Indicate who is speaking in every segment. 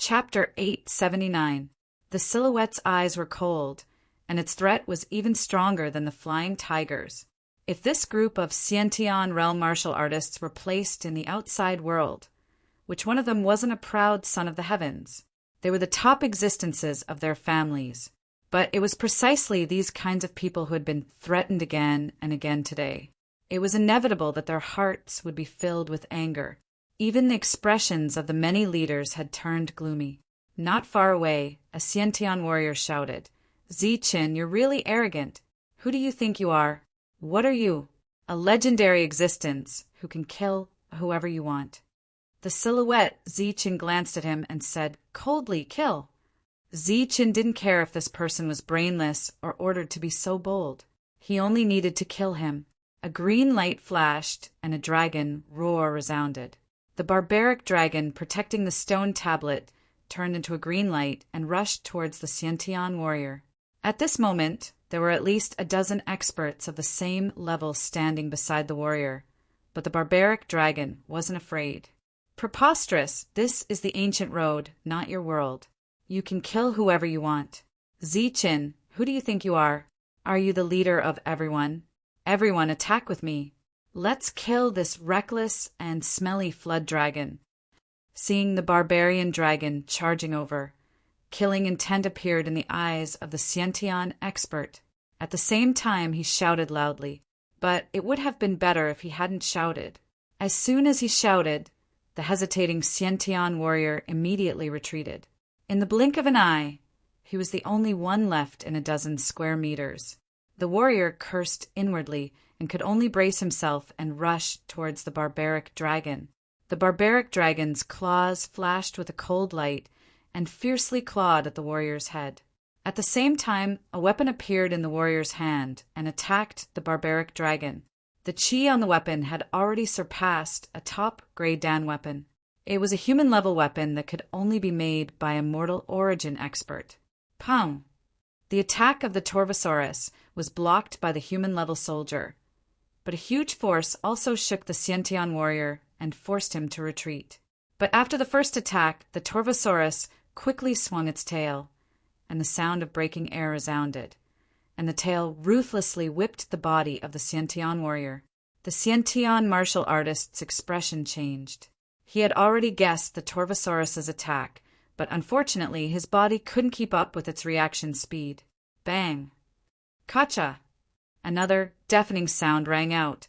Speaker 1: Chapter 879. The silhouette's eyes were cold, and its threat was even stronger than the flying tigers. If this group of Xiantian realm martial artists were placed in the outside world, which one of them wasn't a proud son of the heavens? They were the top existences of their families. But it was precisely these kinds of people who had been threatened again and again today. It was inevitable that their hearts would be filled with anger. Even the expressions of the many leaders had turned gloomy. Not far away, a Xiantian warrior shouted, "Ziqin, you're really arrogant. Who do you think you are? What are you? A legendary existence who can kill whoever you want." The silhouette, Ziqin, glanced at him and said, coldly, "Kill." Ziqin didn't care if this person was brainless or ordered to be so bold. He only needed to kill him. A green light flashed, and a dragon roar resounded. The barbaric dragon protecting the stone tablet turned into a green light and rushed towards the Xiantian warrior. At this moment, there were at least a dozen experts of the same level standing beside the warrior, but the barbaric dragon wasn't afraid. "Preposterous! This is the ancient road, not your world. You can kill whoever you want. Ziqin, who do you think you are? Are you the leader of everyone? Everyone attack with me. Let's kill this reckless and smelly flood dragon." Seeing the barbarian dragon charging over, killing intent appeared in the eyes of the Xiantian expert. At the same time he shouted loudly, but it would have been better if he hadn't shouted. As soon as he shouted, the hesitating Xiantian warrior immediately retreated. In the blink of an eye, he was the only one left in a dozen square meters. The warrior cursed inwardly and could only brace himself and rush towards the barbaric dragon. The barbaric dragon's claws flashed with a cold light and fiercely clawed at the warrior's head. At the same time, a weapon appeared in the warrior's hand and attacked the barbaric dragon. The chi on the weapon had already surpassed a top grade Dan weapon. It was a human-level weapon that could only be made by a mortal origin expert. Pong! The attack of the Torvosaurus was blocked by the human-level soldier, but a huge force also shook the Xiantian warrior and forced him to retreat. But after the first attack, the Torvosaurus quickly swung its tail, and the sound of breaking air resounded, and the tail ruthlessly whipped the body of the Xiantian warrior. The Xiantian martial artist's expression changed. He had already guessed the Torvosaurus's attack, but unfortunately his body couldn't keep up with its reaction speed. Bang! Kacha! Another deafening sound rang out,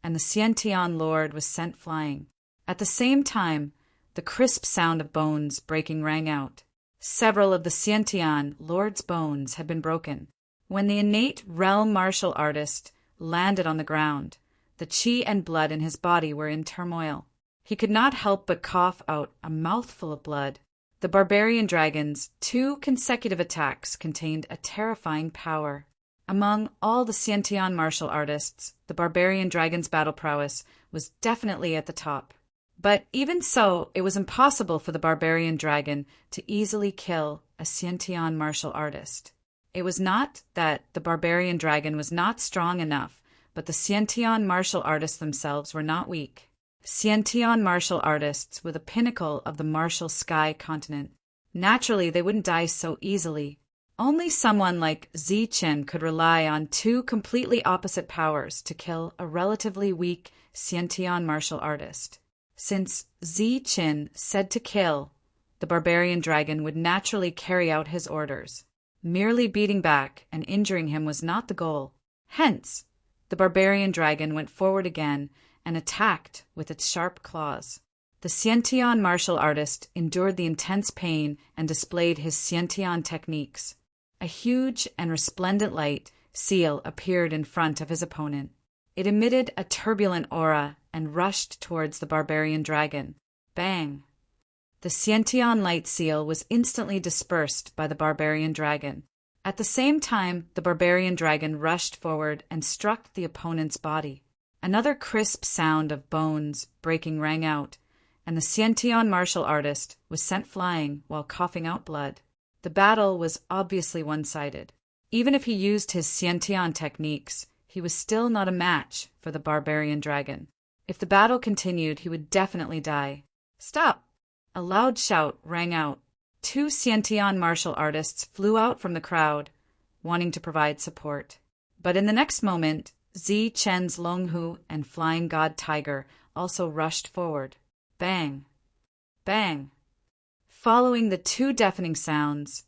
Speaker 1: and the Xiantian lord was sent flying. At the same time, the crisp sound of bones breaking rang out. Several of the Xiantian lord's bones had been broken. When the innate realm martial artist landed on the ground, the chi and blood in his body were in turmoil. He could not help but cough out a mouthful of blood. The barbarian dragon's 2 consecutive attacks contained a terrifying power. Among all the Xiantian martial artists, the barbarian dragon's battle prowess was definitely at the top. But even so, it was impossible for the barbarian dragon to easily kill a Xiantian martial artist. It was not that the barbarian dragon was not strong enough, but the Xiantian martial artists themselves were not weak. Xiantian martial artists were the pinnacle of the martial sky continent. Naturally, they wouldn't die so easily. Only someone like Ziqin could rely on 2 completely opposite powers to kill a relatively weak Xiantian martial artist. Since Ziqin said to kill, the barbarian dragon would naturally carry out his orders. Merely beating back and injuring him was not the goal. Hence, the barbarian dragon went forward again and attacked with its sharp claws. The Xiantian martial artist endured the intense pain and displayed his Xiantian techniques. A huge and resplendent light seal appeared in front of his opponent. It emitted a turbulent aura and rushed towards the barbarian dragon. Bang! The Xiantian light seal was instantly dispersed by the barbarian dragon. At the same time, the barbarian dragon rushed forward and struck the opponent's body. Another crisp sound of bones breaking rang out, and the Xiantian martial artist was sent flying while coughing out blood. The battle was obviously one-sided. Even if he used his Xiantian techniques, he was still not a match for the barbarian dragon. If the battle continued, he would definitely die. "Stop!" A loud shout rang out, 2 Xiantian martial artists flew out from the crowd, wanting to provide support. But in the next moment, Zi Chen's Longhu and Flying God Tiger also rushed forward. Bang! Bang! Following the 2 deafening sounds,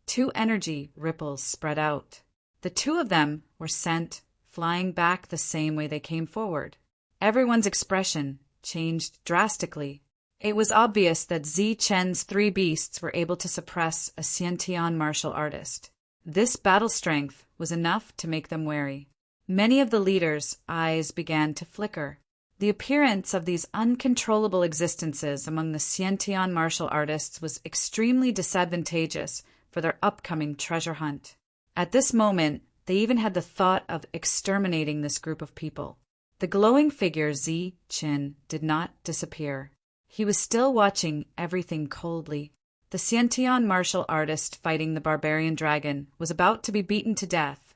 Speaker 1: 2 energy ripples spread out. The 2 of them were sent flying back the same way they came forward. Everyone's expression changed drastically. It was obvious that Zi Chen's 3 beasts were able to suppress a Xiantian martial artist. This battle strength was enough to make them wary. Many of the leaders' eyes began to flicker. The appearance of these uncontrollable existences among the Xiantian martial artists was extremely disadvantageous for their upcoming treasure hunt. At this moment, they even had the thought of exterminating this group of people. The glowing figure Zi Chen did not disappear. He was still watching everything coldly. The Xiantian martial artist fighting the barbarian dragon was about to be beaten to death,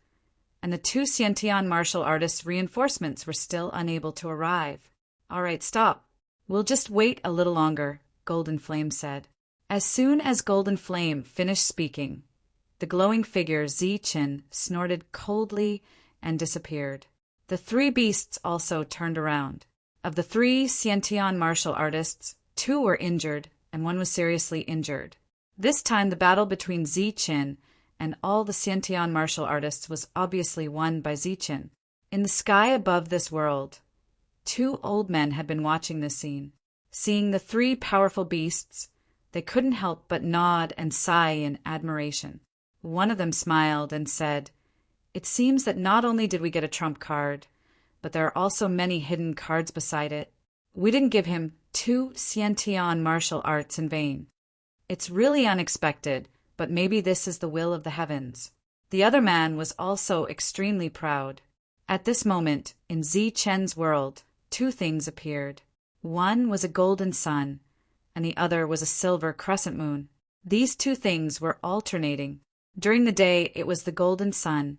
Speaker 1: and the 2 Xiantian martial artists' reinforcements were still unable to arrive. "All right, stop. We'll just wait a little longer," Golden Flame said. As soon as Golden Flame finished speaking, the glowing figure Zi Chen snorted coldly and disappeared. The 3 beasts also turned around. Of the 3 Xiantian martial artists, 2 were injured and 1 was seriously injured. This time the battle between Zi Chen and all the Xiantian martial artists was obviously won by Zi Chen. In the sky above this world, 2 old men had been watching this scene. Seeing the 3 powerful beasts, they couldn't help but nod and sigh in admiration. One of them smiled and said, "It seems that not only did we get a trump card, but there are also many hidden cards beside it. We didn't give him 2 Xiantian martial arts in vain. It's really unexpected, but maybe this is the will of the heavens." The other man was also extremely proud. At this moment, in Zi Chen's world, 2 things appeared. One was a golden sun, and the other was a silver crescent moon. These 2 things were alternating. During the day, it was the golden sun,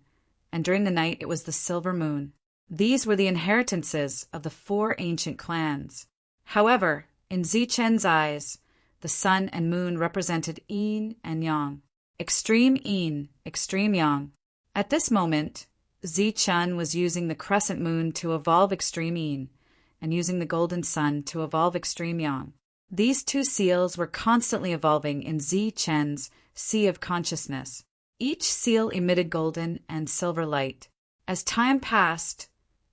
Speaker 1: and during the night, it was the silver moon. These were the inheritances of the 4 ancient clans. However, in Zi Chen's eyes, the sun and moon represented yin and yang. Extreme yin, extreme yang. At this moment, Zi Chen was using the crescent moon to evolve extreme yin, and using the golden sun to evolve extreme yang. These 2 seals were constantly evolving in Zi Chen's sea of consciousness. Each seal emitted golden and silver light. As time passed,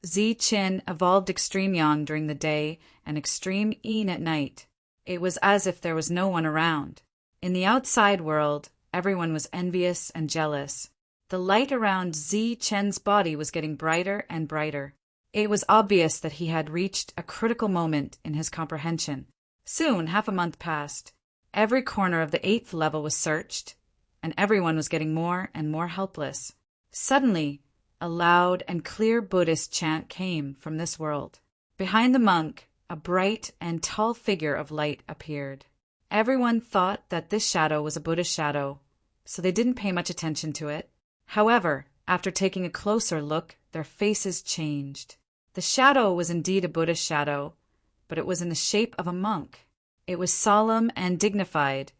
Speaker 1: Zi Chen evolved extreme yang during the day and extreme yin at night. It was as if there was no one around. In the outside world, everyone was envious and jealous. The light around Zi Chen's body was getting brighter and brighter. It was obvious that he had reached a critical moment in his comprehension. Soon, half a month passed. Every corner of the 8th level was searched, and everyone was getting more and more helpless. Suddenly, a loud and clear Buddhist chant came from this world. Behind the monk, a bright and tall figure of light appeared. Everyone thought that this shadow was a Buddhist shadow, so they didn't pay much attention to it. However, after taking a closer look, their faces changed. The shadow was indeed a Buddhist shadow, but it was in the shape of a monk. It was solemn and dignified,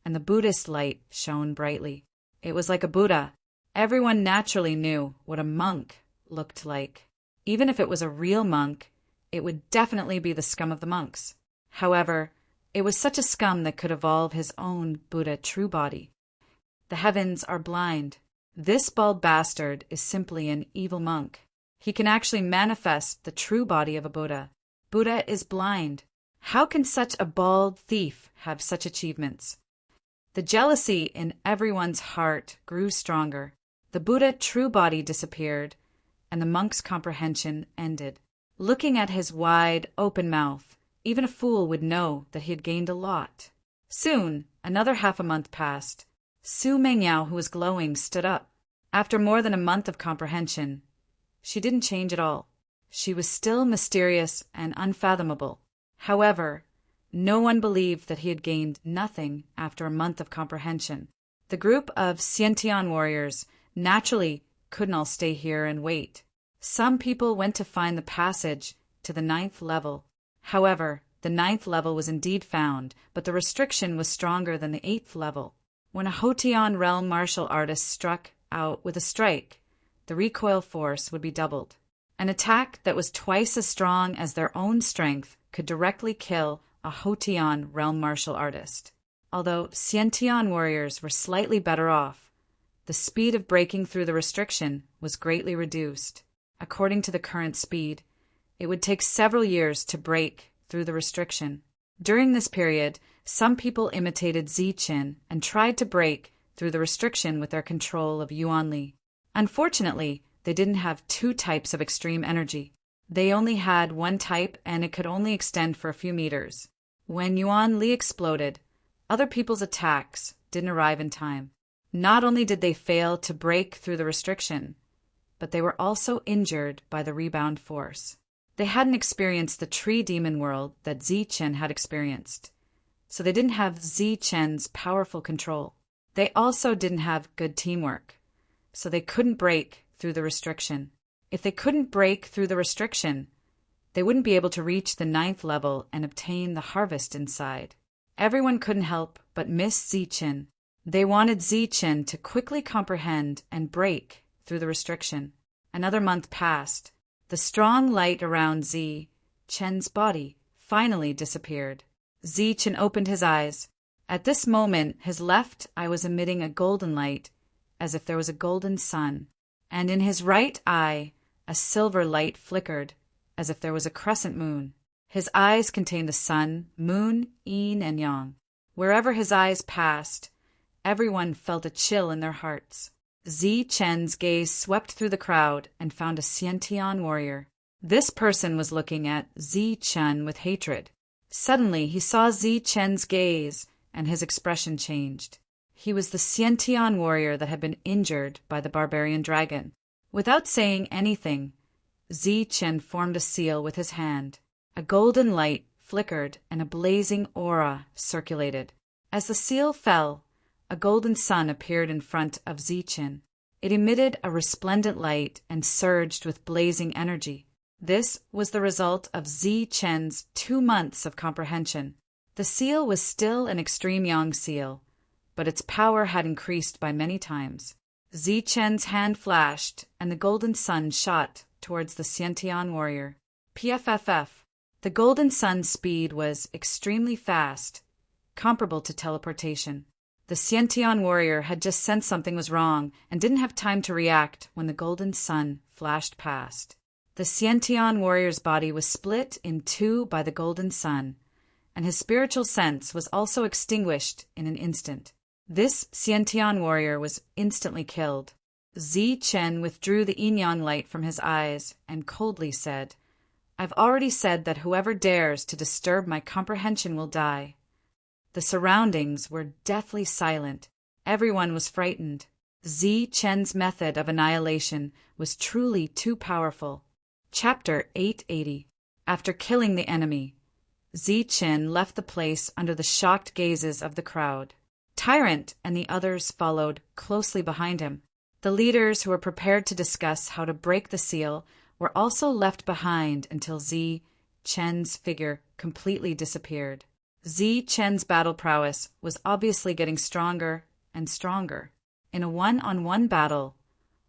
Speaker 1: and the Buddhist light shone brightly. It was like a Buddha. Everyone naturally knew what a monk looked like. Even if it was a real monk, it would definitely be the scum of the monks. However, it was such a scum that could evolve his own Buddha true body. The heavens are blind. This bald bastard is simply an evil monk. He can actually manifest the true body of a Buddha. Buddha is blind. How can such a bald thief have such achievements? The jealousy in everyone's heart grew stronger. The Buddha true body disappeared, and the monk's comprehension ended. Looking at his wide, open mouth, even a fool would know that he had gained a lot. Soon, another half a month passed. Su Mengyao, who was glowing, stood up. After more than a month of comprehension, she didn't change at all. She was still mysterious and unfathomable. However, no one believed that he had gained nothing after a month of comprehension. The group of Xiantian warriors naturally couldn't all stay here and wait. Some people went to find the passage to the 9th level. However, The ninth level was indeed found, but the restriction was stronger than the eighth level. When a Hotian realm martial artist struck out with a strike, the recoil force would be doubled. An attack that was twice as strong as their own strength could directly kill a Hotian realm martial artist. Although Xiantian warriors were slightly better off, the speed of breaking through the restriction was greatly reduced. According to the current speed, it would take several years to break through the restriction. During this period, some people imitated Ziqin and tried to break through the restriction with their control of Yuan Li. Unfortunately, they didn't have two types of extreme energy. They only had one type, and it could only extend for a few meters. When Yuan Li exploded, other people's attacks didn't arrive in time. Not only did they fail to break through the restriction, but they were also injured by the rebound force. They hadn't experienced the tree demon world that Ziqin had experienced, so they didn't have Ziqin's powerful control. They also didn't have good teamwork, so they couldn't break through the restriction. If they couldn't break through the restriction, they wouldn't be able to reach the ninth level and obtain the harvest inside. Everyone couldn't help but miss Ziqin. They wanted Ziqin to quickly comprehend and break through the restriction. Another month passed. The strong light around Ziqin's body finally disappeared. Ziqin opened his eyes. At this moment, his left eye was emitting a golden light, as if there was a golden sun, and in his right eye, a silver light flickered, as if there was a crescent moon. His eyes contained the sun, moon, yin, and yang. Wherever his eyes passed, everyone felt a chill in their hearts. Ziqin's gaze swept through the crowd and found a Xiantian warrior. This person was looking at Ziqin with hatred. Suddenly, he saw Ziqin's gaze, and his expression changed. He was the Xiantian warrior that had been injured by the barbarian dragon. Without saying anything, Ziqin formed a seal with his hand. A golden light flickered and a blazing aura circulated. As the seal fell, a golden sun appeared in front of Ziqin. It emitted a resplendent light and surged with blazing energy. This was the result of Ziqin's 2 months of comprehension. The seal was still an extreme yang seal, but its power had increased by many times. Ziqin's hand flashed, and the golden sun shot towards the Xiantian warrior. PFFF. The golden sun's speed was extremely fast, comparable to teleportation. The Xiantian warrior had just sensed something was wrong and didn't have time to react when the golden sun flashed past. The Xiantian warrior's body was split in two by the golden sun, and his spiritual sense was also extinguished in an instant. This Xiantian warrior was instantly killed. Ziqin withdrew the yin-yang light from his eyes and coldly said, "I've already said that whoever dares to disturb my comprehension will die." The surroundings were deathly silent. Everyone was frightened. Ziqin's method of annihilation was truly too powerful. Chapter 880. After killing the enemy, Ziqin left the place under the shocked gazes of the crowd. Tyrant and the others followed closely behind him. The leaders who were prepared to discuss how to break the seal were also left behind until Ziqin's figure completely disappeared. Ziqin's battle prowess was obviously getting stronger and stronger. In a one-on-one battle,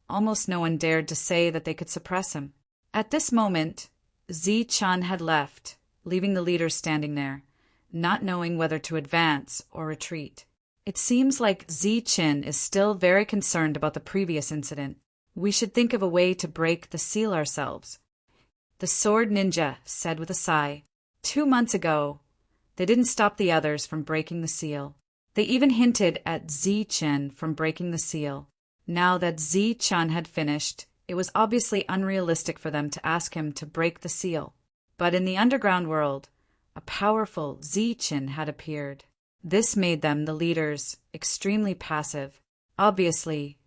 Speaker 1: almost no one dared to say that they could suppress him. At this moment, Ziqin had left, leaving the leaders standing there, not knowing whether to advance or retreat. It seems like Ziqin is still very concerned about the previous incident. We should think of a way to break the seal ourselves. The sword ninja said with a sigh. 2 months ago, they didn't stop the others from breaking the seal. They even hinted at Ziqin from breaking the seal. Now that Ziqin had finished, it was obviously unrealistic for them to ask him to break the seal. But in the underground world, a powerful Ziqin had appeared. This made them, the leaders, extremely passive. Obviously,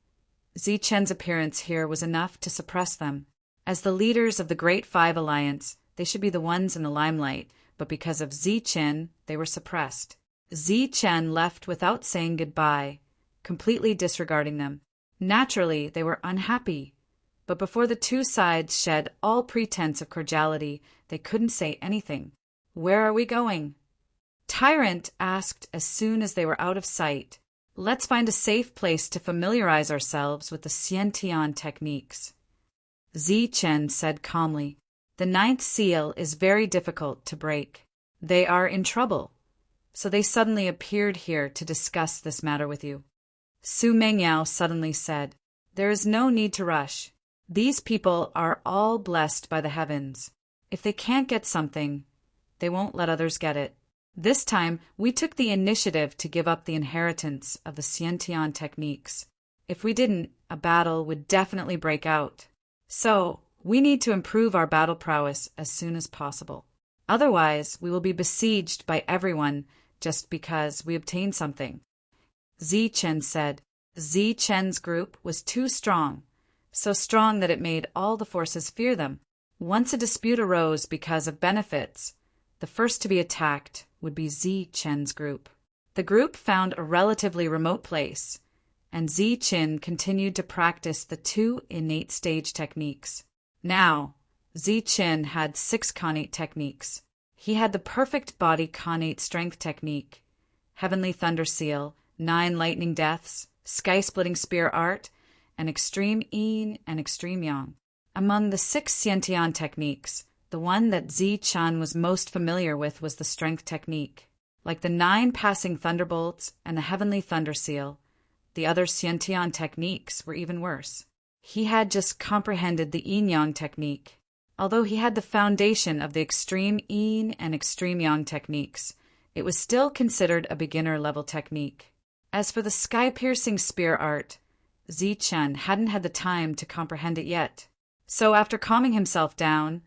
Speaker 1: Ziqin's appearance here was enough to suppress them. As the leaders of the Great Five Alliance, they should be the ones in the limelight, but because of Ziqin, they were suppressed. Ziqin left without saying goodbye, completely disregarding them. Naturally, they were unhappy, but before the two sides shed all pretense of cordiality, they couldn't say anything. Where are we going? Tyrant asked as soon as they were out of sight. Let's find a safe place to familiarize ourselves with the Xiantian techniques. Zichen said calmly. The ninth seal is very difficult to break. They are in trouble, so they suddenly appeared here to discuss this matter with you. Su Mengyao suddenly said, There is no need to rush. These people are all blessed by the heavens. If they can't get something, they won't let others get it. This time, we took the initiative to give up the inheritance of the Xiantian techniques. If we didn't, a battle would definitely break out. So, we need to improve our battle prowess as soon as possible. Otherwise, we will be besieged by everyone just because we obtained something. Zichen said. Zichen's group was too strong, so strong that it made all the forces fear them. Once a dispute arose because of benefits, the first to be attacked would be Zichen's group. The group found a relatively remote place, and Zichen continued to practice the two innate stage techniques. Now, Zichen had 6 connate techniques. He had the perfect body connate strength technique, Heavenly Thunder Seal, 9 lightning deaths, sky-splitting spear art, and extreme yin and extreme yang. Among the 6 Xiantian techniques, the one that Zichen was most familiar with was the strength technique. Like the 9 passing thunderbolts and the Heavenly Thunder Seal, the other Xiantian techniques were even worse. He had just comprehended the yin-yang technique. Although he had the foundation of the extreme yin and extreme yang techniques, it was still considered a beginner-level technique. As for the sky-piercing spear art, Zichen hadn't had the time to comprehend it yet. So after calming himself down,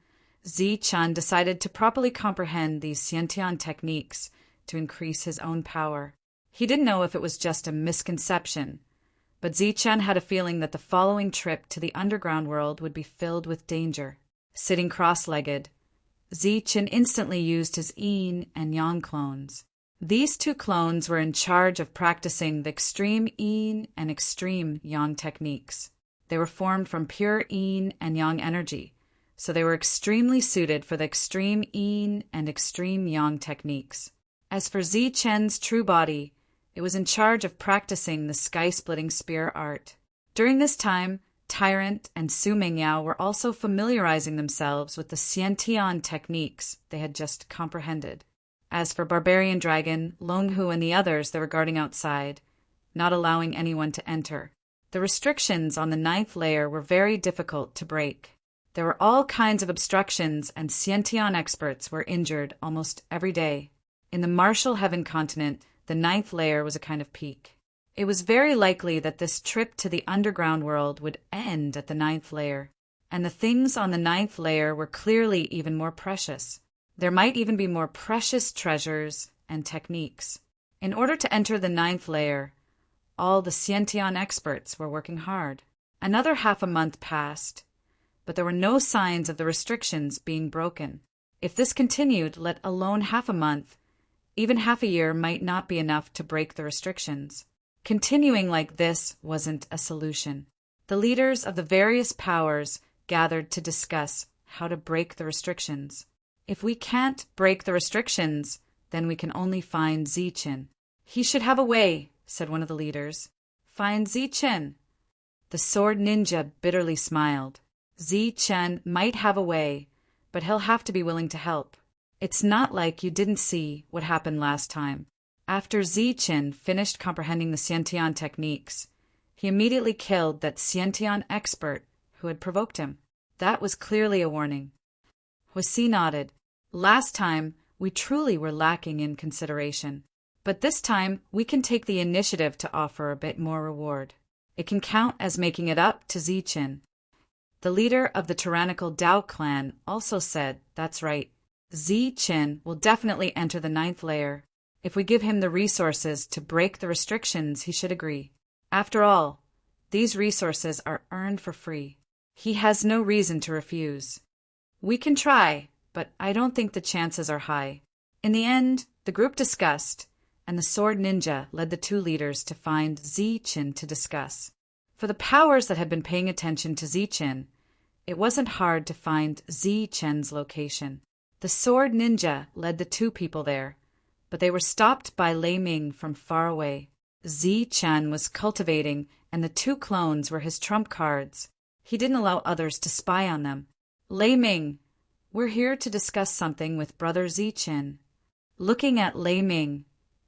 Speaker 1: Zichen decided to properly comprehend these Xiantian techniques to increase his own power. He didn't know if it was just a misconception, but Zichen had a feeling that the following trip to the underground world would be filled with danger. Sitting cross-legged, Zichen instantly used his yin and yang clones. These 2 clones were in charge of practicing the extreme yin and extreme yang techniques. They were formed from pure yin and yang energy, so they were extremely suited for the extreme yin and extreme yang techniques. As for Zichen's true body, it was in charge of practicing the sky-splitting spear art. During this time, Tyrant and Su Mengyao were also familiarizing themselves with the Xiantian techniques they had just comprehended. As for Barbarian Dragon, Longhu, and the others, they were guarding outside, not allowing anyone to enter. The restrictions on the 9th layer were very difficult to break. There were all kinds of obstructions, and Xiantian experts were injured almost every day. In the Martial Heaven continent, the 9th layer was a kind of peak. It was very likely that this trip to the underground world would end at the 9th layer, and the things on the 9th layer were clearly even more precious. There might even be more precious treasures and techniques. In order to enter the 9th layer, all the Xiantian experts were working hard. Another half a month passed, but there were no signs of the restrictions being broken. If this continued, let alone half a month, even half a year might not be enough to break the restrictions. Continuing like this wasn't a solution. The leaders of the various powers gathered to discuss how to break the restrictions. If we can't break the restrictions, then we can only find Zichen. He should have a way, said one of the leaders. Find Zichen. The sword ninja bitterly smiled. Zichen might have a way, but he'll have to be willing to help. It's not like you didn't see what happened last time. After Zichen finished comprehending the Xiantian techniques, he immediately killed that Xiantian expert who had provoked him. That was clearly a warning. Huisi nodded. Last time, we truly were lacking in consideration. But this time, we can take the initiative to offer a bit more reward. It can count as making it up to Zichen. The leader of the tyrannical Dao clan also said, that's right, Zichen will definitely enter the 9th layer. If we give him the resources to break the restrictions, he should agree. After all, these resources are earned for free. He has no reason to refuse. We can try, but I don't think the chances are high. In the end, the group discussed, and the sword ninja led the 2 leaders to find Zichen to discuss. For the powers that had been paying attention to Zichen, it wasn't hard to find Zichen's location. The sword ninja led the two people there, but they were stopped by Lei Ming from far away. Zi Chen was cultivating, and the two clones were his trump cards. He didn't allow others to spy on them. Lei Ming, we're here to discuss something with Brother Zi Chen. Looking at Lei Ming,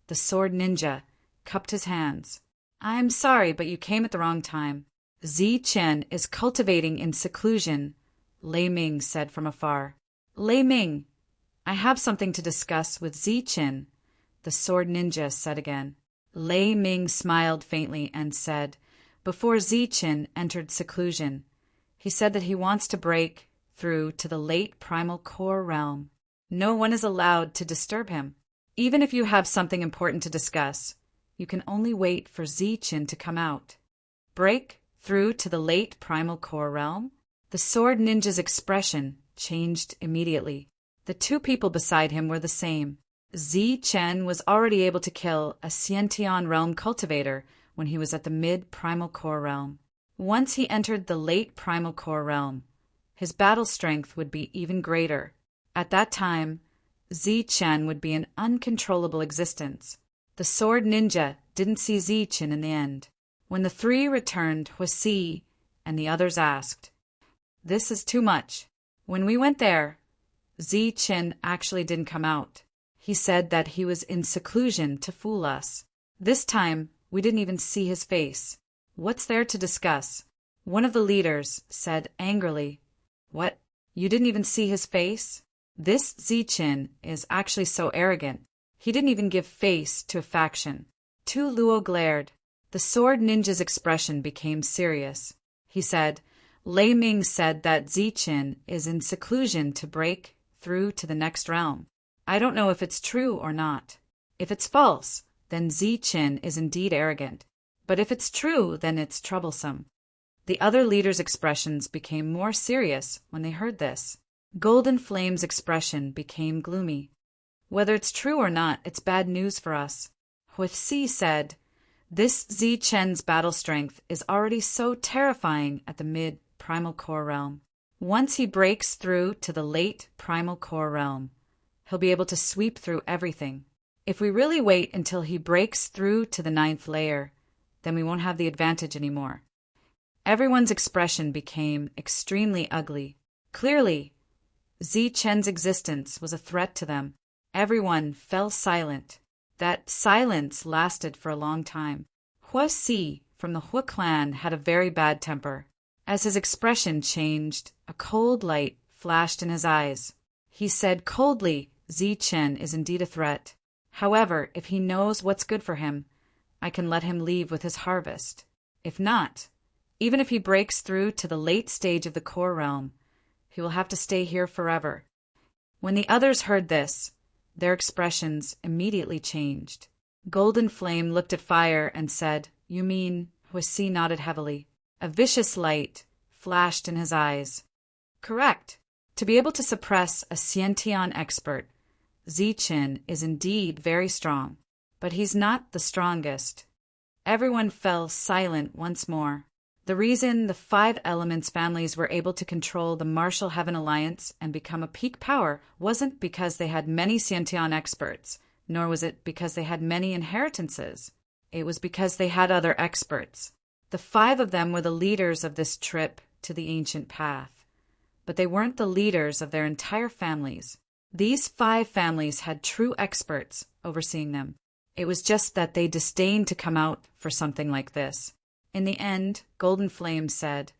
Speaker 1: the sword ninja cupped his hands. I'm sorry, but you came at the wrong time. Zi Chen is cultivating in seclusion, Lei Ming said from afar. Lei Ming, I have something to discuss with Zi Chen, the sword ninja said again. Lei Ming smiled faintly and said, before Zi Chen entered seclusion, he said that he wants to break through to the late primal core realm. No one is allowed to disturb him. Even if you have something important to discuss, you can only wait for Zi Chen to come out. Break through to the late primal core realm? The sword ninja's expression changed immediately. The two people beside him were the same. Zi Chen was already able to kill a Xiantian realm cultivator when he was at the mid-primal core realm. Once he entered the late primal core realm, his battle strength would be even greater. At that time, Zi Chen would be an uncontrollable existence. The sword ninja didn't see Zi Chen in the end. When the three returned, Huasi and the others asked, "This is too much. When we went there, Zi Chen actually didn't come out. He said that he was in seclusion to fool us. This time, we didn't even see his face. What's there to discuss?" One of the leaders said angrily, "What? You didn't even see his face? This Zi Chen is actually so arrogant. He didn't even give face to a faction." Tu Luo glared. The sword ninja's expression became serious. He said, Lei Ming said that Zi Chen is in seclusion to break through to the next realm. I don't know if it's true or not. If it's false, then Zi Chen is indeed arrogant. But if it's true, then it's troublesome. The other leaders' expressions became more serious when they heard this. Golden Flame's expression became gloomy. Whether it's true or not, it's bad news for us. Huisi said, this Zi Chen's battle strength is already so terrifying at the mid-primal core realm. Once he breaks through to the late primal core realm, he'll be able to sweep through everything. If we really wait until he breaks through to the 9th layer, then we won't have the advantage anymore. Everyone's expression became extremely ugly. Clearly, Zi Chen's existence was a threat to them. Everyone fell silent. That silence lasted for a long time. Huasi from the Hu clan had a very bad temper. As his expression changed, a cold light flashed in his eyes. He said coldly, Zi Chen is indeed a threat. However, if he knows what's good for him, I can let him leave with his harvest. If not, even if he breaks through to the late stage of the core realm, he will have to stay here forever. When the others heard this, their expressions immediately changed. Golden Flame looked at Fire and said, You mean? Huisi nodded heavily. A vicious light flashed in his eyes. Correct. To be able to suppress a Xiantian expert, Zi Chen is indeed very strong, but he's not the strongest. Everyone fell silent once more. The reason the 5 Elements families were able to control the Martial Heaven Alliance and become a peak power wasn't because they had many Xiantian experts, nor was it because they had many inheritances. It was because they had other experts. The 5 of them were the leaders of this trip to the ancient path, but they weren't the leaders of their entire families. These 5 families had true experts overseeing them. It was just that they disdained to come out for something like this. In the end, Golden Flame said,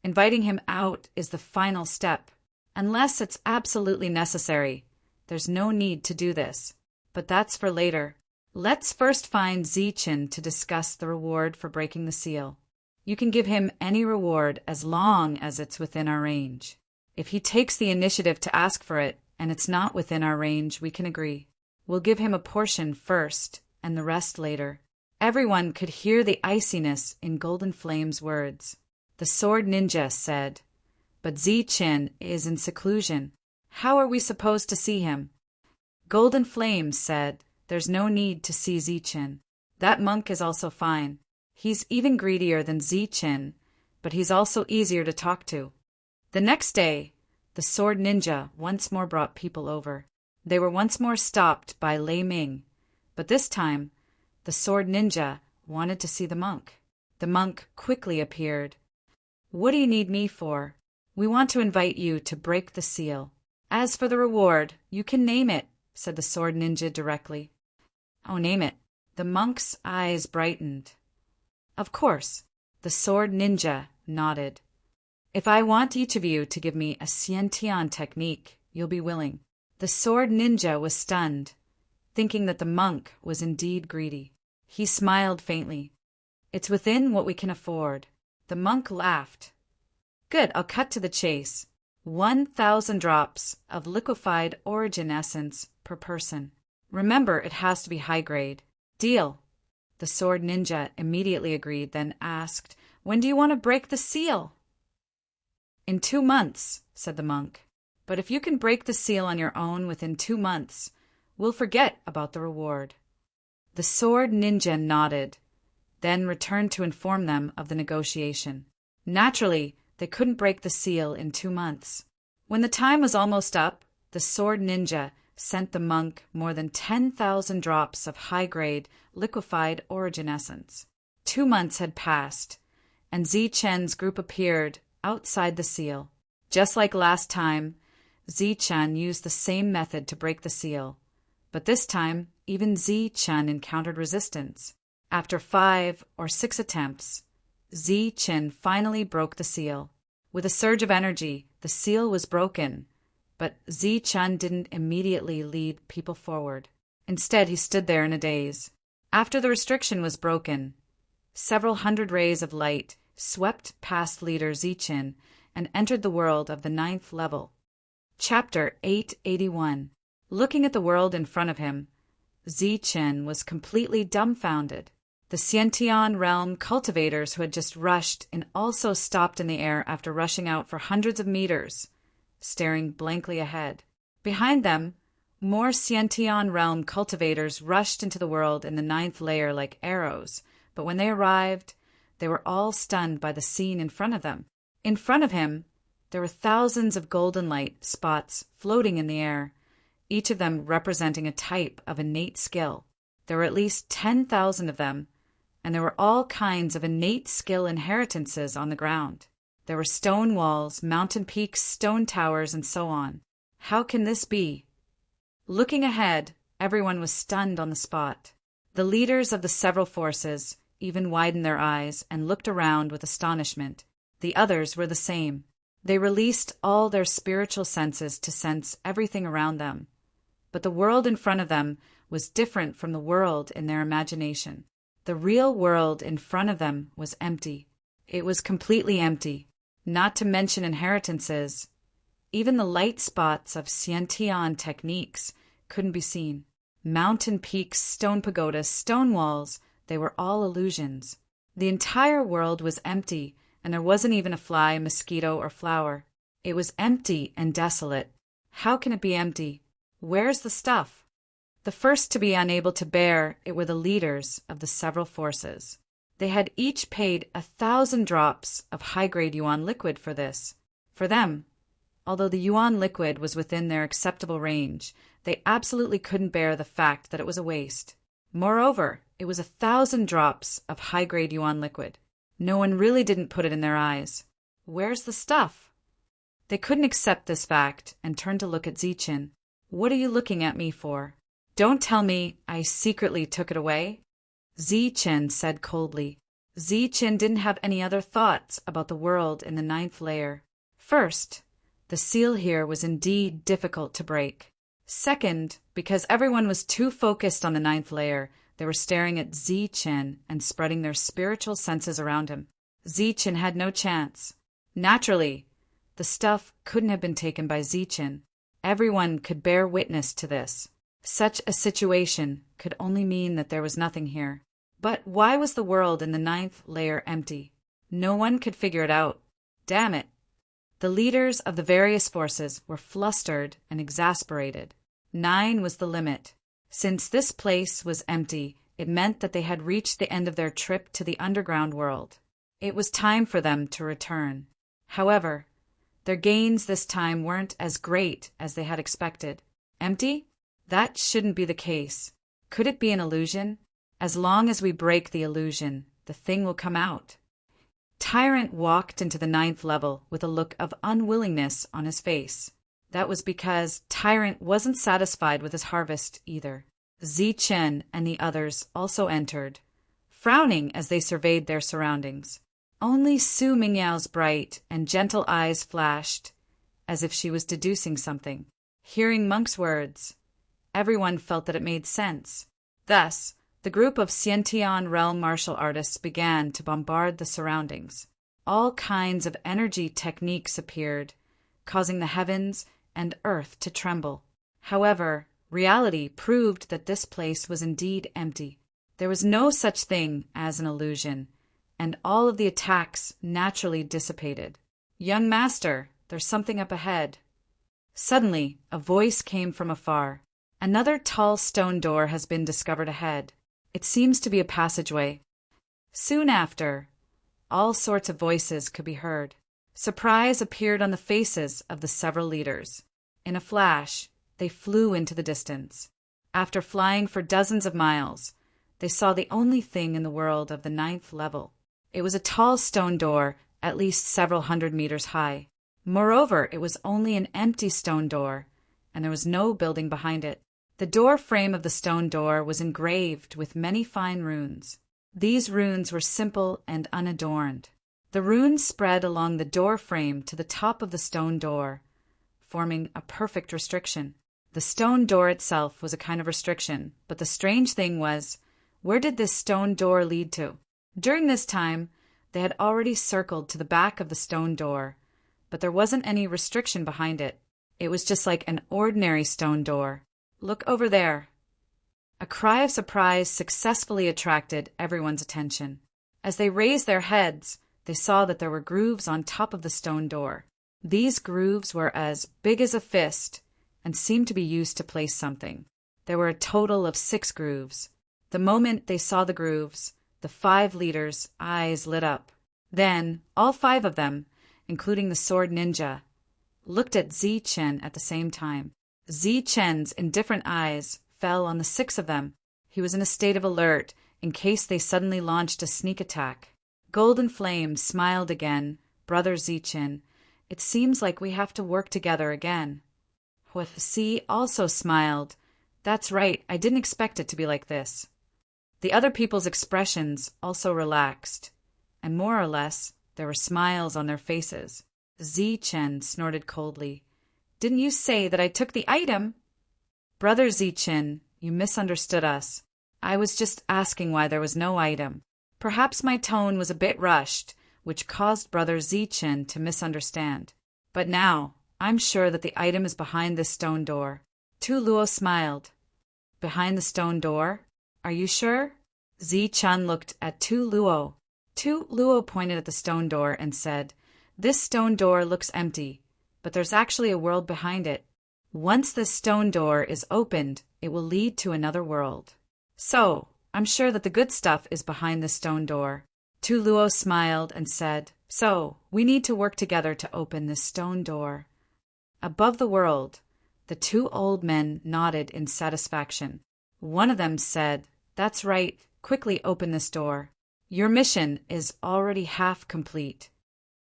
Speaker 1: inviting him out is the final step. Unless it's absolutely necessary, there's no need to do this. But that's for later. Let's first find Zi Chen to discuss the reward for breaking the seal. You can give him any reward as long as it's within our range. If he takes the initiative to ask for it, and it's not within our range, we can agree. We'll give him a portion first, and the rest later. Everyone could hear the iciness in Golden Flame's words. The sword ninja said, But Zi Chen is in seclusion. How are we supposed to see him? Golden Flame said, There's no need to see Zi Chen. That monk is also fine. He's even greedier than Zi Chen, but he's also easier to talk to. The next day, the the sword ninja once more brought people over. They were once more stopped by Lei Ming, but this time the sword ninja wanted to see the monk. The monk quickly appeared. "What do you need me for?" "We want to invite you to break the seal. As for the reward, you can name it," said the sword ninja directly. "Oh, name it." The monk's eyes brightened. "Of course." The sword ninja nodded. "If I want each of you to give me a Xiantian technique, you'll be willing." The sword ninja was stunned, thinking that the monk was indeed greedy. He smiled faintly. "It's within what we can afford." The monk laughed. "Good, I'll cut to the chase. 1,000 drops of liquefied origin essence per person. Remember, it has to be high grade." "Deal." The sword ninja immediately agreed, then asked, "When do you want to break the seal?" "In 2 months," said the monk. "But if you can break the seal on your own within 2 months, we'll forget about the reward." The sword ninja nodded, then returned to inform them of the negotiation. Naturally, they couldn't break the seal in 2 months. When the time was almost up, the sword ninja sent the monk more than 10,000 drops of high-grade liquefied origin essence. 2 months had passed, and Zichen's group appeared outside the seal. Just like last time, Zichen used the same method to break the seal, but this time even Zichen encountered resistance. After 5 or 6 attempts, Zichen finally broke the seal. With a surge of energy, the seal was broken, but Zichen didn't immediately lead people forward. Instead, he stood there in a daze. After the restriction was broken, several hundred rays of light swept past leader Zichen and entered the world of the 9th level. Chapter 881. Looking at the world in front of him, Zichen was completely dumbfounded. The Xiantian realm cultivators who had just rushed in also stopped in the air after rushing out for hundreds of meters, staring blankly ahead. Behind them, more Xiantian realm cultivators rushed into the world in the 9th layer like arrows, but when they arrived, they were all stunned by the scene in front of them. In front of him, there were thousands of golden light spots floating in the air, each of them representing a type of innate skill. There were at least 10,000 of them, and there were all kinds of innate skill inheritances on the ground. There were stone walls, mountain peaks, stone towers, and so on. How can this be? Looking ahead, everyone was stunned on the spot. The leaders of the several forces even widened their eyes and looked around with astonishment. The others were the same. They released all their spiritual senses to sense everything around them. But the world in front of them was different from the world in their imagination. The real world in front of them was empty. It was completely empty, not to mention inheritances. Even the light spots of Xiantian techniques couldn't be seen. Mountain peaks, stone pagodas, stone walls, they were all illusions. The entire world was empty, and there wasn't even a fly, mosquito, or flower. It was empty and desolate. How can it be empty? Where's the stuff? The first to be unable to bear it were the leaders of the several forces. They had each paid 1,000 drops of high-grade yuan liquid for this. For them, although the yuan liquid was within their acceptable range, they absolutely couldn't bear the fact that it was a waste. Moreover, it was 1,000 drops of high-grade yuan liquid. No one really didn't put it in their eyes. Where's the stuff? They couldn't accept this fact and turned to look at Zichen. "What are you looking at me for? Don't tell me I secretly took it away?" Zichen said coldly. Zichen didn't have any other thoughts about the world in the 9th layer. First, the seal here was indeed difficult to break. Second, because everyone was too focused on the 9th layer, they were staring at Zichen and spreading their spiritual senses around him. Zichen had no chance. Naturally, the stuff couldn't have been taken by Zichen. Everyone could bear witness to this. Such a situation could only mean that there was nothing here. But why was the world in the 9th layer empty? No one could figure it out. Damn it! The leaders of the various forces were flustered and exasperated. 9 was the limit. Since this place was empty, it meant that they had reached the end of their trip to the underground world. It was time for them to return. However, Their gains this time weren't as great as they had expected. Empty? That shouldn't be the case. Could it be an illusion? As long as we break the illusion, the thing will come out. Tyrant walked into the 9th level with a look of unwillingness on his face. That was because Tyrant wasn't satisfied with his harvest either. Zichen and the others also entered, frowning as they surveyed their surroundings. Only Su Mingyao's bright and gentle eyes flashed, as if she was deducing something. Hearing Monk's words, everyone felt that it made sense. Thus, the group of Xiantian realm martial artists began to bombard the surroundings. All kinds of energy techniques appeared, causing the heavens and earth to tremble. However, reality proved that this place was indeed empty. There was no such thing as an illusion, and all of the attacks naturally dissipated. "Young master, there's something up ahead." Suddenly, a voice came from afar. "Another tall stone door has been discovered ahead. It seems to be a passageway." Soon after, all sorts of voices could be heard. Surprise appeared on the faces of the several leaders. In a flash, they flew into the distance. After flying for dozens of miles, they saw the only thing in the world of the 9th level. It was a tall stone door, at least several hundred meters high. Moreover, it was only an empty stone door, and there was no building behind it. The door frame of the stone door was engraved with many fine runes. These runes were simple and unadorned. The runes spread along the door frame to the top of the stone door, forming a perfect restriction. The stone door itself was a kind of restriction, but the strange thing was, where did this stone door lead to? During this time, they had already circled to the back of the stone door, but there wasn't any restriction behind it. It was just like an ordinary stone door. "Look over there." A cry of surprise successfully attracted everyone's attention. As they raised their heads, they saw that there were grooves on top of the stone door. These grooves were as big as a fist and seemed to be used to place something. There were a total of 6 grooves. The moment they saw the grooves, the 5 leaders' eyes lit up. Then, all 5 of them, including the sword ninja, looked at Zichen at the same time. Zichen's indifferent eyes fell on the 6 of them. He was in a state of alert in case they suddenly launched a sneak attack. Golden Flame smiled again. "Brother Zichen, it seems like we have to work together again." Huasi also smiled. "That's right, I didn't expect it to be like this." The other people's expressions also relaxed, and more or less there were smiles on their faces. Zichen snorted coldly. "Didn't you say that I took the item?" "Brother Zichen, you misunderstood us. I was just asking why there was no item." Perhaps my tone was a bit rushed, which caused Brother Zichen to misunderstand. "But now, I'm sure that the item is behind this stone door." Tu Luo smiled. "Behind the stone door? Are you sure?" Zichen looked at Tu Luo. Tu Luo pointed at the stone door and said, "This stone door looks empty, but there's actually a world behind it. Once this stone door is opened, it will lead to another world. So, I'm sure that the good stuff is behind this stone door." Tu Luo smiled and said, "So, we need to work together to open this stone door." Above the world, the 2 old men nodded in satisfaction. One of them said, "That's right, quickly open this door. Your mission is already half complete.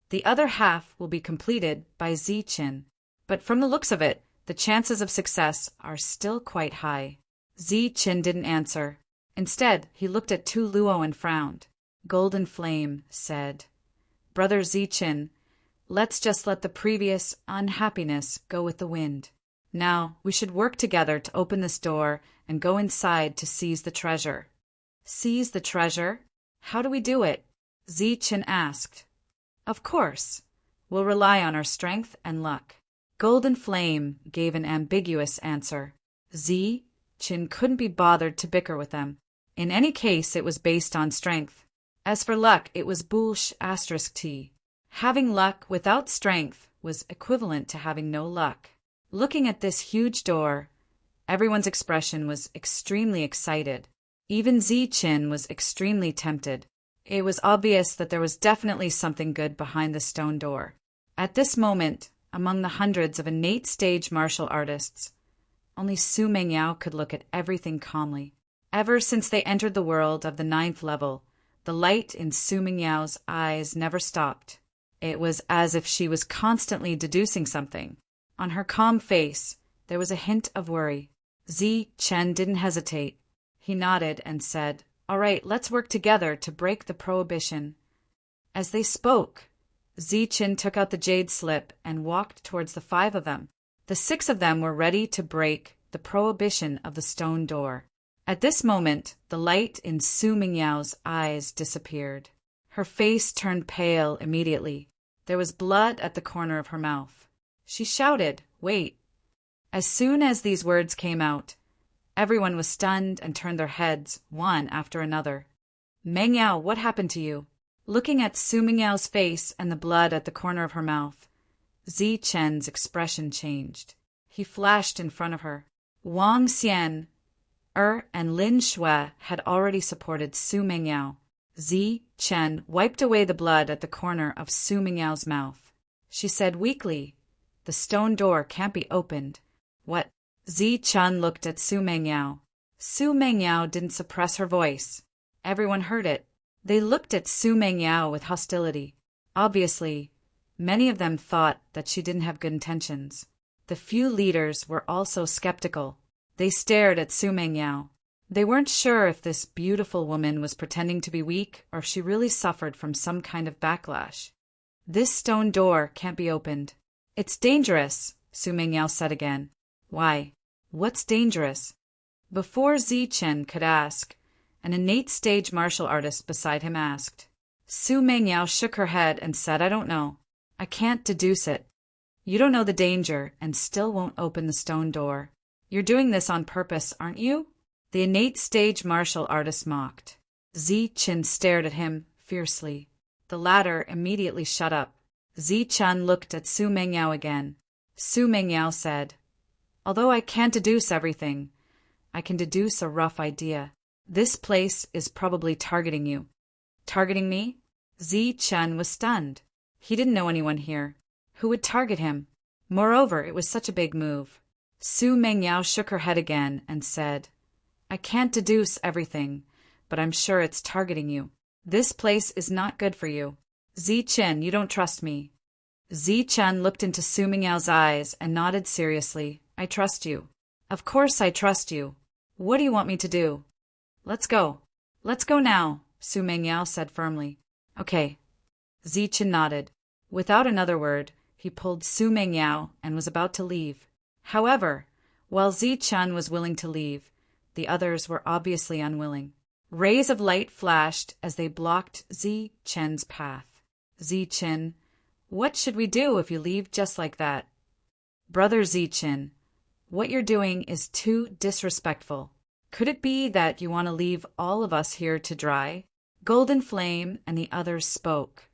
Speaker 1: The other half will be completed by Zichen, but from the looks of it, the chances of success are still quite high." Zichen didn't answer. Instead, he looked at Tu Luo and frowned. Golden Flame said, "Brother Zichen, let's just let the previous unhappiness go with the wind. Now, we should work together to open this door and go inside to seize the treasure." "Seize the treasure? How do we do it?" Zichen asked. "Of course, we'll rely on our strength and luck." Golden Flame gave an ambiguous answer. Zichen couldn't be bothered to bicker with them. In any case, it was based on strength. As for luck, it was **T. Having luck without strength was equivalent to having no luck. Looking at this huge door, everyone's expression was extremely excited. Even Zichen was extremely tempted. It was obvious that there was definitely something good behind the stone door. At this moment, among the hundreds of innate stage martial artists, only Su Mengyao could look at everything calmly. Ever since they entered the world of the 9th level, the light in Su Mengyao's eyes never stopped. It was as if she was constantly deducing something. On her calm face, there was a hint of worry. Zi Chen didn't hesitate. He nodded and said, "All right, let's work together to break the prohibition." As they spoke, Zi Chen took out the jade slip and walked towards the 5 of them. The 6 of them were ready to break the prohibition of the stone door. At this moment, the light in Su Mengyao's eyes disappeared. Her face turned pale immediately. There was blood at the corner of her mouth. She shouted, "Wait!" As soon as these words came out, everyone was stunned and turned their heads, one after another. "Mengyao, what happened to you?" Looking at Su Mengyao's face and the blood at the corner of her mouth, Zi Chen's expression changed. He flashed in front of her. Wang Xian, and Lin Shui had already supported Su Mengyao. Zi Chen wiped away the blood at the corner of Su Mengyao's mouth. She said weakly, "The stone door can't be opened." "What?" Zi Chen looked at Su Mengyao. Su Mengyao didn't suppress her voice. Everyone heard it. They looked at Su Mengyao with hostility. Obviously, many of them thought that she didn't have good intentions. The few leaders were also skeptical. They stared at Su Mengyao. They weren't sure if this beautiful woman was pretending to be weak or if she really suffered from some kind of backlash. "This stone door can't be opened." "It's dangerous," Su Mengyao said again. "Why? What's dangerous?" Before Zi Chen could ask, an innate stage martial artist beside him asked. Su Mengyao shook her head and said, "I don't know. I can't deduce it. You don't know the danger and still won't open the stone door. You're doing this on purpose, aren't you?" The innate stage martial artist mocked. Zi Chen stared at him fiercely. The latter immediately shut up. Zi Chen looked at Su Mengyao again. Su Mengyao said, "Although I can't deduce everything, I can deduce a rough idea. This place is probably targeting you." "Targeting me?" Zi Chen was stunned. He didn't know anyone here. Who would target him? Moreover, it was such a big move. Su Mengyao shook her head again and said, "I can't deduce everything, but I'm sure it's targeting you. This place is not good for you. Zi Chen, you don't trust me." Zi Chen looked into Su Mengyao's eyes and nodded seriously. "I trust you." "Of course I trust you. What do you want me to do?" "Let's go." "Let's go now," Su Mengyao said firmly. "Okay." Zi Chen nodded. Without another word, he pulled Su Mengyao and was about to leave. However, while Zi Chen was willing to leave, the others were obviously unwilling. Rays of light flashed as they blocked Zi Chen's path. "Zi Chen, what should we do if you leave just like that?" "Brother Zi Chen, what you're doing is too disrespectful. Could it be that you want to leave all of us here to dry?" Golden Flame and the others spoke,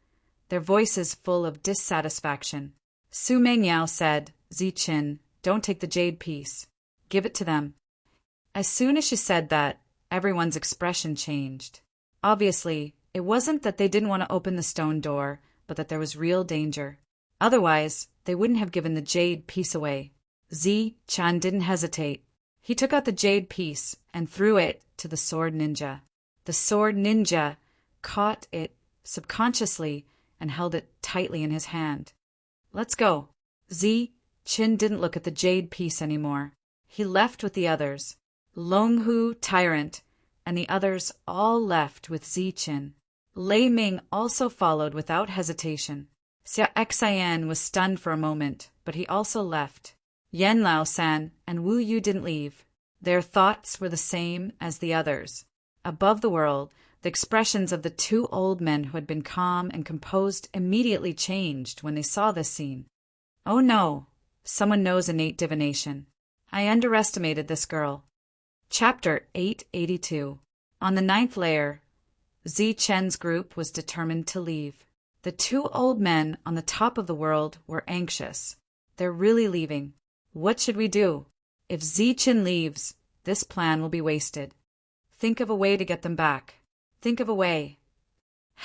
Speaker 1: their voices full of dissatisfaction. Su Mengyao said, "Zi Chen, don't take the jade piece. Give it to them." As soon as she said that, everyone's expression changed. Obviously, it wasn't that they didn't want to open the stone door, but that there was real danger. Otherwise, they wouldn't have given the jade piece away. Zi Chen didn't hesitate. He took out the jade piece and threw it to the sword ninja. The sword ninja caught it subconsciously and held it tightly in his hand. "Let's go." Zi Chen didn't look at the jade piece anymore. He left with the others. Longhu, Tyrant, and the others all left with Zi Chen. Lei Ming also followed without hesitation. Xia Xian was stunned for a moment, but he also left. Yan Lao San and Wu Yu didn't leave. Their thoughts were the same as the others. Above the world, the expressions of the 2 old men who had been calm and composed immediately changed when they saw this scene. "Oh no, someone knows innate divination. I underestimated this girl." Chapter 882. On the 9th layer, Zi Chen's group was determined to leave. The 2 old men on the top of the world were anxious. They're really leaving. What should we do? If Zi Chen leaves, this plan will be wasted. Think of a way to get them back. Think of a way.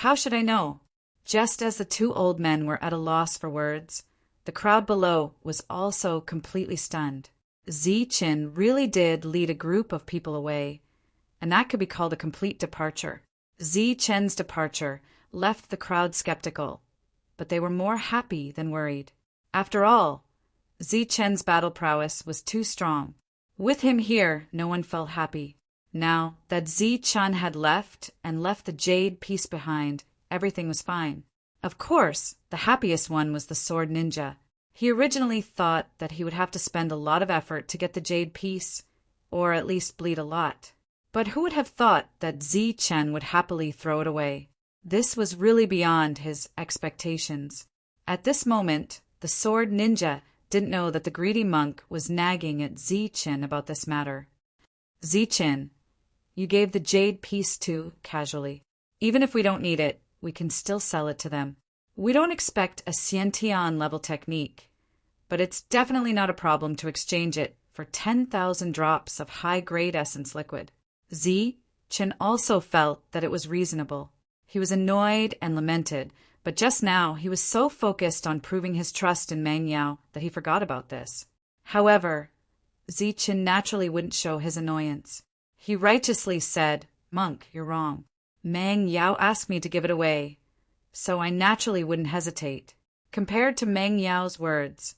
Speaker 1: How should I know? Just as the two old men were at a loss for words, the crowd below was also completely stunned. Zichen really did lead a group of people away, and that could be called a complete departure. Zichen's departure left the crowd skeptical, but they were more happy than worried. After all, Zichen's battle prowess was too strong. With him here, no one felt happy. Now that Zichen had left the jade piece behind, everything was fine. Of course, the happiest one was the sword ninja. He originally thought that he would have to spend a lot of effort to get the jade piece, or at least bleed a lot. But who would have thought that Zichen would happily throw it away? This was really beyond his expectations. At this moment, the sword ninja didn't know that the greedy monk was nagging at Zichen about this matter. Zichen, you gave the jade piece to, casually. Even if we don't need it, we can still sell it to them. We don't expect a Xiantian level technique, but it's definitely not a problem to exchange it for 10,000 drops of high-grade essence liquid. Zichen also felt that it was reasonable. He was annoyed and lamented, but just now he was so focused on proving his trust in Meng Yao that he forgot about this. However, Zichen naturally wouldn't show his annoyance. He righteously said, "Monk, you're wrong. Meng Yao asked me to give it away, so I naturally wouldn't hesitate." Compared to Meng Yao's words,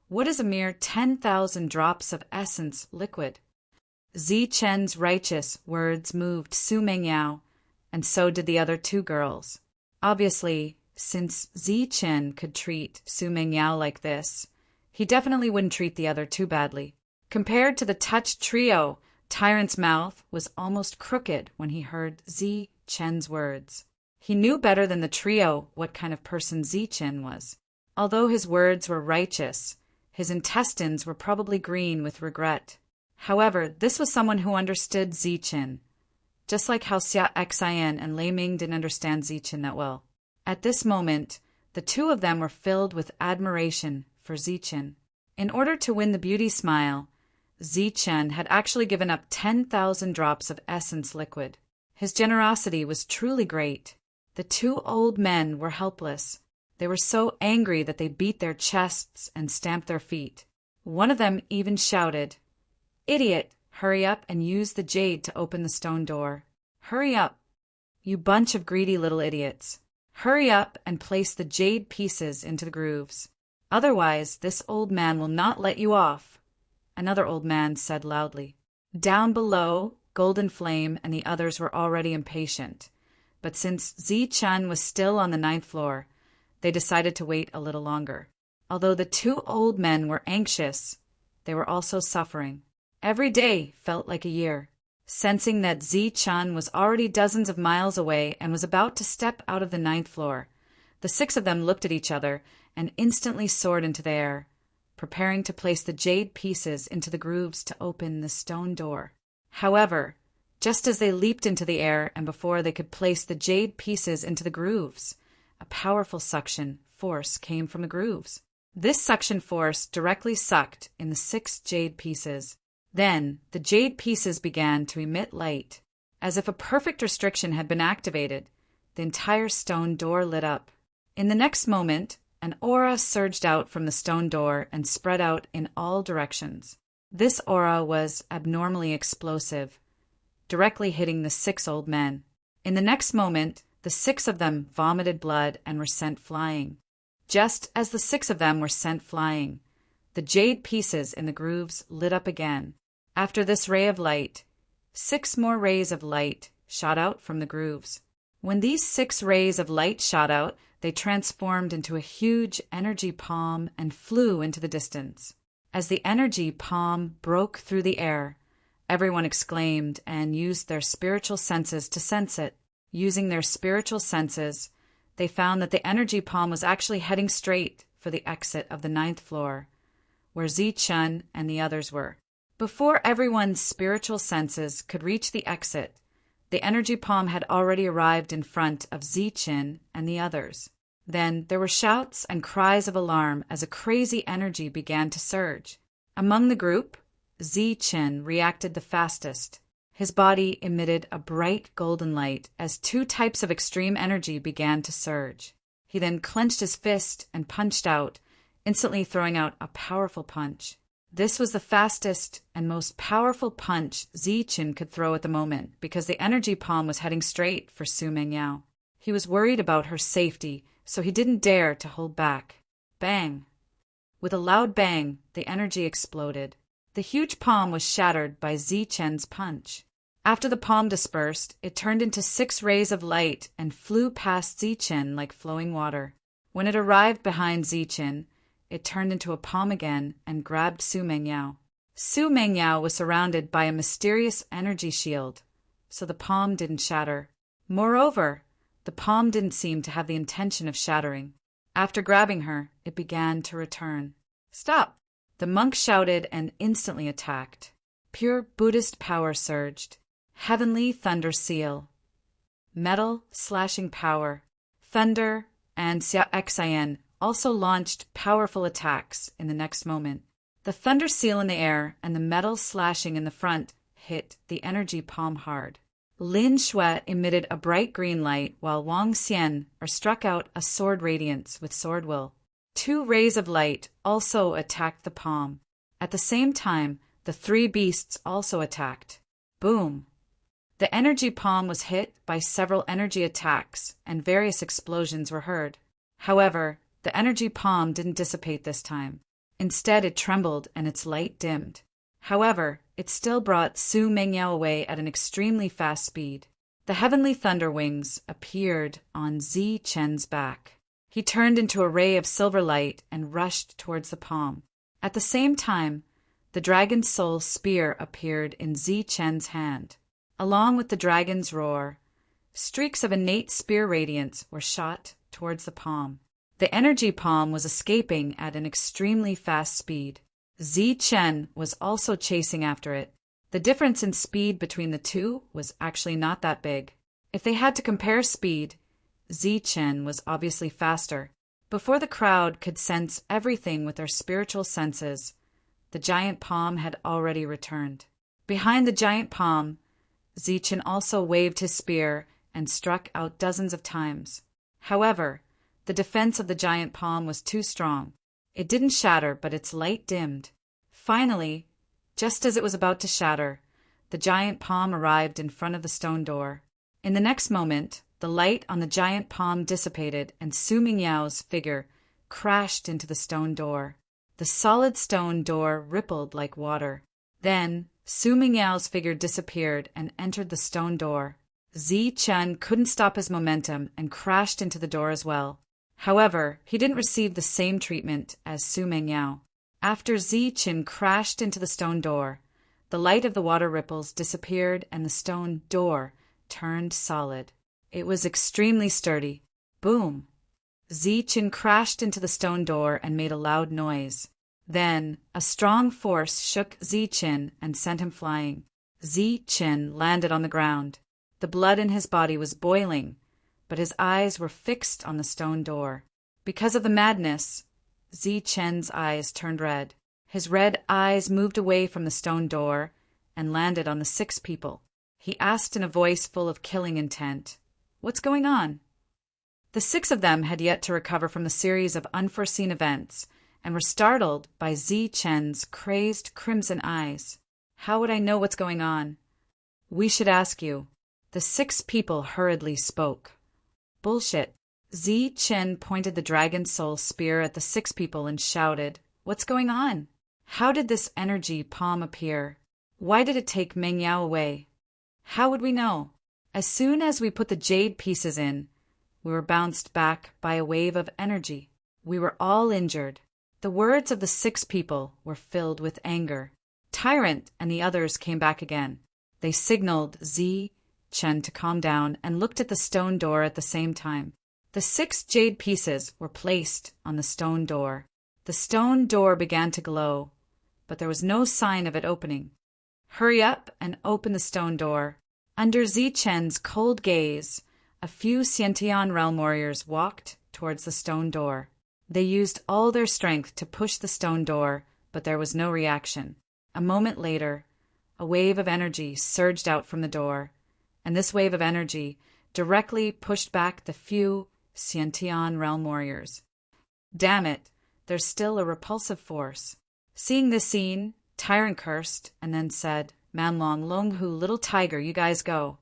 Speaker 1: what is a mere 10,000 drops of essence liquid? Zichen's righteous words moved Su Meng Yao, and so did the other two girls. Obviously, since Zichen could treat Su Meng Yao like this, he definitely wouldn't treat the other two badly. Compared to the touched trio, Tyrant's mouth was almost crooked when he heard Zichen's words. He knew better than the trio what kind of person Zichen was. Although his words were righteous, his intestines were probably green with regret. However, this was someone who understood Zichen, just like how Xia Xian and Lei Ming didn't understand Zichen that well. At this moment, the two of them were filled with admiration for Zichen. In order to win the beauty smile, Zichen had actually given up 10,000 drops of essence liquid. His generosity was truly great. The two old men were helpless. They were so angry that they beat their chests and stamped their feet. One of them even shouted, "Idiot, hurry up and use the jade to open the stone door. Hurry up, you bunch of greedy little idiots. Hurry up and place the jade pieces into the grooves. Otherwise, this old man will not let you off," another old man said loudly. Down below, Golden Flame and the others were already impatient. But since Zichen was still on the 9th floor, they decided to wait a little longer. Although the two old men were anxious, they were also suffering. Every day felt like a year. Sensing that Zichen was already dozens of miles away and was about to step out of the 9th floor, the six of them looked at each other and instantly soared into the air, preparing to place the jade pieces into the grooves to open the stone door. However, just as they leaped into the air and before they could place the jade pieces into the grooves, a powerful suction force came from the grooves. This suction force directly sucked in the 6 jade pieces. Then the jade pieces began to emit light. As if a perfect restriction had been activated, the entire stone door lit up. In the next moment, an aura surged out from the stone door and spread out in all directions. This aura was abnormally explosive, directly hitting the 6 old men. In the next moment, the 6 of them vomited blood and were sent flying. Just as the 6 of them were sent flying, the jade pieces in the grooves lit up again. After this ray of light, 6 more rays of light shot out from the grooves. When these 6 rays of light shot out, they transformed into a huge energy palm and flew into the distance. As the energy palm broke through the air, everyone exclaimed and used their spiritual senses to sense it. Using their spiritual senses, they found that the energy palm was actually heading straight for the exit of the 9th floor, where Zichen and the others were. Before everyone's spiritual senses could reach the exit, the energy palm had already arrived in front of Zichen and the others. Then there were shouts and cries of alarm as a crazy energy began to surge. Among the group, Zichen reacted the fastest. His body emitted a bright golden light as 2 types of extreme energy began to surge. He then clenched his fist and punched out, instantly throwing out a powerful punch. This was the fastest and most powerful punch Zichen could throw at the moment because the energy palm was heading straight for Su Mengyao. He was worried about her safety, so he didn't dare to hold back. Bang! With a loud bang, the energy exploded. The huge palm was shattered by Zichen's punch. After the palm dispersed, it turned into 6 rays of light and flew past Zichen like flowing water. When it arrived behind Zichen, it turned into a palm again and grabbed Su Mengyao. Su Mengyao was surrounded by a mysterious energy shield, so the palm didn't shatter. Moreover, the palm didn't seem to have the intention of shattering. After grabbing her, it began to return. "Stop!" The monk shouted and instantly attacked. Pure Buddhist power surged. Heavenly Thunder Seal. Metal slashing power. Thunder and Xiaoxian also launched powerful attacks in the next moment. The thunder seal in the air and the metal slashing in the front hit the energy palm hard. Lin Shui emitted a bright green light while Wang Xian struck out a sword radiance with sword will. 2 rays of light also attacked the palm. At the same time, the 3 beasts also attacked. Boom! The energy palm was hit by several energy attacks and various explosions were heard. However, the energy palm didn't dissipate this time. Instead, it trembled and its light dimmed. However, it still brought Su Mengyao away at an extremely fast speed. The heavenly thunder wings appeared on Zichen's back. He turned into a ray of silver light and rushed towards the palm. At the same time, the dragon's soul spear appeared in Zichen's hand. Along with the dragon's roar, streaks of innate spear radiance were shot towards the palm. The energy palm was escaping at an extremely fast speed. Zichen was also chasing after it. The difference in speed between the two was actually not that big. If they had to compare speed, Zichen was obviously faster. Before the crowd could sense everything with their spiritual senses, the giant palm had already returned. Behind the giant palm, Zichen also waved his spear and struck out dozens of times. However, the defense of the giant palm was too strong. It didn't shatter, but its light dimmed. Finally, just as it was about to shatter, the giant palm arrived in front of the stone door. In the next moment, the light on the giant palm dissipated and Su Mingyao's figure crashed into the stone door. The solid stone door rippled like water. Then, Su Mingyao's figure disappeared and entered the stone door. Zichen couldn't stop his momentum and crashed into the door as well. However, he didn't receive the same treatment as Su Mengyao. After Zichen crashed into the stone door, the light of the water ripples disappeared and the stone door turned solid. It was extremely sturdy. Boom! Zichen crashed into the stone door and made a loud noise. Then, a strong force shook Zichen and sent him flying. Zichen landed on the ground. The blood in his body was boiling, but his eyes were fixed on the stone door. Because of the madness, Zichen's eyes turned red. His red eyes moved away from the stone door and landed on the 6 people. He asked in a voice full of killing intent, "What's going on?" The 6 of them had yet to recover from the series of unforeseen events and were startled by Zichen's crazed crimson eyes. "How would I know what's going on?" "We should ask you." The 6 people hurriedly spoke. "Bullshit." Zichen pointed the dragon soul spear at the 6 people and shouted, "What's going on? How did this energy palm appear? Why did it take Mengyao away? How would we know?" As soon as we put the jade pieces in, we were bounced back by a wave of energy. We were all injured. The words of the 6 people were filled with anger. Tyrant and the others came back again. They signaled Zichen to calm down and looked at the stone door at the same time. The 6 jade pieces were placed on the stone door. The stone door began to glow, but there was no sign of it opening. "Hurry up and open the stone door." Under Zichen's cold gaze, a few Xiantian realm warriors walked towards the stone door. They used all their strength to push the stone door, but there was no reaction. A moment later, a wave of energy surged out from the door, and this wave of energy directly pushed back the few Xiantian realm warriors. Damn it, there's still a repulsive force. Seeing this scene, Tyrant cursed and then said, Manlong Longhu, little tiger, you guys go.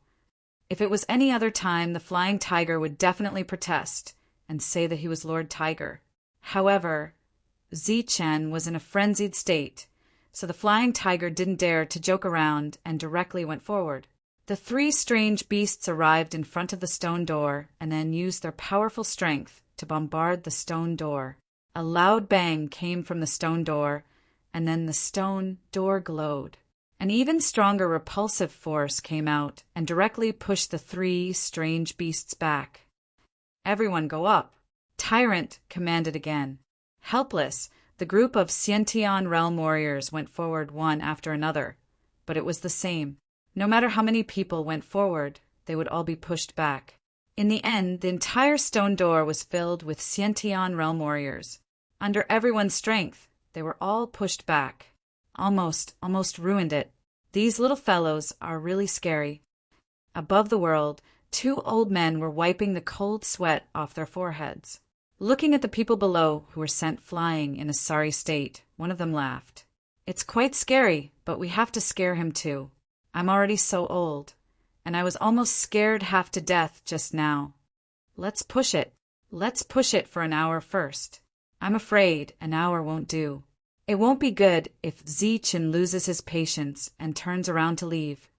Speaker 1: If it was any other time, the flying tiger would definitely protest and say that he was Lord Tiger. However, Zichen was in a frenzied state, so the flying tiger didn't dare to joke around and directly went forward. The three strange beasts arrived in front of the stone door and then used their powerful strength to bombard the stone door. A loud bang came from the stone door, and then the stone door glowed. An even stronger repulsive force came out and directly pushed the three strange beasts back. Everyone go up, Tyrant commanded again. Helpless, the group of Xiantian realm warriors went forward one after another, but it was the same. No matter how many people went forward, they would all be pushed back. In the end, the entire stone door was filled with Xiantian realm warriors. Under everyone's strength, they were all pushed back. Almost ruined it. These little fellows are really scary. Above the world, two old men were wiping the cold sweat off their foreheads. Looking at the people below who were sent flying in a sorry state, one of them laughed. It's quite scary, but we have to scare him too. I'm already so old, and I was almost scared half to death just now. Let's push it. Let's push it for an hour first. I'm afraid an hour won't do. It won't be good if Zichen loses his patience and turns around to leave.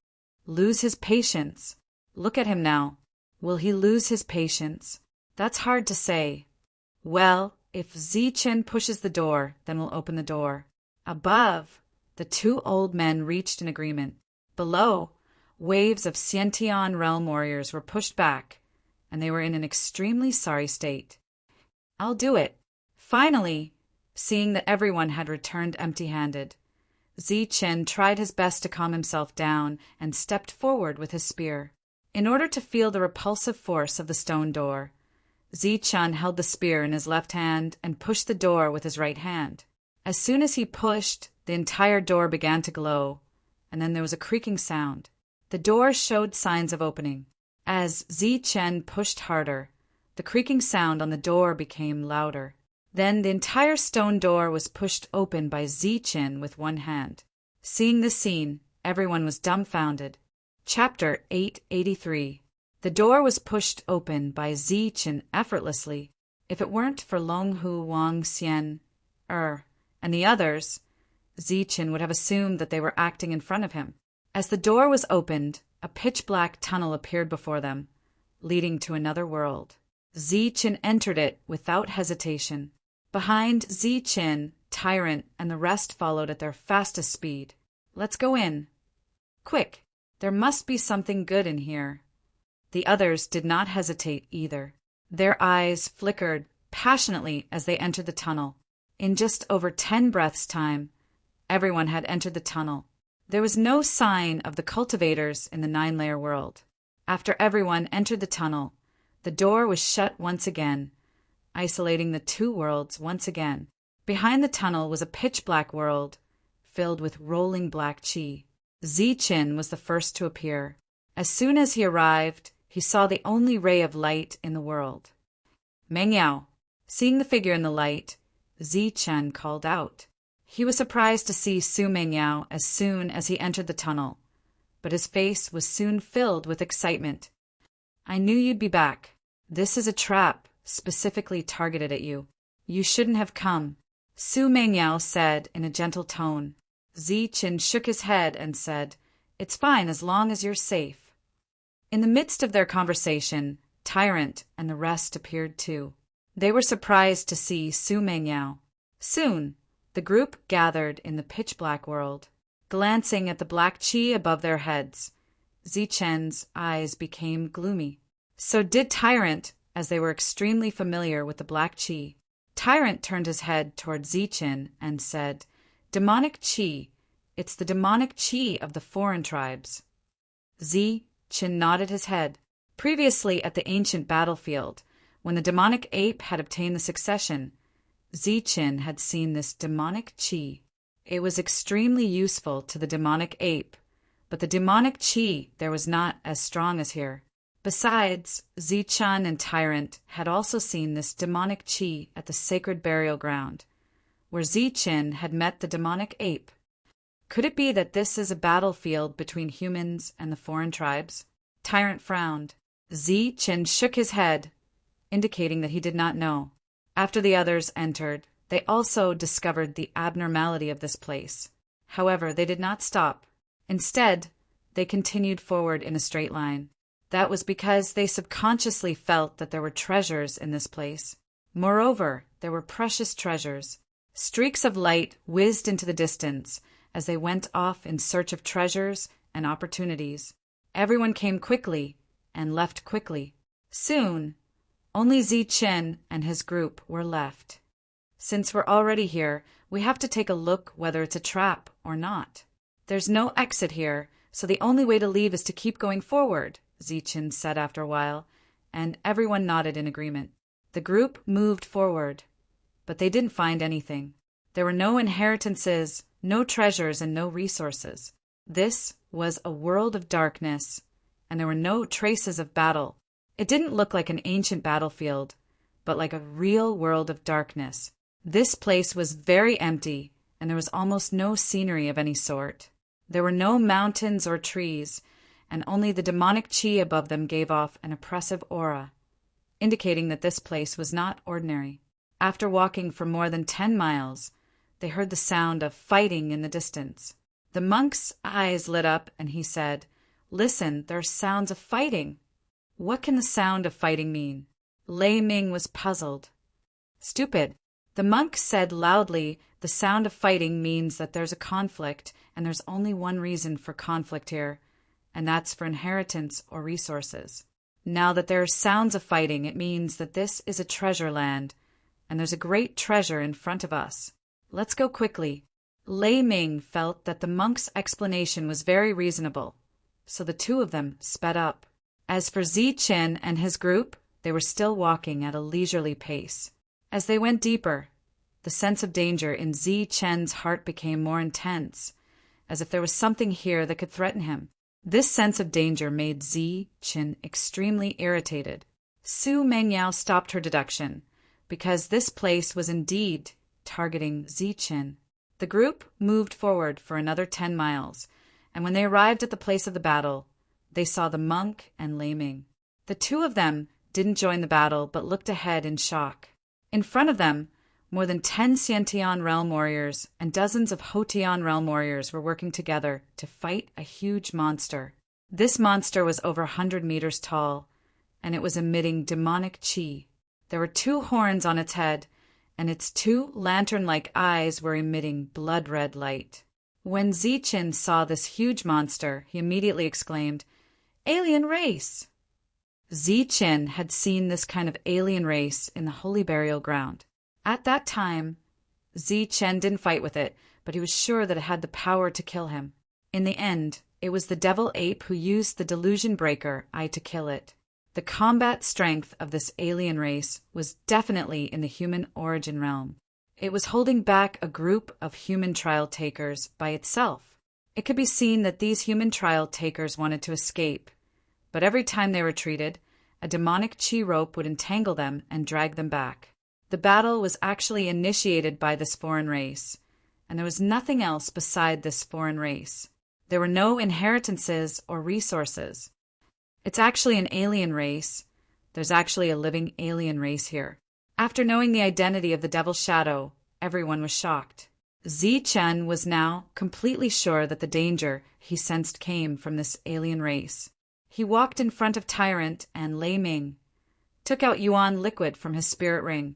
Speaker 1: Lose his patience? Look at him now. Will he lose his patience? That's hard to say. Well, if Zichen pushes the door, then we'll open the door. Above, the two old men reached an agreement. Below, waves of Xiantian realm warriors were pushed back, and they were in an extremely sorry state. I'll do it. Finally, seeing that everyone had returned empty-handed, Zichen tried his best to calm himself down and stepped forward with his spear. In order to feel the repulsive force of the stone door, Zichen held the spear in his left hand and pushed the door with his right hand. As soon as he pushed, the entire door began to glow, and then there was a creaking sound. The door showed signs of opening. As Zichen pushed harder, the creaking sound on the door became louder. Then the entire stone door was pushed open by Zichen with one hand. Seeing this scene, everyone was dumbfounded. Chapter 883. The door was pushed open by Zichen effortlessly. If it weren't for Longhu Wang Xian, and the others, Zichen would have assumed that they were acting in front of him. As the door was opened, a pitch-black tunnel appeared before them, leading to another world. Zichen entered it without hesitation. Behind Zichen, Tyrant, and the rest followed at their fastest speed. Let's go in. Quick, there must be something good in here. The others did not hesitate either. Their eyes flickered passionately as they entered the tunnel. In just over 10 breaths' time, everyone had entered the tunnel. There was no sign of the cultivators in the 9-layer world. After everyone entered the tunnel, the door was shut once again, isolating the two worlds once again. Behind the tunnel was a pitch-black world, filled with rolling black qi. Zichen was the first to appear. As soon as he arrived, he saw the only ray of light in the world. Mengyao. Seeing the figure in the light, Zichen called out. He was surprised to see Su Mengyao as soon as he entered the tunnel, but his face was soon filled with excitement. I knew you'd be back. This is a trap specifically targeted at you. You shouldn't have come, Su Mengyao said in a gentle tone. Zichen shook his head and said, It's fine as long as you're safe. In the midst of their conversation, Tyrant and the rest appeared too. They were surprised to see Su Mengyao. Soon, the group gathered in the pitch-black world. Glancing at the black qi above their heads, Zichen's eyes became gloomy. So did Tyrant, as they were extremely familiar with the black qi. Tyrant turned his head toward Zichen and said, Demonic qi. It's the demonic qi of the foreign tribes. Zichen nodded his head. Previously at the ancient battlefield, when the demonic ape had obtained the succession, Zichen had seen this demonic qi. It was extremely useful to the demonic ape, but the demonic qi there was not as strong as here. Besides, Zichun and Tyrant had also seen this demonic chi at the sacred burial ground, where Zichun had met the demonic ape. Could it be that this is a battlefield between humans and the foreign tribes? Tyrant frowned. Zichun shook his head, indicating that he did not know. After the others entered, they also discovered the abnormality of this place. However, they did not stop. Instead, they continued forward in a straight line. That was because they subconsciously felt that there were treasures in this place. Moreover, there were precious treasures. Streaks of light whizzed into the distance as they went off in search of treasures and opportunities. Everyone came quickly and left quickly. Soon, only Zichun and his group were left. Since we're already here, we have to take a look whether it's a trap or not. There's no exit here, so the only way to leave is to keep going forward, Zichun said after a while, and everyone nodded in agreement. The group moved forward, but they didn't find anything. There were no inheritances, no treasures, and no resources. This was a world of darkness, and there were no traces of battle. It didn't look like an ancient battlefield, but like a real world of darkness. This place was very empty, and there was almost no scenery of any sort. There were no mountains or trees, and only the demonic chi above them gave off an oppressive aura, indicating that this place was not ordinary. After walking for more than 10 miles, they heard the sound of fighting in the distance. The monk's eyes lit up, and he said, "Listen, there are sounds of fighting." What can the sound of fighting mean? Lei Ming was puzzled. Stupid. The monk said loudly, "The sound of fighting means that there's a conflict, and there's only one reason for conflict here, and that's for inheritance or resources. Now that there are sounds of fighting, it means that this is a treasure land, and there's a great treasure in front of us. Let's go quickly." Lei Ming felt that the monk's explanation was very reasonable, so the two of them sped up. As for Zichun and his group, they were still walking at a leisurely pace. As they went deeper, the sense of danger in Zichun's heart became more intense, as if there was something here that could threaten him. This sense of danger made Zichun extremely irritated. Su Mengyao stopped her deduction, because this place was indeed targeting Zichun. The group moved forward for another 10 miles, and when they arrived at the place of the battle, they saw the monk and Lei Ming. The two of them didn't join the battle, but looked ahead in shock. In front of them, more than 10 Xiantian realm warriors and dozens of Hotian realm warriors were working together to fight a huge monster. This monster was over 100 meters tall, and it was emitting demonic chi. There were 2 horns on its head, and its 2 lantern-like eyes were emitting blood-red light. When Zichun saw this huge monster, he immediately exclaimed, "Alien race!" Zichun had seen this kind of alien race in the holy burial ground. At that time, Zichun didn't fight with it, but he was sure that it had the power to kill him. In the end, it was the devil ape who used the delusion breaker eye to kill it. The combat strength of this alien race was definitely in the human origin realm. It was holding back a group of human trial takers by itself. It could be seen that these human trial takers wanted to escape, but every time they retreated, a demonic chi rope would entangle them and drag them back. The battle was actually initiated by this foreign race, and there was nothing else beside this foreign race. There were no inheritances or resources. It's actually an alien race. There's actually a living alien race here. After knowing the identity of the Devil's Shadow, everyone was shocked. Zichun was now completely sure that the danger he sensed came from this alien race. He walked in front of Tyrant and Lei Ming, took out Yuan liquid from his spirit ring,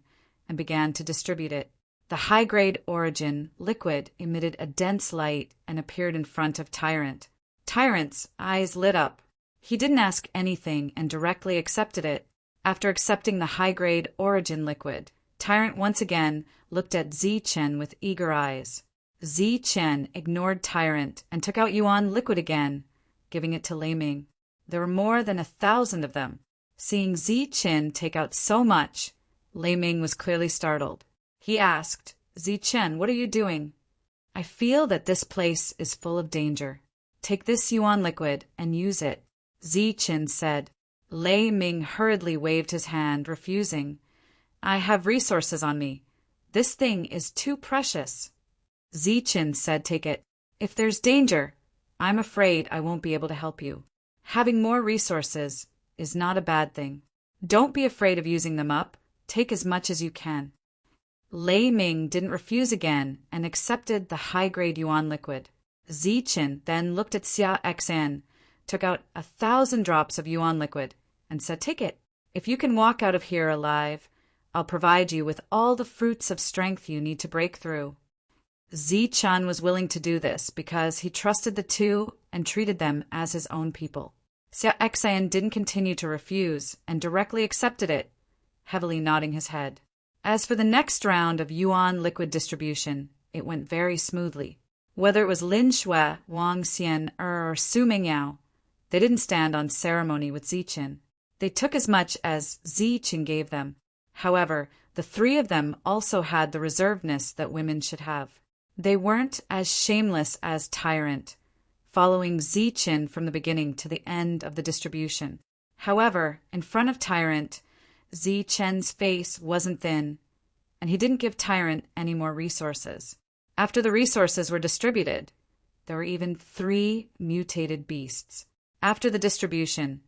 Speaker 1: and began to distribute it. The high-grade origin liquid emitted a dense light and appeared in front of Tyrant. Tyrant's eyes lit up. He didn't ask anything and directly accepted it. After accepting the high-grade origin liquid, Tyrant once again looked at Zichun with eager eyes. Zichun ignored Tyrant and took out Yuan liquid again, giving it to Lei Ming. There were more than 1,000 of them. Seeing Zichun take out so much, Lei Ming was clearly startled. He asked, "Zichun, what are you doing?" "I feel that this place is full of danger. Take this Yuan liquid and use it," Zichun said. Lei Ming hurriedly waved his hand, refusing. I have resources on me. This thing is too precious. Zichen said, take it. If there's danger, I'm afraid I won't be able to help you. Having more resources is not a bad thing. Don't be afraid of using them up. Take as much as you can. Lei Ming didn't refuse again and accepted the high-grade yuan liquid. Zichen then looked at Xia Xan, took out 1,000 drops of yuan liquid, and said, take it. If you can walk out of here alive, I'll provide you with all the fruits of strength you need to break through. Zichen was willing to do this because he trusted the two and treated them as his own people. Xia Xan didn't continue to refuse and directly accepted it, heavily nodding his head. As for the next round of yuan liquid distribution, it went very smoothly. Whether it was Lin Shui, Wang Xian, or Su Mingyao, they didn't stand on ceremony with Zichen. They took as much as Zichen gave them. However, the three of them also had the reservedness that women should have. They weren't as shameless as Tyrant, following Zichen from the beginning to the end of the distribution. However, in front of Tyrant, Zichen's face wasn't thin, and he didn't give Tyrant any more resources. After the resources were distributed, there were even 3 mutated beasts. After the distribution,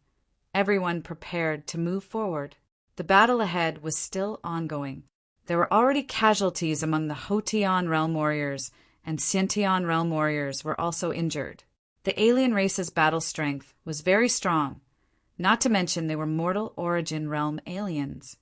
Speaker 1: everyone prepared to move forward. The battle ahead was still ongoing. There were already casualties among the Hotian realm warriors, and Xiantian realm warriors were also injured. The alien race's battle strength was very strong, not to mention they were mortal origin realm aliens.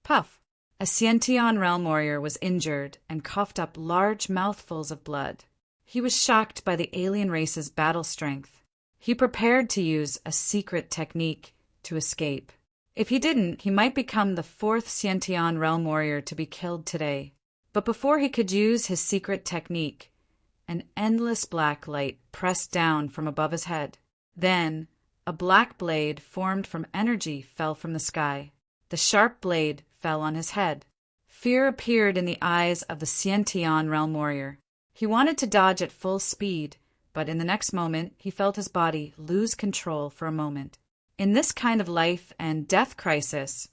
Speaker 1: Puff! A Xiantian realm warrior was injured and coughed up large mouthfuls of blood. He was shocked by the alien race's battle strength. He prepared to use a secret technique to escape. If he didn't, he might become the 4th Xiantian realm warrior to be killed today. But before he could use his secret technique, an endless black light pressed down from above his head. Then, a black blade formed from energy fell from the sky. The sharp blade fell on his head. Fear appeared in the eyes of the Xiantian realm warrior. He wanted to dodge at full speed, but in the next moment he felt his body lose control for a moment. In this kind of life and death crisis,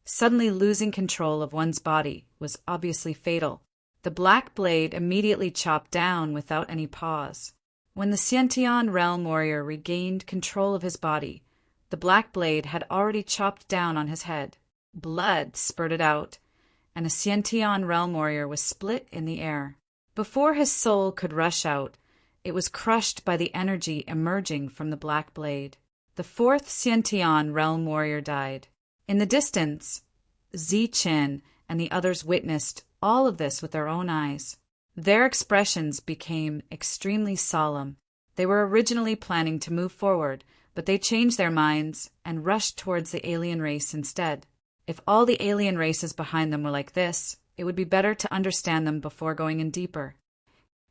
Speaker 1: suddenly losing control of one's body was obviously fatal. The black blade immediately chopped down without any pause. When the Xiantian realm warrior regained control of his body, the black blade had already chopped down on his head. Blood spurted out, and a Xiantian realm warrior was split in the air. Before his soul could rush out, it was crushed by the energy emerging from the black blade. The 4th Xiantian realm warrior died. In the distance, Zichen and the others witnessed all of this with their own eyes. Their expressions became extremely solemn. They were originally planning to move forward, but they changed their minds and rushed towards the alien race instead. If all the alien races behind them were like this, it would be better to understand them before going in deeper.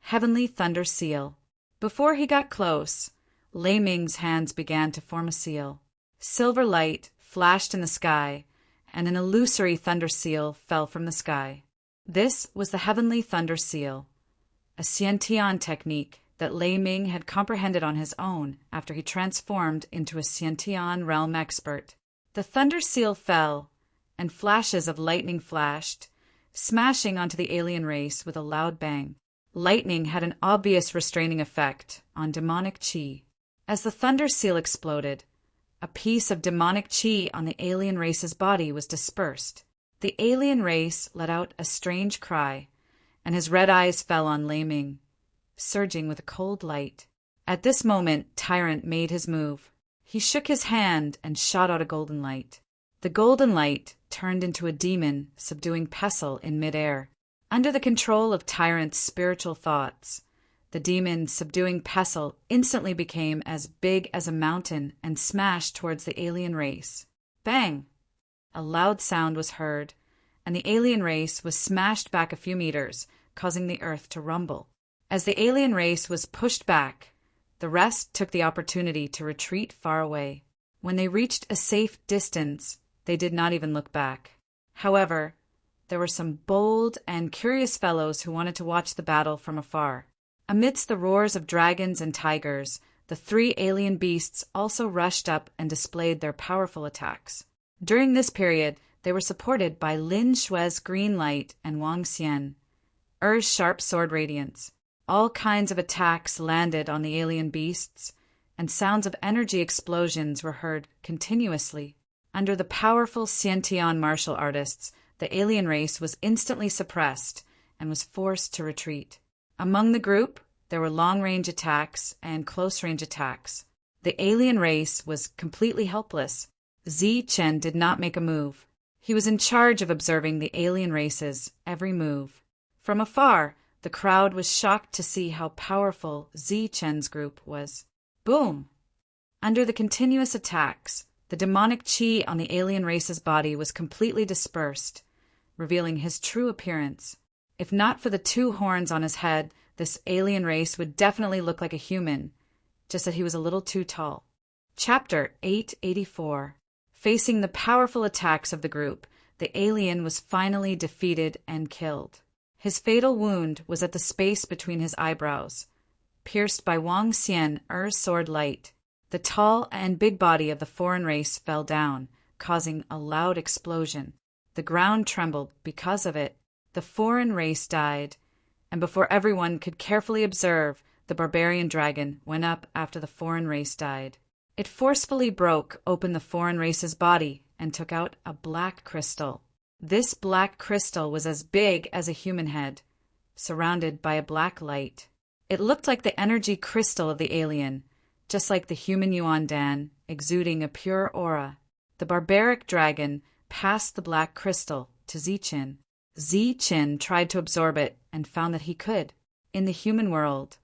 Speaker 1: Heavenly Thunder Seal. Before he got close, Lei Ming's hands began to form a seal. Silver light flashed in the sky, and an illusory thunder seal fell from the sky. This was the Heavenly Thunder Seal, a Xiantian technique that Lei Ming had comprehended on his own after he transformed into a Xiantian realm expert. The Thunder Seal fell, and flashes of lightning flashed, smashing onto the alien race with a loud bang. Lightning had an obvious restraining effect on demonic qi. As the Thunder Seal exploded, a piece of demonic qi on the alien race's body was dispersed. The alien race let out a strange cry, and his red eyes fell on Lei Ming, surging with a cold light. At this moment, Tyrant made his move. He shook his hand and shot out a golden light. The golden light turned into a demon, subduing Pestle in midair. Under the control of Tyrant's spiritual thoughts, the demon subduing Pestle instantly became as big as a mountain and smashed towards the alien race. Bang! A loud sound was heard, and the alien race was smashed back a few meters, causing the earth to rumble. As the alien race was pushed back, the rest took the opportunity to retreat far away. When they reached a safe distance, they did not even look back. However, there were some bold and curious fellows who wanted to watch the battle from afar. Amidst the roars of dragons and tigers, the three alien beasts also rushed up and displayed their powerful attacks. During this period, they were supported by Lin Shui's green light and Wang Xian's sharp sword radiance. All kinds of attacks landed on the alien beasts, and sounds of energy explosions were heard continuously. Under the powerful Xiantian martial artists, the alien race was instantly suppressed and was forced to retreat. Among the group, there were long-range attacks and close-range attacks. The alien race was completely helpless. Zichen did not make a move. He was in charge of observing the alien race's every move. From afar, the crowd was shocked to see how powerful Zichen's group was. Boom! Under the continuous attacks, the demonic qi on the alien race's body was completely dispersed, revealing his true appearance. If not for the two horns on his head, this alien race would definitely look like a human, just that he was a little too tall. Chapter 884. Facing the powerful attacks of the group, the alien was finally defeated and killed. His fatal wound was at the space between his eyebrows, pierced by Wang Xian's sword light. The tall and big body of the foreign race fell down, causing a loud explosion. The ground trembled because of it. The foreign race died, and before everyone could carefully observe, the barbarian dragon went up after the foreign race died. It forcefully broke open the foreign race's body and took out a black crystal. This black crystal was as big as a human head, surrounded by a black light. It looked like the energy crystal of the alien, just like the human Yuan Dan, exuding a pure aura. The barbaric dragon passed the black crystal to Zichen. Zichen tried to absorb it and found that he could. In the human world,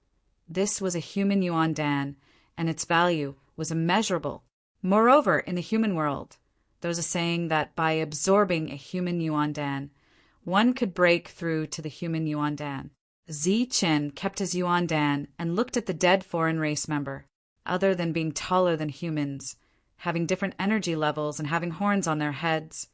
Speaker 1: this was a human Yuan Dan, and its value was immeasurable. Moreover, in the human world, there was a saying that by absorbing a human Yuan Dan, one could break through to the human Yuan Dan. Zichen kept his Yuan Dan and looked at the dead foreign race member. Other than being taller than humans, having different energy levels and having horns on their heads,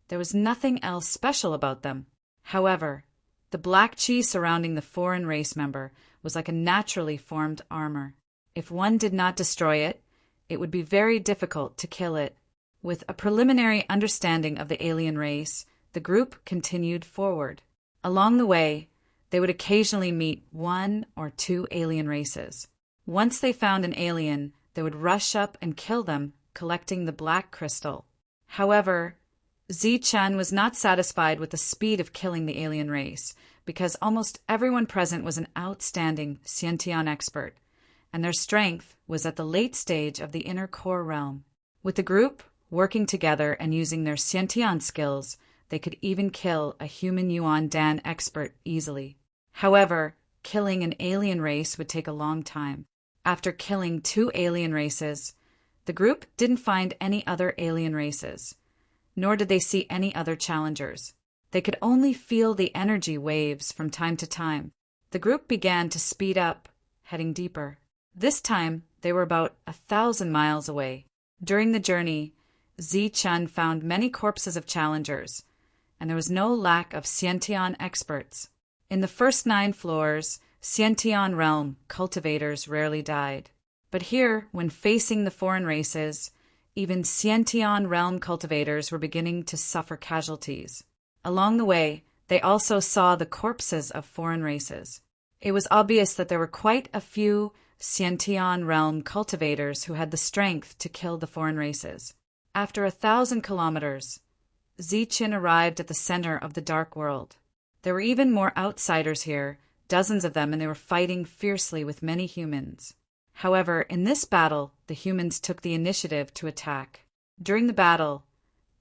Speaker 1: there was nothing else special about them. However, the black qi surrounding the foreign race member was like a naturally formed armor. If one did not destroy it, it would be very difficult to kill it. With a preliminary understanding of the alien race, the group continued forward. Along the way, they would occasionally meet one or two alien races. Once they found an alien, they would rush up and kill them, collecting the black crystal. However, Zichen was not satisfied with the speed of killing the alien race, because almost everyone present was an outstanding Xiantian expert, and their strength was at the late stage of the inner core realm. With the group working together and using their Xiantian skills, they could even kill a human Yuan Dan expert easily. However, killing an alien race would take a long time. After killing two alien races, the group didn't find any other alien races, nor did they see any other challengers. They could only feel the energy waves from time to time. The group began to speed up, heading deeper. This time, they were about 1,000 miles away. During the journey, Zichen found many corpses of challengers, and there was no lack of Xiantian experts. In the first 9 floors, Xiantian realm cultivators rarely died. But here, when facing the foreign races, even Xiantian realm cultivators were beginning to suffer casualties. Along the way, they also saw the corpses of foreign races. It was obvious that there were quite a few Xiantian realm cultivators who had the strength to kill the foreign races. After 1,000 kilometers, Zichen arrived at the center of the dark world. There were even more outsiders here, dozens of them, and they were fighting fiercely with many humans. However, in this battle, the humans took the initiative to attack. During the battle,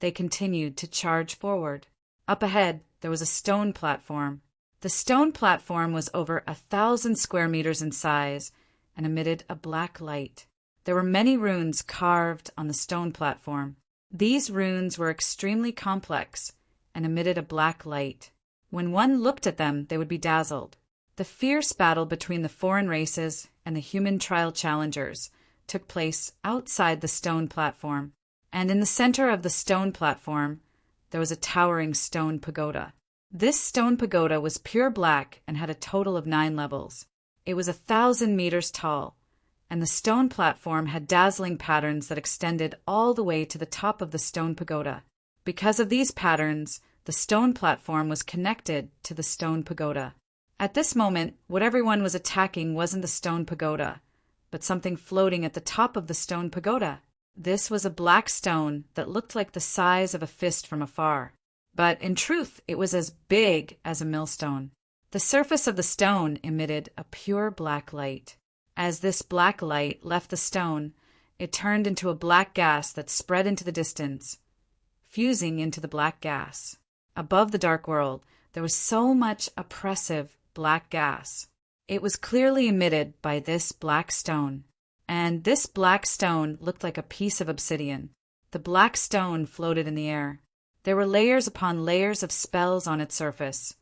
Speaker 1: they continued to charge forward. Up ahead, there was a stone platform. The stone platform was over 1,000 square meters in size and emitted a black light. There were many runes carved on the stone platform. These runes were extremely complex and emitted a black light. When one looked at them, they would be dazzled. The fierce battle between the foreign races and the human trial challengers took place outside the stone platform, and in the center of the stone platform, there was a towering stone pagoda. This stone pagoda was pure black and had a total of 9 levels. It was 1,000 meters tall, and the stone platform had dazzling patterns that extended all the way to the top of the stone pagoda. Because of these patterns, the stone platform was connected to the stone pagoda. At this moment, what everyone was attacking wasn't the stone pagoda, but something floating at the top of the stone pagoda. This was a black stone that looked like the size of a fist from afar, but in truth it was as big as a millstone. The surface of the stone emitted a pure black light. As this black light left the stone, it turned into a black gas that spread into the distance, fusing into the black gas. Above the dark world, there was so much oppressive black gas. It was clearly emitted by this black stone, and this black stone looked like a piece of obsidian. The black stone floated in the air. There were layers upon layers of spells on its surface,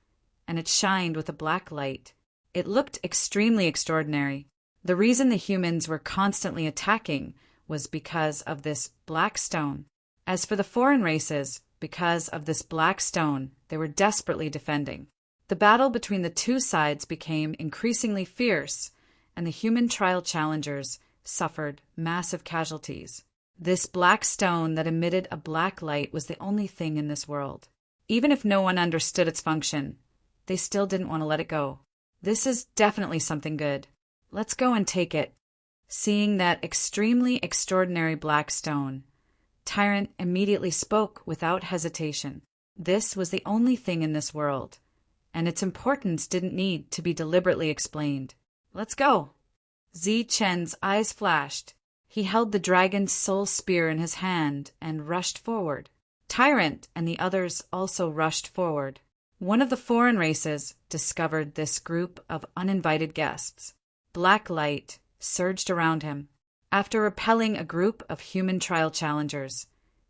Speaker 1: and it shined with a black light. It looked extremely extraordinary. The reason the humans were constantly attacking was because of this black stone. As for the foreign races, because of this black stone, they were desperately defending. The battle between the two sides became increasingly fierce, and the human trial challengers suffered massive casualties. This black stone that emitted a black light was the only thing in this world. Even if no one understood its function, they still didn't want to let it go. This is definitely something good. Let's go and take it. Seeing that extremely extraordinary black stone, Tyrant immediately spoke without hesitation. This was the only thing in this world, and its importance didn't need to be deliberately explained. Let's go. Zi Chen's eyes flashed. He held the dragon's soul spear in his hand and rushed forward. Tyrant and the others also rushed forward. One of the foreign races discovered this group of uninvited guests. Black light surged around him. After repelling a group of human trial challengers,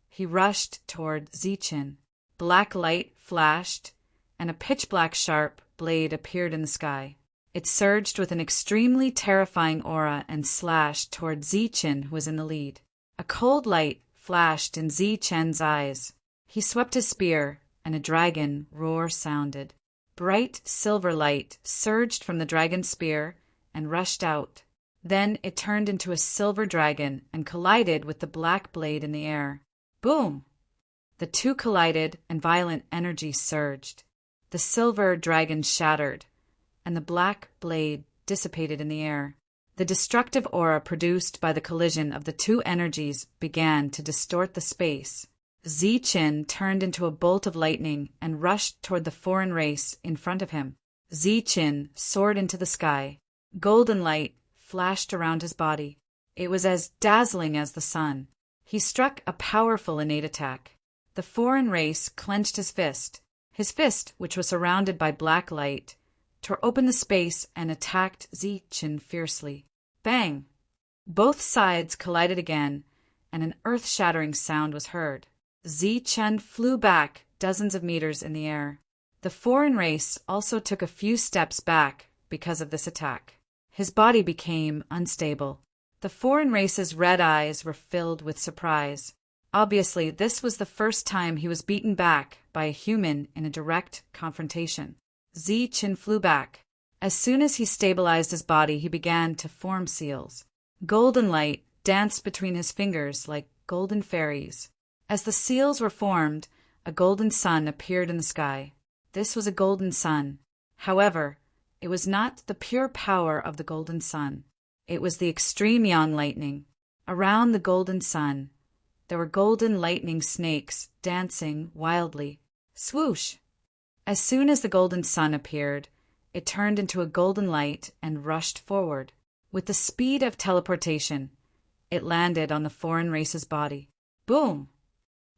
Speaker 1: he rushed toward Zichen. Black light flashed, and a pitch-black sharp blade appeared in the sky. It surged with an extremely terrifying aura and slashed toward Zichen, who was in the lead. A cold light flashed in Zichen's eyes. He swept his spear, and a dragon roar sounded. Bright silver light surged from the dragon's spear and rushed out. Then it turned into a silver dragon and collided with the black blade in the air. Boom! The two collided and violent energy surged. The silver dragon shattered, and the black blade dissipated in the air. The destructive aura produced by the collision of the two energies began to distort the space. Zichen turned into a bolt of lightning and rushed toward the foreign race in front of him. Zichen soared into the sky. Golden light flashed around his body. It was as dazzling as the sun. He struck a powerful innate attack. The foreign race clenched his fist. His fist, which was surrounded by black light, tore open the space and attacked Zichen fiercely. Bang! Both sides collided again, and an earth-shattering sound was heard. Zichen flew back dozens of meters in the air. The foreign race also took a few steps back because of this attack. His body became unstable. The foreign race's red eyes were filled with surprise. Obviously, this was the first time he was beaten back by a human in a direct confrontation. Zichen flew back. As soon as he stabilized his body, he began to form seals. Golden light danced between his fingers like golden fairies. As the seals were formed, a golden sun appeared in the sky. This was a golden sun. However, it was not the pure power of the golden sun. It was the extreme yang lightning. Around the golden sun, there were golden lightning snakes dancing wildly. Swoosh! As soon as the golden sun appeared, it turned into a golden light and rushed forward. With the speed of teleportation, it landed on the foreign race's body. Boom!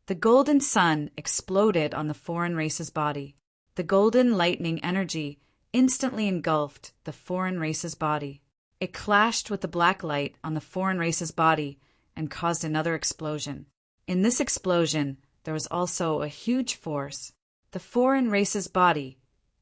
Speaker 1: The golden sun exploded on the foreign race's body. The golden lightning energy instantly engulfed the foreign race's body. It clashed with the black light on the foreign race's body and caused another explosion. In this explosion, there was also a huge force. The foreign race's body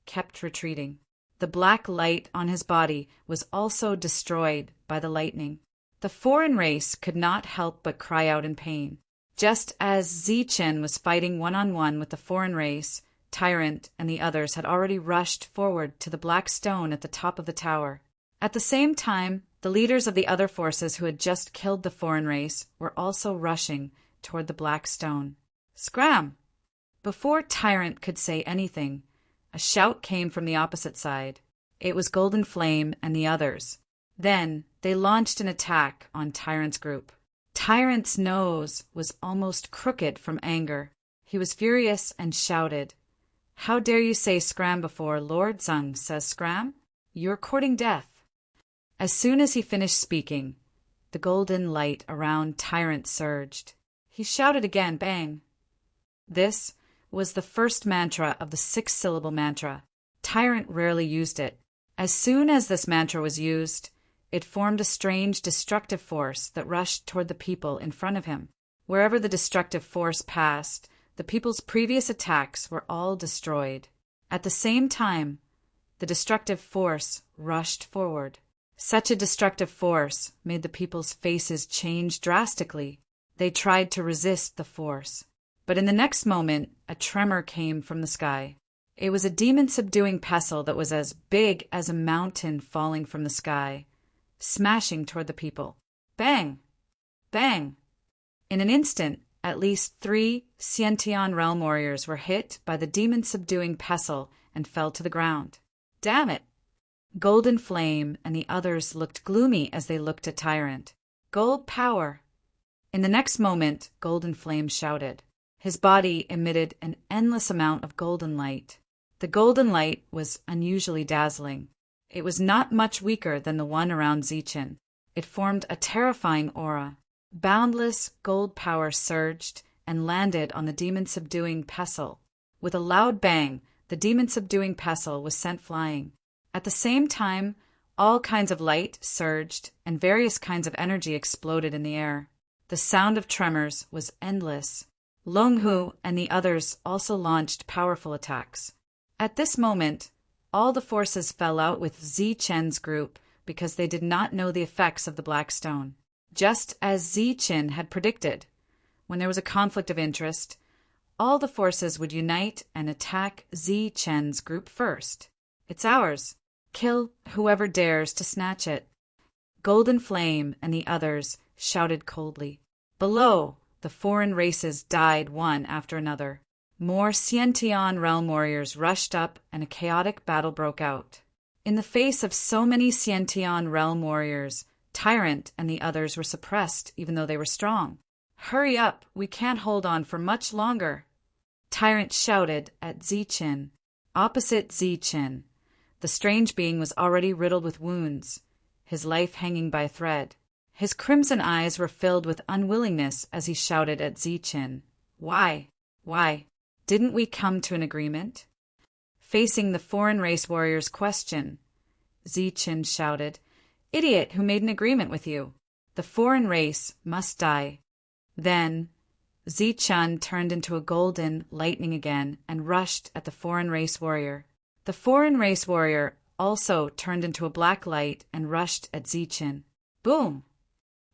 Speaker 1: kept retreating. The black light on his body was also destroyed by the lightning. The foreign race could not help but cry out in pain. Just as Zichen was fighting one-on-one with the foreign race, Tyrant and the others had already rushed forward to the black stone at the top of the tower. At the same time, The leaders of the other forces who had just killed the foreign race were also rushing toward the black stone. Scram! Before Tyrant could say anything, a shout came from the opposite side. It was Golden Flame and the others. Then they launched an attack on Tyrant's group. Tyrant's nose was almost crooked from anger. He was furious and shouted, "How dare you say Scram before Lord Zung says Scram? You're courting death." As soon as he finished speaking, the golden light around Tyrant surged. He shouted again, bang. This was the first mantra of the 6-syllable mantra. Tyrant rarely used it. As soon as this mantra was used, it formed a strange destructive force that rushed toward the people in front of him. Wherever the destructive force passed, the people's previous attacks were all destroyed. At the same time, the destructive force rushed forward. Such a destructive force made the people's faces change drastically. They tried to resist the force. But in the next moment, a tremor came from the sky. It was a demon-subduing pestle that was as big as a mountain falling from the sky, smashing toward the people. Bang! Bang! In an instant, at least 3 Xiantian realm warriors were hit by the demon-subduing pestle and fell to the ground. Damn it! Golden Flame and the others looked gloomy as they looked at Tyrant. Gold power! In the next moment, Golden Flame shouted. His body emitted an endless amount of golden light. The golden light was unusually dazzling. It was not much weaker than the one around Zichin. It formed a terrifying aura. Boundless gold power surged and landed on the demon-subduing pestle. With a loud bang, the demon-subduing pestle was sent flying. At the same time, all kinds of light surged and various kinds of energy exploded in the air. The sound of tremors was endless. Longhu and the others also launched powerful attacks. At this moment, all the forces fell out with Zichen's group because they did not know the effects of the Black Stone. Just as Zichin had predicted, when there was a conflict of interest, all the forces would unite and attack Zichen's group first. It's ours. Kill whoever dares to snatch it. Golden Flame and the others shouted coldly. Below, the foreign races died one after another. More Xiantian realm warriors rushed up and a chaotic battle broke out. In the face of so many Xiantian realm warriors, Tyrant and the others were suppressed even though they were strong. Hurry up, we can't hold on for much longer. Tyrant shouted at Zichin. Opposite Zichin, the strange being was already riddled with wounds, his life hanging by a thread. His crimson eyes were filled with unwillingness as he shouted at Zichin. Why? Why? Didn't we come to an agreement? Facing the foreign race warrior's question, Zichin shouted, Idiot who made an agreement with you. The foreign race must die. Then, Zichin turned into a golden lightning again and rushed at the foreign race warrior. The foreign race warrior also turned into a black light and rushed at Zichin. Boom!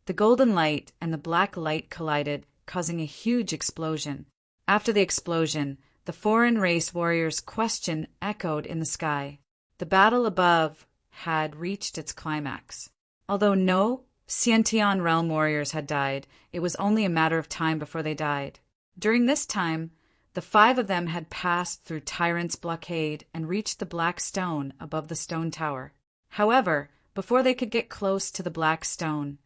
Speaker 1: The golden light and the black light collided, causing a huge explosion. After the explosion, the foreign race warrior's question echoed in the sky. The battle above had reached its climax. Although no Xiantian realm warriors had died, it was only a matter of time before they died. During this time, the 5 of them had passed through Tyrant's blockade and reached the black stone above the stone tower. However, before they could get close to the black stone,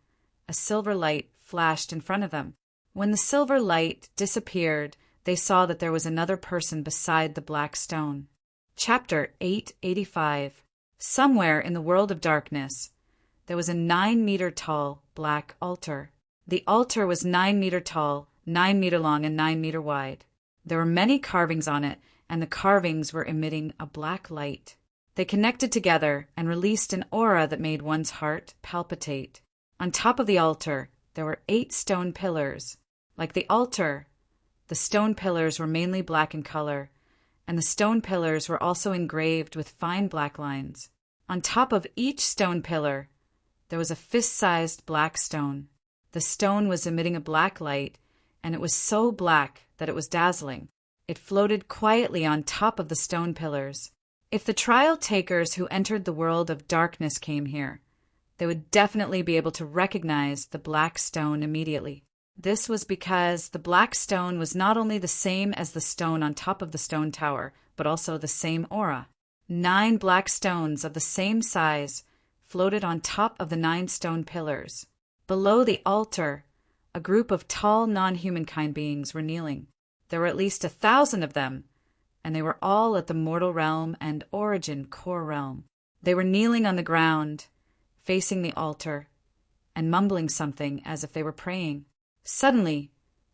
Speaker 1: a silver light flashed in front of them. When the silver light disappeared, they saw that there was another person beside the black stone. Chapter 885. Somewhere in the world of darkness, there was a 9-meter-tall black altar. The altar was 9 meter tall, 9 meter long, and 9 meter wide. There were many carvings on it, and the carvings were emitting a black light. They connected together and released an aura that made one's heart palpitate. On top of the altar, there were 8 stone pillars. Like the altar, the stone pillars were mainly black in color, and the stone pillars were also engraved with fine black lines. On top of each stone pillar, there was a fist-sized black stone. The stone was emitting a black light, and it was so black that it was dazzling. It floated quietly on top of the stone pillars. If the trial takers who entered the world of darkness came here, they would definitely be able to recognize the black stone immediately. This was because the black stone was not only the same as the stone on top of the stone tower, but also the same aura. 9 black stones of the same size floated on top of the 9 stone pillars. Below the altar, a group of tall non-humankind beings were kneeling. There were at least 1,000 of them, and they were all at the mortal realm and origin core realm. They were kneeling on the ground, facing the altar, and mumbling something as if they were praying. Suddenly,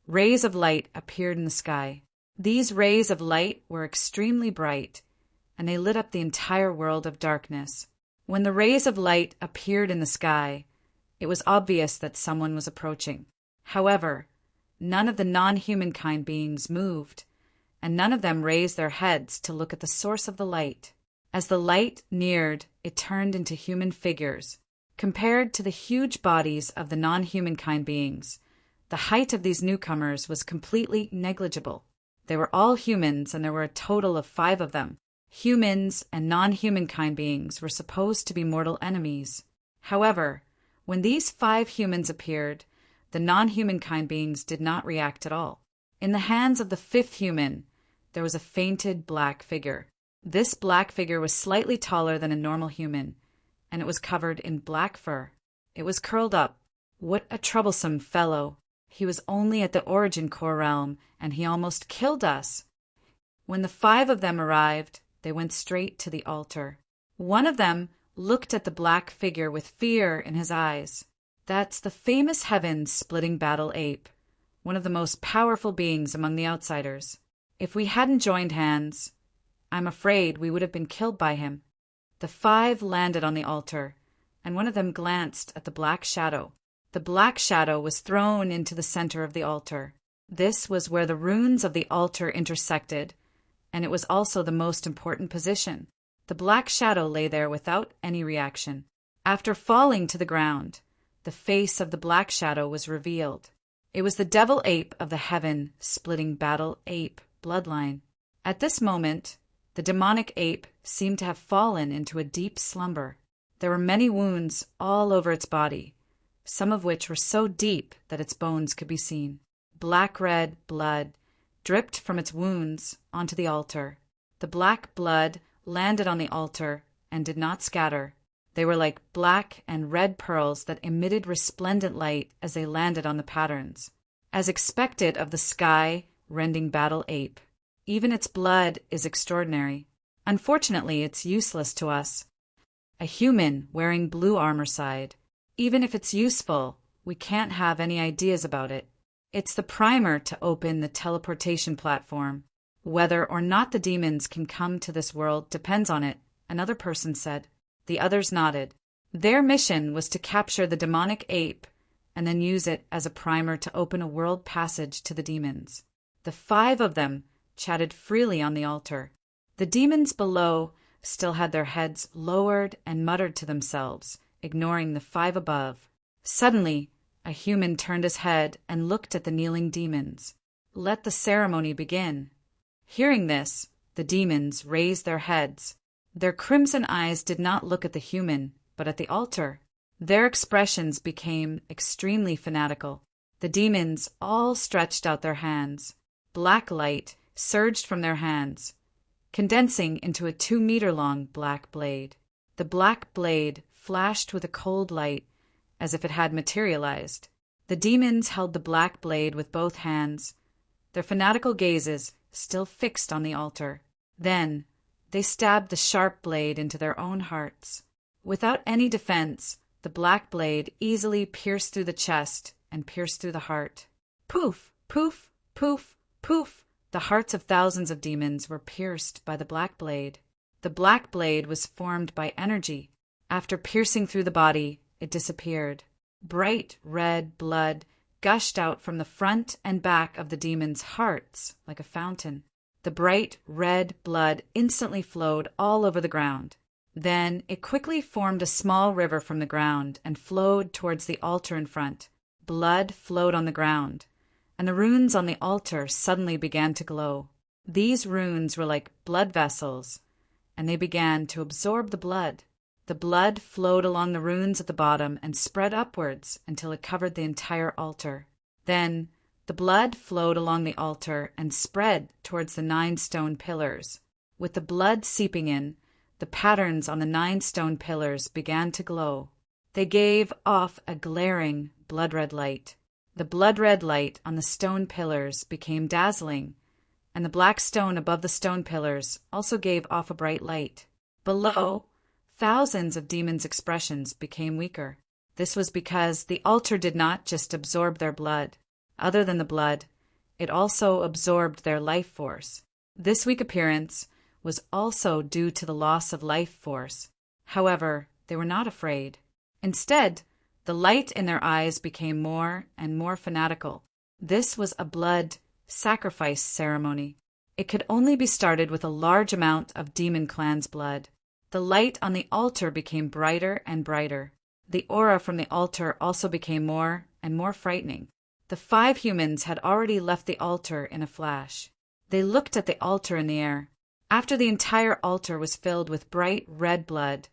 Speaker 1: rays of light appeared in the sky. These rays of light were extremely bright, and they lit up the entire world of darkness. When the rays of light appeared in the sky, it was obvious that someone was approaching. However, none of the non-humankind beings moved, and none of them raised their heads to look at the source of the light. As the light neared, it turned into human figures. Compared to the huge bodies of the non-humankind beings, the height of these newcomers was completely negligible. They were all humans, and there were a total of 5 of them. Humans and non-humankind beings were supposed to be mortal enemies. However, when these 5 humans appeared, the non-humankind beings did not react at all. In the hands of the 5th human, there was a fainted black figure. This black figure was slightly taller than a normal human, and it was covered in black fur. It was curled up. What a troublesome fellow! He was only at the origin core realm, and he almost killed us. When the 5 of them arrived, they went straight to the altar. One of them looked at the black figure with fear in his eyes. That's the famous heaven-splitting battle ape, one of the most powerful beings among the outsiders. If we hadn't joined hands, I'm afraid we would have been killed by him. The 5 landed on the altar, and one of them glanced at the black shadow. The black shadow was thrown into the center of the altar. This was where the runes of the altar intersected, and it was also the most important position. The black shadow lay there without any reaction. After falling to the ground, the face of the black shadow was revealed. It was the devil ape of the heaven-splitting battle ape bloodline. At this moment, the demonic ape seemed to have fallen into a deep slumber. There were many wounds all over its body, some of which were so deep that its bones could be seen. Black-red blood dripped from its wounds onto the altar. The black blood landed on the altar and did not scatter. They were like black and red pearls that emitted resplendent light as they landed on the patterns. As expected of the sky-rending battle ape, even its blood is extraordinary. Unfortunately, it's useless to us. A human wearing blue armor side. Even if it's useful, we can't have any ideas about it. It's the primer to open the teleportation platform. Whether or not the demons can come to this world depends on it, another person said. The others nodded. Their mission was to capture the demonic ape and then use it as a primer to open a world passage to the demons. The 5 of them chatted freely on the altar. The demons below still had their heads lowered and muttered to themselves, ignoring the 5 above. Suddenly, a human turned his head and looked at the kneeling demons. Let the ceremony begin. Hearing this, the demons raised their heads. Their crimson eyes did not look at the human, but at the altar. Their expressions became extremely fanatical. The demons all stretched out their hands. Black light surged from their hands, condensing into a 2-meter-long black blade. The black blade flashed with a cold light, as if it had materialized. The demons held the black blade with both hands, their fanatical gazes still fixed on the altar. Then, they stabbed the sharp blade into their own hearts. Without any defense, the black blade easily pierced through the chest and pierced through the heart. Poof, poof, poof, poof! The hearts of thousands of demons were pierced by the black blade. The black blade was formed by energy. After piercing through the body, it disappeared. Bright red blood gushed out from the front and back of the demons' hearts like a fountain. The bright red blood instantly flowed all over the ground. Then it quickly formed a small river from the ground and flowed towards the altar in front. Blood flowed on the ground, and the runes on the altar suddenly began to glow. These runes were like blood vessels, and they began to absorb the blood. The blood flowed along the runes at the bottom and spread upwards until it covered the entire altar. Then, the blood flowed along the altar and spread towards the 9 stone pillars. With the blood seeping in, the patterns on the 9 stone pillars began to glow. They gave off a glaring, blood-red light. The blood-red light on the stone pillars became dazzling, and the black stone above the stone pillars also gave off a bright light. Below, thousands of demons' expressions became weaker. This was because the altar did not just absorb their blood. Other than the blood, it also absorbed their life force. This weak appearance was also due to the loss of life force. However, they were not afraid. Instead, the light in their eyes became more and more fanatical. This was a blood sacrifice ceremony. It could only be started with a large amount of demon clan's blood. The light on the altar became brighter and brighter. The aura from the altar also became more and more frightening. The 5 humans had already left the altar in a flash. They looked at the altar in the air. After the entire altar was filled with bright red blood,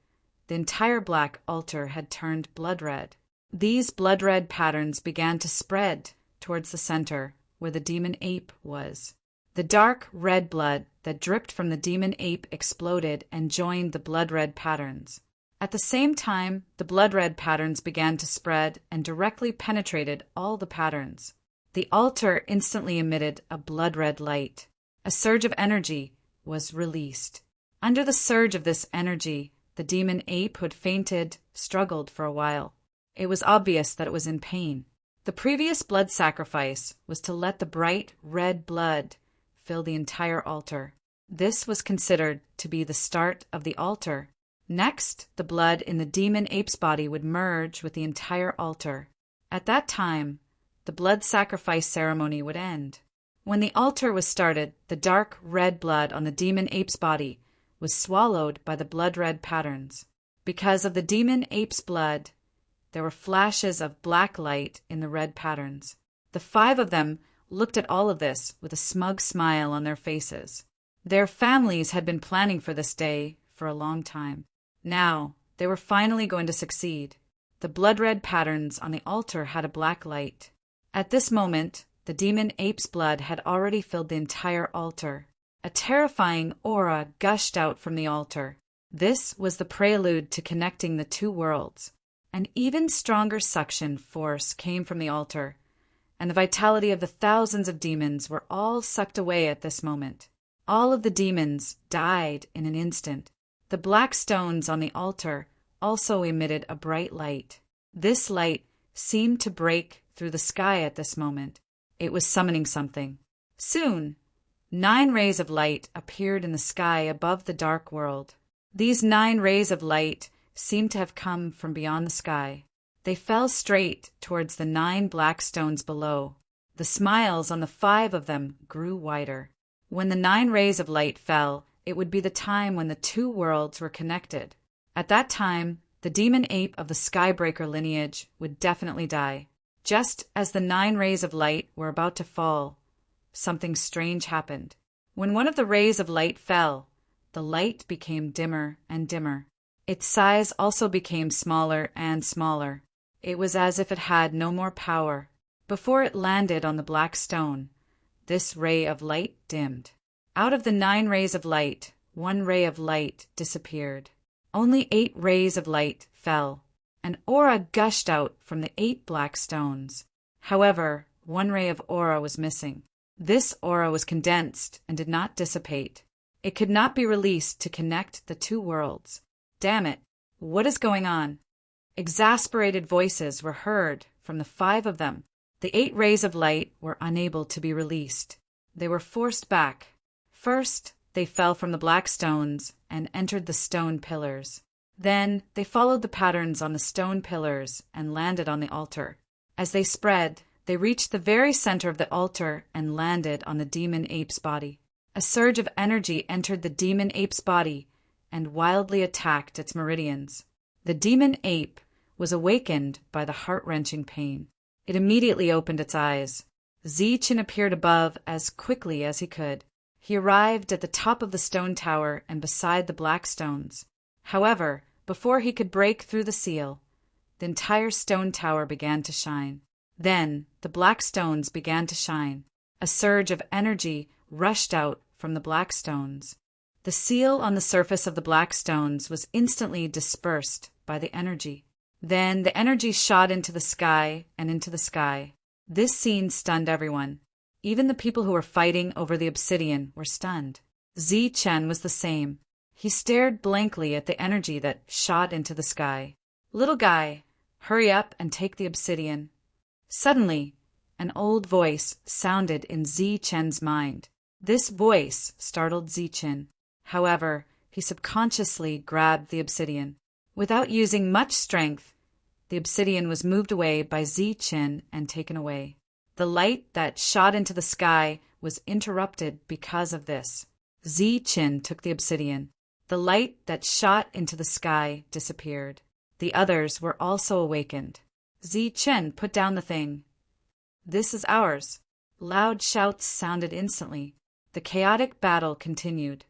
Speaker 1: the entire black altar had turned blood red. These blood-red patterns began to spread towards the center, where the demon ape was. The dark red blood that dripped from the demon ape exploded and joined the blood-red patterns. At the same time, the blood-red patterns began to spread and directly penetrated all the patterns. The altar instantly emitted a blood-red light. A surge of energy was released. Under the surge of this energy, the demon ape who had fainted struggled for a while. It was obvious that it was in pain. The previous blood sacrifice was to let the bright red blood fill the entire altar. This was considered to be the start of the altar. Next, the blood in the demon ape's body would merge with the entire altar. At that time, the blood sacrifice ceremony would end. When the altar was started, the dark red blood on the demon ape's body was swallowed by the blood-red patterns. Because of the demon ape's blood, there were flashes of black light in the red patterns. The 5 of them looked at all of this with a smug smile on their faces. Their families had been planning for this day for a long time. Now, they were finally going to succeed. The blood-red patterns on the altar had a black light. At this moment, the demon ape's blood had already filled the entire altar. A terrifying aura gushed out from the altar. This was the prelude to connecting the 2 worlds. An even stronger suction force came from the altar, and the vitality of the thousands of demons were all sucked away at this moment. All of the demons died in an instant. The black stones on the altar also emitted a bright light. This light seemed to break through the sky at this moment. It was summoning something. Soon, 9 rays of light appeared in the sky above the dark world. These 9 rays of light seemed to have come from beyond the sky. They fell straight towards the 9 black stones below. The smiles on the 5 of them grew wider. When the 9 rays of light fell, it would be the time when the 2 worlds were connected. At that time, the demon ape of the Skybreaker lineage would definitely die. Just as the 9 rays of light were about to fall, something strange happened. When one of the rays of light fell, the light became dimmer and dimmer. Its size also became smaller and smaller. It was as if it had no more power. Before it landed on the black stone, this ray of light dimmed. Out of the 9 rays of light, 1 ray of light disappeared. Only 8 rays of light fell. An aura gushed out from the 8 black stones. However, 1 ray of aura was missing. This aura was condensed and did not dissipate. It could not be released to connect the 2 worlds. Damn it, what is going on? Exasperated voices were heard from the 5 of them. The 8 rays of light were unable to be released. They were forced back. First, they fell from the black stones and entered the stone pillars. Then, they followed the patterns on the stone pillars and landed on the altar. As they spread, they reached the very center of the altar and landed on the demon ape's body. A surge of energy entered the demon ape's body and wildly attacked its meridians. The demon ape was awakened by the heart-wrenching pain. It immediately opened its eyes. Zeechin appeared above as quickly as he could. He arrived at the top of the stone tower and beside the black stones. However, Before he could break through the seal, the entire stone tower began to shine. Then the black stones began to shine. A surge of energy rushed out from the black stones. The seal on the surface of the black stones was instantly dispersed by the energy. Then the energy shot into the sky and into the sky. This scene stunned everyone. Even the people who were fighting over the obsidian were stunned. Zichen was the same. He stared blankly at the energy that shot into the sky. "Little guy, hurry up and take the obsidian." Suddenly, an old voice sounded in Zichen's mind. This voice startled Zichen. However, he subconsciously grabbed the obsidian. Without using much strength, the obsidian was moved away by Zichen and taken away. The light that shot into the sky was interrupted because of this. Zichen took the obsidian. The light that shot into the sky disappeared. The others were also awakened. Zichen put down the thing. "This is ours." Loud shouts sounded instantly. The chaotic battle continued.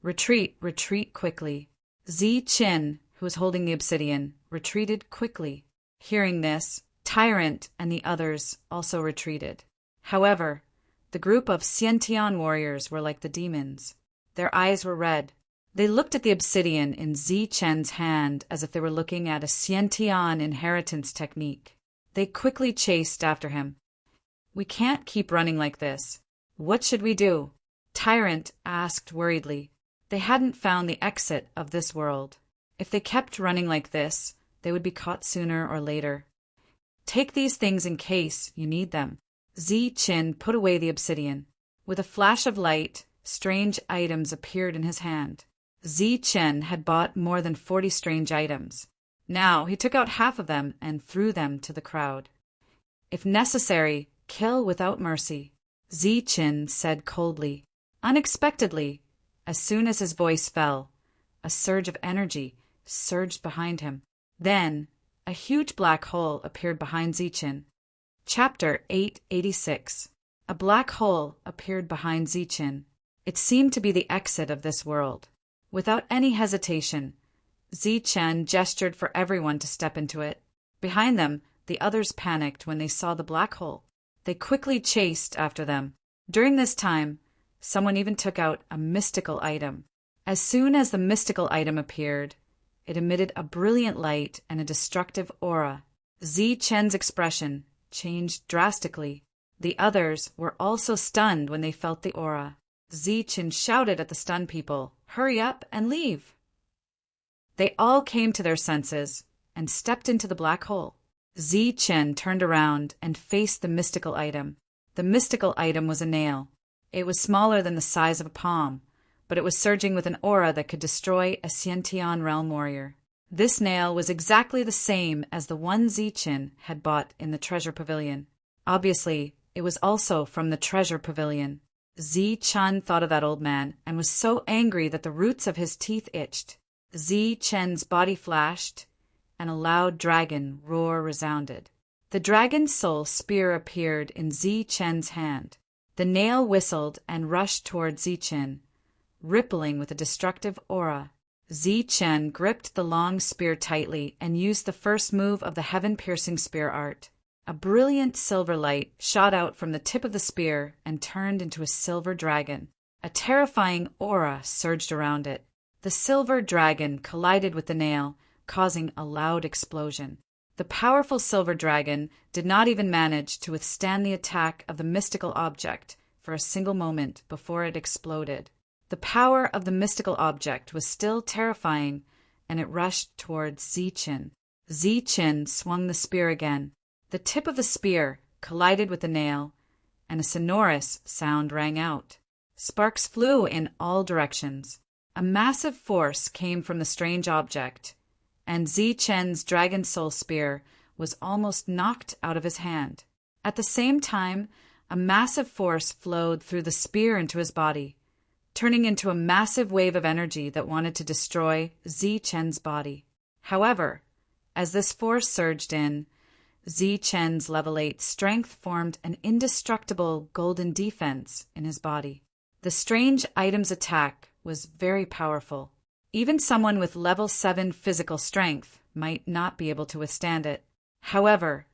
Speaker 1: "Retreat, retreat quickly." Zichen, who was holding the obsidian, retreated quickly. Hearing this, Tyrant and the others also retreated. However, the group of Xiantian warriors were like the demons. Their eyes were red. They looked at the obsidian in Zichen's hand as if they were looking at a Xiantian inheritance technique. They quickly chased after him. "We can't keep running like this. What should we do?" Tyrant asked worriedly. They hadn't found the exit of this world. If they kept running like this, they would be caught sooner or later. "Take these things in case you need them." Zichen put away the obsidian. With a flash of light, strange items appeared in his hand. Zichen had bought more than 40 strange items. Now he took out half of them and threw them to the crowd. "If necessary, kill without mercy," Zichen said coldly. Unexpectedly, as soon as his voice fell, a surge of energy surged behind him. Then, a huge black hole appeared behind Zichen. Chapter 886. A black hole appeared behind Zichen. It seemed to be the exit of this world. Without any hesitation, Zichen gestured for everyone to step into it. Behind them, the others panicked when they saw the black hole. They quickly chased after them. During this time, someone even took out a mystical item. As soon as the mystical item appeared, it emitted a brilliant light and a destructive aura. Zichen's expression changed drastically. The others were also stunned when they felt the aura. Zichen shouted at the stunned people, "Hurry up and leave!" They all came to their senses and stepped into the black hole. Zichen turned around and faced the mystical item. The mystical item was a nail. It was smaller than the size of a palm, but it was surging with an aura that could destroy a Xiantian realm warrior. This nail was exactly the same as the one Zichen had bought in the treasure pavilion. Obviously, it was also from the treasure pavilion. Zichen thought of that old man and was so angry that the roots of his teeth itched. Zichen's body flashed, and a loud dragon roar resounded. The dragon's soul spear appeared in Zichen's hand. The nail whistled and rushed toward Zichen, rippling with a destructive aura. Zichen gripped the long spear tightly and used the first move of the heaven-piercing spear art. A brilliant silver light shot out from the tip of the spear and turned into a silver dragon. A terrifying aura surged around it. The silver dragon collided with the nail, causing a loud explosion. The powerful silver dragon did not even manage to withstand the attack of the mystical object for a single moment before it exploded. The power of the mystical object was still terrifying, and it rushed towards Zichen. Zichen swung the spear again. The tip of the spear collided with the nail, and a sonorous sound rang out. Sparks flew in all directions. A massive force came from the strange object, and Zichen's dragon soul spear was almost knocked out of his hand. At the same time, a massive force flowed through the spear into his body, turning into a massive wave of energy that wanted to destroy Zichen's body. However, as this force surged in, Zichen's level 8 strength formed an indestructible golden defense in his body. The strange item's attack was very powerful. Even someone with level 7 physical strength might not be able to withstand it. However,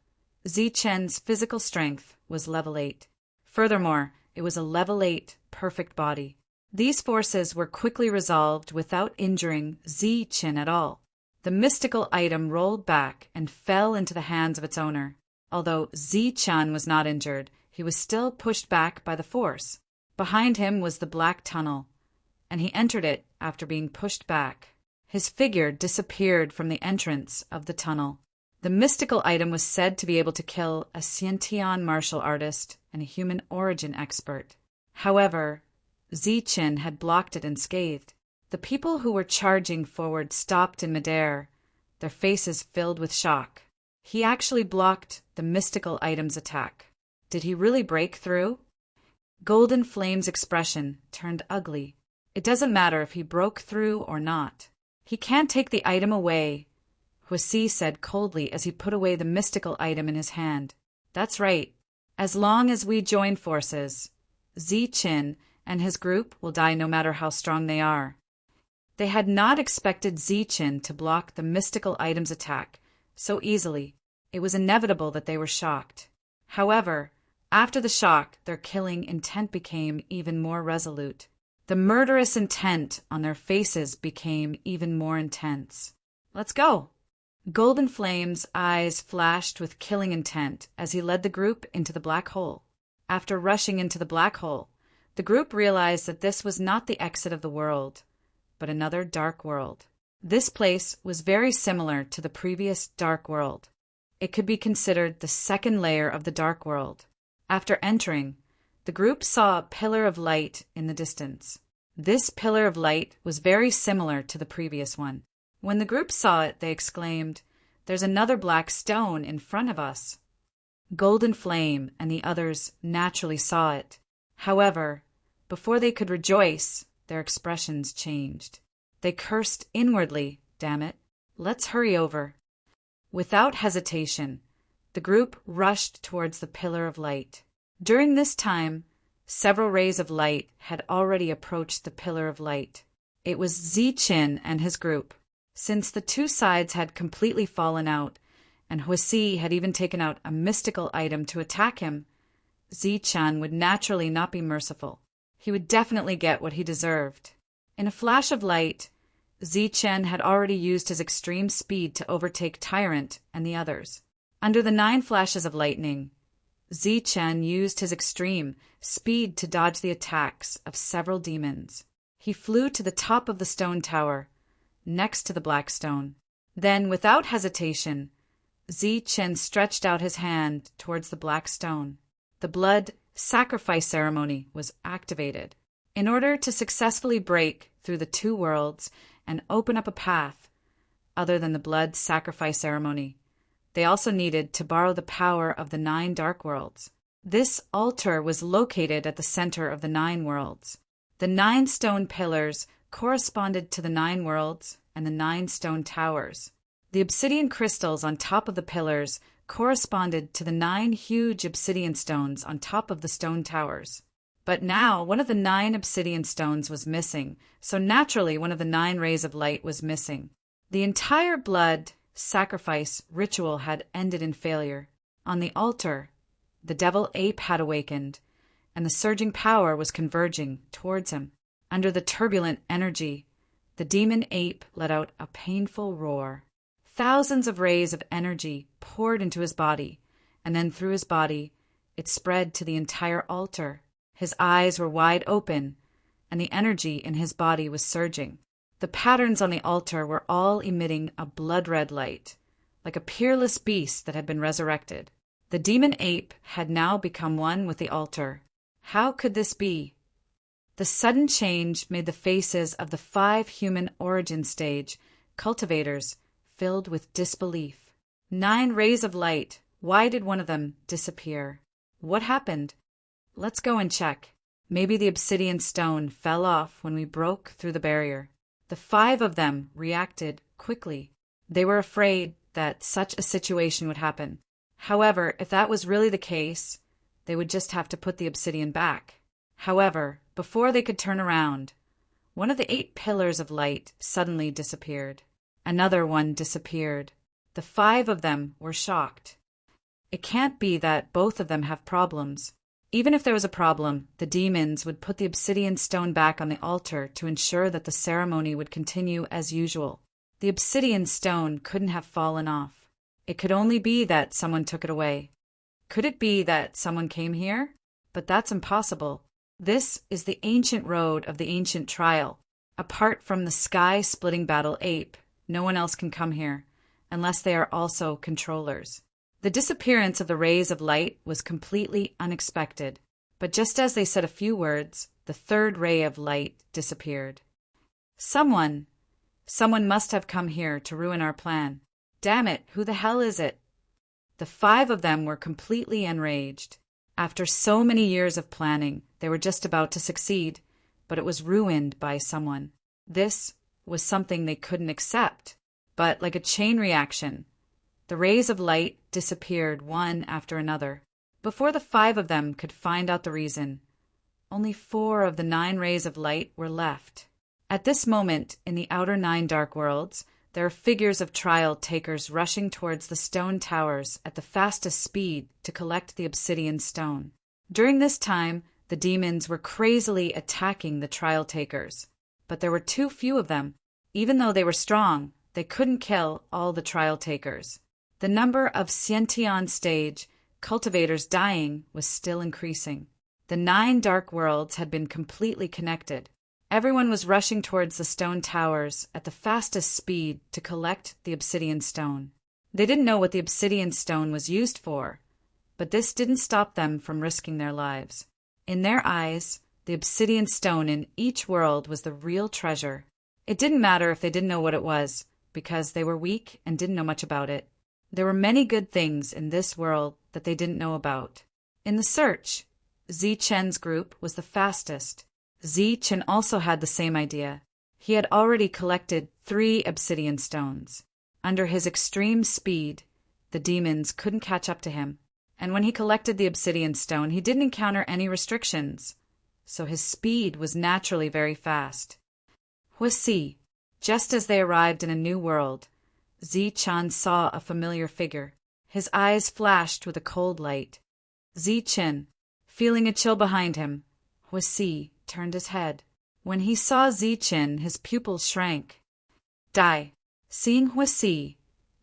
Speaker 1: Zichen's physical strength was level 8. Furthermore, it was a level 8 perfect body. These forces were quickly resolved without injuring Zichen at all. The mystical item rolled back and fell into the hands of its owner. Although Zichen was not injured, he was still pushed back by the force. Behind him was the black tunnel, and he entered it after being pushed back. His figure disappeared from the entrance of the tunnel. The mystical item was said to be able to kill a Xiantian martial artist and a human origin expert. However, Zichen had blocked it unscathed. The people who were charging forward stopped in midair, their faces filled with shock. He actually blocked the mystical item's attack. Did he really break through? Golden Flame's expression turned ugly. It doesn't matter if he broke through or not. He can't take the item away, Huisi said coldly as he put away the mystical item in his hand. That's right. As long as we join forces, Zichen and his group will die no matter how strong they are. They had not expected Zichen to block the mystical item's attack so easily. It was inevitable that they were shocked. However, after the shock, their killing intent became even more resolute. The murderous intent on their faces became even more intense. Let's go! Golden Flame's eyes flashed with killing intent as he led the group into the black hole. After rushing into the black hole, the group realized that this was not the exit of the world, but another dark world. This place was very similar to the previous dark world. It could be considered the second layer of the dark world. After entering, the group saw a pillar of light in the distance. This pillar of light was very similar to the previous one. When the group saw it, they exclaimed, "There's another black stone in front of us." Golden Flame and the others naturally saw it. However, before they could rejoice, their expressions changed. They cursed inwardly, "Damn it, let's hurry over." Without hesitation, the group rushed towards the pillar of light. During this time, several rays of light had already approached the pillar of light. It was Zichen and his group. Since the two sides had completely fallen out, and Huisi had even taken out a mystical item to attack him, Zichen would naturally not be merciful. He would definitely get what he deserved. In a flash of light, Zichen had already used his extreme speed to overtake Tyrant and the others. Under the 9 flashes of lightning, Zichen used his extreme speed to dodge the attacks of several demons. He flew to the top of the stone tower, next to the black stone. Then, without hesitation, Zichen stretched out his hand towards the black stone. The blood sacrifice ceremony was activated. In order to successfully break through the two worlds and open up a path other than the blood sacrifice ceremony, they also needed to borrow the power of the 9 dark worlds. This altar was located at the center of the 9 worlds. The 9 stone pillars corresponded to the 9 worlds and the 9 stone towers. The obsidian crystals on top of the pillars corresponded to the 9 huge obsidian stones on top of the stone towers. But now one of the 9 obsidian stones was missing, so naturally one of the 9 rays of light was missing. The entire blood sacrifice ritual had ended in failure. On the altar, the devil ape had awakened, and the surging power was converging towards him. Under the turbulent energy, the demon ape let out a painful roar. Thousands of rays of energy poured into his body, and then through his body, it spread to the entire altar. His eyes were wide open, and the energy in his body was surging. The patterns on the altar were all emitting a blood-red light, like a peerless beast that had been resurrected. The demon ape had now become one with the altar. How could this be? The sudden change made the faces of the 5 human origin stage cultivators filled with disbelief. 9 rays of light. Why did one of them disappear? What happened? Let's go and check. Maybe the obsidian stone fell off when we broke through the barrier. The 5 of them reacted quickly. They were afraid that such a situation would happen. However, if that was really the case, they would just have to put the obsidian back. However, before they could turn around, One of the 8 pillars of light suddenly disappeared. Another one disappeared. The 5 of them were shocked. It can't be that both of them have problems. Even if there was a problem, the demons would put the obsidian stone back on the altar to ensure that the ceremony would continue as usual. The obsidian stone couldn't have fallen off. It could only be that someone took it away. Could it be that someone came here? But that's impossible. This is the ancient road of the ancient trial. Apart from the sky-splitting battle ape, no one else can come here, unless they are also controllers. The disappearance of the rays of light was completely unexpected, but just as they said a few words, the 3rd ray of light disappeared. Someone must have come here to ruin our plan. Damn it, who the hell is it? The 5 of them were completely enraged. After so many years of planning, they were just about to succeed, but it was ruined by someone. This was something they couldn't accept, but like a chain reaction, the rays of light disappeared one after another. Before the 5 of them could find out the reason, only 4 of the 9 rays of light were left. At this moment, in the outer 9 dark worlds, there are figures of trial takers rushing towards the stone towers at the fastest speed to collect the obsidian stone. During this time, the demons were crazily attacking the trial takers, but there were too few of them. Even though they were strong, they couldn't kill all the trial takers. The number of Xiantian stage cultivators dying was still increasing. The 9 dark worlds had been completely connected. Everyone was rushing towards the stone towers at the fastest speed to collect the obsidian stone. They didn't know what the obsidian stone was used for, but this didn't stop them from risking their lives. In their eyes, the obsidian stone in each world was the real treasure. It didn't matter if they didn't know what it was, because they were weak and didn't know much about it. There were many good things in this world that they didn't know about. In the search, Zichen's group was the fastest. Zichen also had the same idea. He had already collected 3 obsidian stones. Under his extreme speed, the demons couldn't catch up to him. And when he collected the obsidian stone, he didn't encounter any restrictions, so his speed was naturally very fast. Huisi, just as they arrived in a new world, Zichen saw a familiar figure. His eyes flashed with a cold light. Zichen, feeling a chill behind him, Huisi turned his head. When he saw Zichen, his pupils shrank. Die. Seeing Huisi,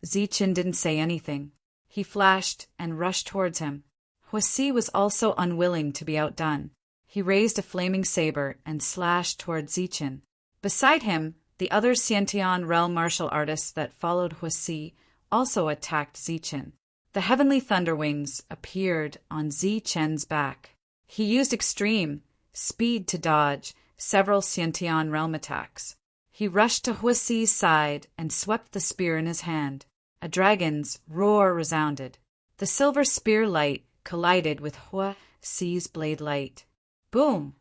Speaker 1: Zichen didn't say anything. He flashed and rushed towards him. Huisi was also unwilling to be outdone. He raised a flaming saber and slashed toward Zichen. Beside him, the other Xiantian realm martial artists that followed Huisi also attacked Zichen. The heavenly thunder wings appeared on Zichen's back. He used extreme speed to dodge several Xiantian realm attacks. He rushed to Huisi's side and swept the spear in his hand. A dragon's roar resounded. The silver spear light collided with Huisi's blade light. Boom!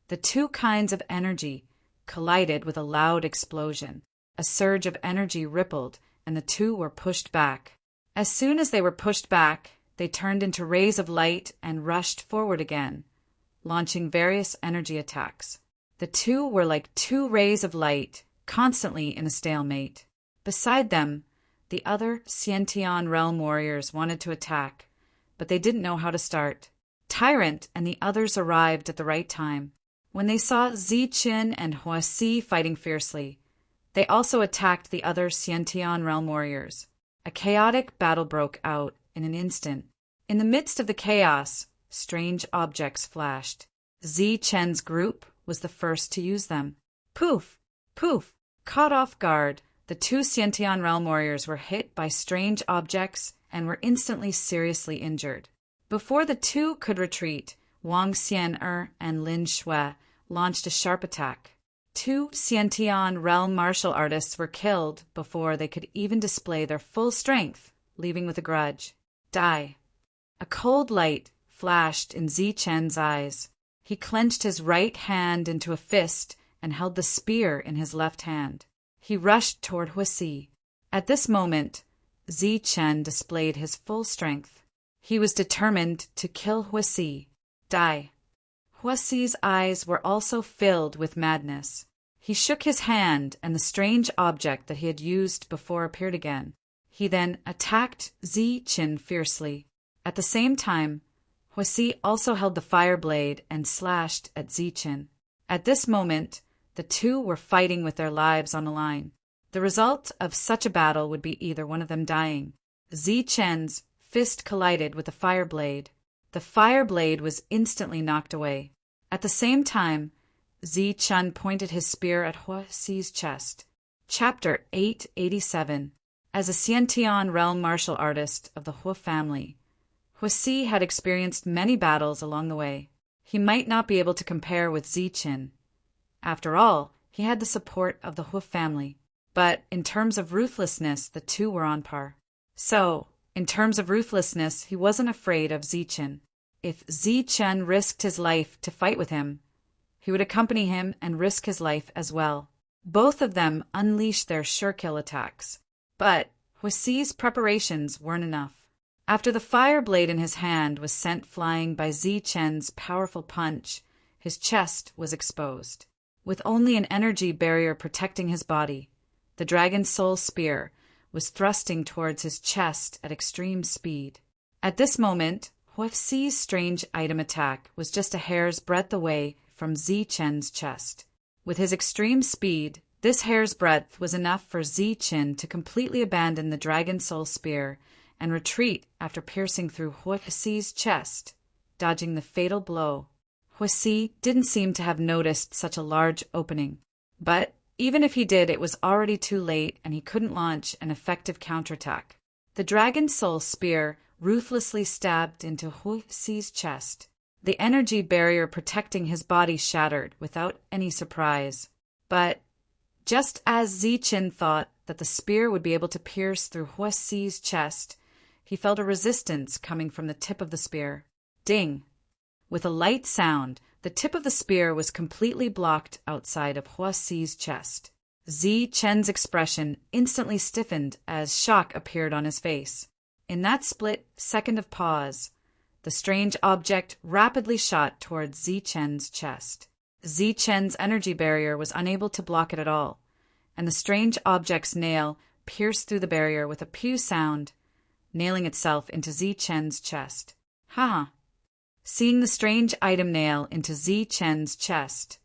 Speaker 1: The 2 kinds of energy collided with a loud explosion. A surge of energy rippled, and the 2 were pushed back. As soon as they were pushed back, they turned into rays of light and rushed forward again, launching various energy attacks. The 2 were like 2 rays of light, constantly in a stalemate. Beside them, the other Xiantian realm warriors wanted to attack, but they didn't know how to start. Tyrant and the others arrived at the right time. When they saw Zichen and Huisi fighting fiercely, they also attacked the other Xiantian realm warriors. A chaotic battle broke out in an instant. In the midst of the chaos, strange objects flashed. Zichen's group was the first to use them. Poof! Poof! Caught off guard, the 2 Xiantian realm warriors were hit by strange objects and were instantly seriously injured. Before the 2 could retreat, Wang Xian'er and Lin Shui launched a sharp attack. 2 Xiantian realm martial artists were killed before they could even display their full strength, leaving with a grudge. Die. A cold light flashed in Zichen's eyes. He clenched his right hand into a fist and held the spear in his left hand. He rushed toward Huisi. At this moment, Zichen displayed his full strength. He was determined to kill Huisi. Die. Huisi's eyes were also filled with madness. He shook his hand, and the strange object that he had used before appeared again. He then attacked Zichen fiercely. At the same time, Huasi also held the fire blade and slashed at Zichen. At this moment, the two were fighting with their lives on the line. The result of such a battle would be either one of them dying. Zichen's fist collided with the fire blade. The fire blade was instantly knocked away. At the same time, Zichen pointed his spear at Huasi's chest. Chapter 887. As a Xiantian realm martial artist of the Hu family, Huasi had experienced many battles along the way. He might not be able to compare with Zichen. After all, he had the support of the Hu family. But in terms of ruthlessness, the two were on par. So, in terms of ruthlessness, he wasn't afraid of Zichen. If Zichen risked his life to fight with him, he would accompany him and risk his life as well. Both of them unleashed their sure-kill attacks. But Huasi's preparations weren't enough. After the fire blade in his hand was sent flying by Zichen's powerful punch, his chest was exposed. With only an energy barrier protecting his body, the Dragon Soul Spear was thrusting towards his chest at extreme speed. At this moment, Huasi's strange item attack was just a hair's breadth away from Zichen's chest. With his extreme speed, this hair's breadth was enough for Zichen to completely abandon the Dragon Soul Spear and retreat after piercing through Huasi's chest, dodging the fatal blow. Huasi didn't seem to have noticed such a large opening, but even if he did, it was already too late and he couldn't launch an effective counterattack. The Dragon Soul Spear ruthlessly stabbed into Huasi's chest. The energy barrier protecting his body shattered without any surprise. But just as Zichen thought that the spear would be able to pierce through Huasi's chest, he felt a resistance coming from the tip of the spear. Ding! With a light sound, the tip of the spear was completely blocked outside of Huasi's chest. Zichen's expression instantly stiffened as shock appeared on his face. In that split second of pause, the strange object rapidly shot towards Zichen's chest. Zichen's energy barrier was unable to block it at all, and the strange object's nail pierced through the barrier with a pew sound, nailing itself into Zichen's chest. Ha! Seeing the strange item nail into Zichen's chest,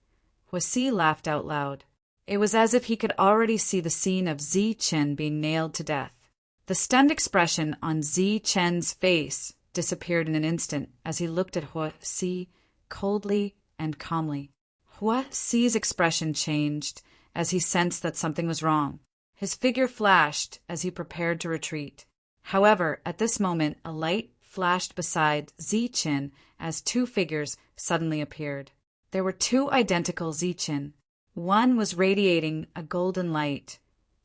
Speaker 1: Huasi laughed out loud. It was as if he could already see the scene of Zichen being nailed to death. The stunned expression on Zichen's face disappeared in an instant as he looked at Huasi coldly and calmly. Huasi's expression changed as he sensed that something was wrong. His figure flashed as he prepared to retreat. However, at this moment, a light flashed beside Zichen as two figures suddenly appeared. There were two identical Zichen. One was radiating a golden light,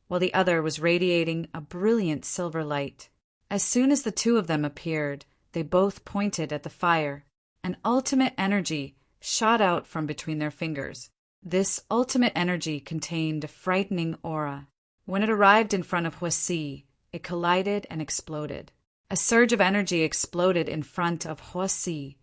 Speaker 1: while the other was radiating a brilliant silver light. As soon as the two of them appeared, they both pointed at the fire. An ultimate energy shot out from between their fingers. This ultimate energy contained a frightening aura. When it arrived in front of Huasi, it collided and exploded. A surge of energy exploded in front of Huasi,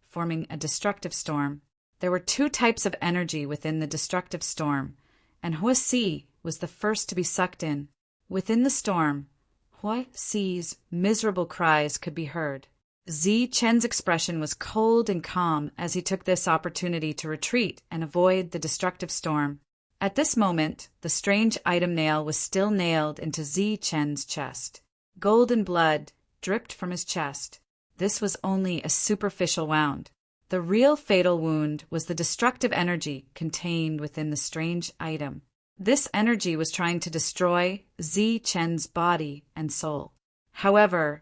Speaker 1: forming a destructive storm. There were two types of energy within the destructive storm, and Huasi was the first to be sucked in. Within the storm, Huasi's miserable cries could be heard. Zichen's expression was cold and calm as he took this opportunity to retreat and avoid the destructive storm. At this moment, the strange item nail was still nailed into Zichen's chest. Golden blood dripped from his chest. This was only a superficial wound. The real fatal wound was the destructive energy contained within the strange item. This energy was trying to destroy Zichen's body and soul. However,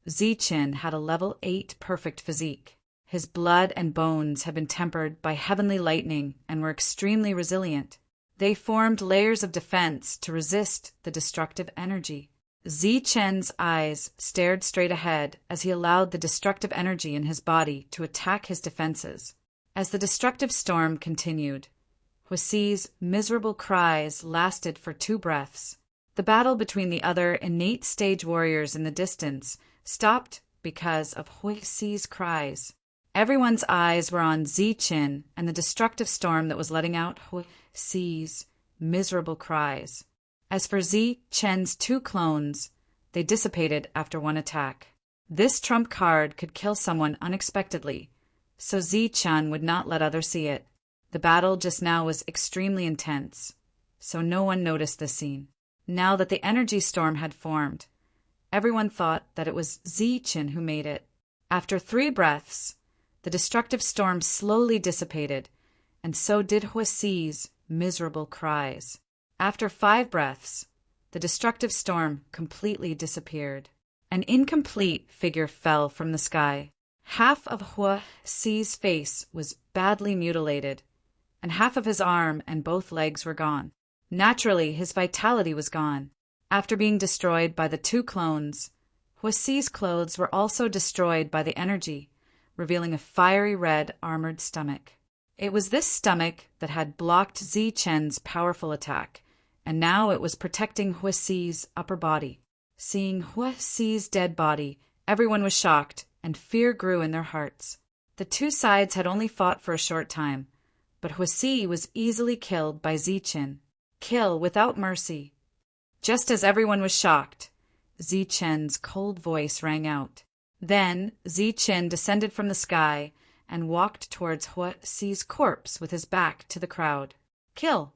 Speaker 1: Zichen had a level 8 perfect physique. His blood and bones had been tempered by heavenly lightning and were extremely resilient. They formed layers of defense to resist the destructive energy. Zichen's eyes stared straight ahead as he allowed the destructive energy in his body to attack his defenses. As the destructive storm continued, Huasi's miserable cries lasted for 2 breaths. The battle between the other innate stage warriors in the distance stopped because of Huasi's cries. Everyone's eyes were on Ziqin and the destructive storm that was letting out Huixi's miserable cries. As for Ziqin's two clones, they dissipated after one attack. This trump card could kill someone unexpectedly, so Ziqin would not let others see it. The battle just now was extremely intense, so no one noticed this scene. Now that the energy storm had formed, everyone thought that it was Ziqin who made it. After 3 breaths, the destructive storm slowly dissipated, and so did Huixi's miserable cries. After 5 breaths, the destructive storm completely disappeared. An incomplete figure fell from the sky. Half of Huixi's face was badly mutilated, and half of his arm and both legs were gone. Naturally, his vitality was gone. After being destroyed by the 2 clones, Huixi's clothes were also destroyed by the energy, revealing a fiery red armored stomach. It was this stomach that had blocked Ziqin's powerful attack, and now it was protecting Huixi's upper body. Seeing Huixi's dead body, everyone was shocked, and fear grew in their hearts. The 2 sides had only fought for a short time, but Huixi was easily killed by Ziqin. Kill without mercy. Just as everyone was shocked, Ziqin's cold voice rang out. Then Ziqin descended from the sky and walked towards Huixi's corpse with his back to the crowd. Kill!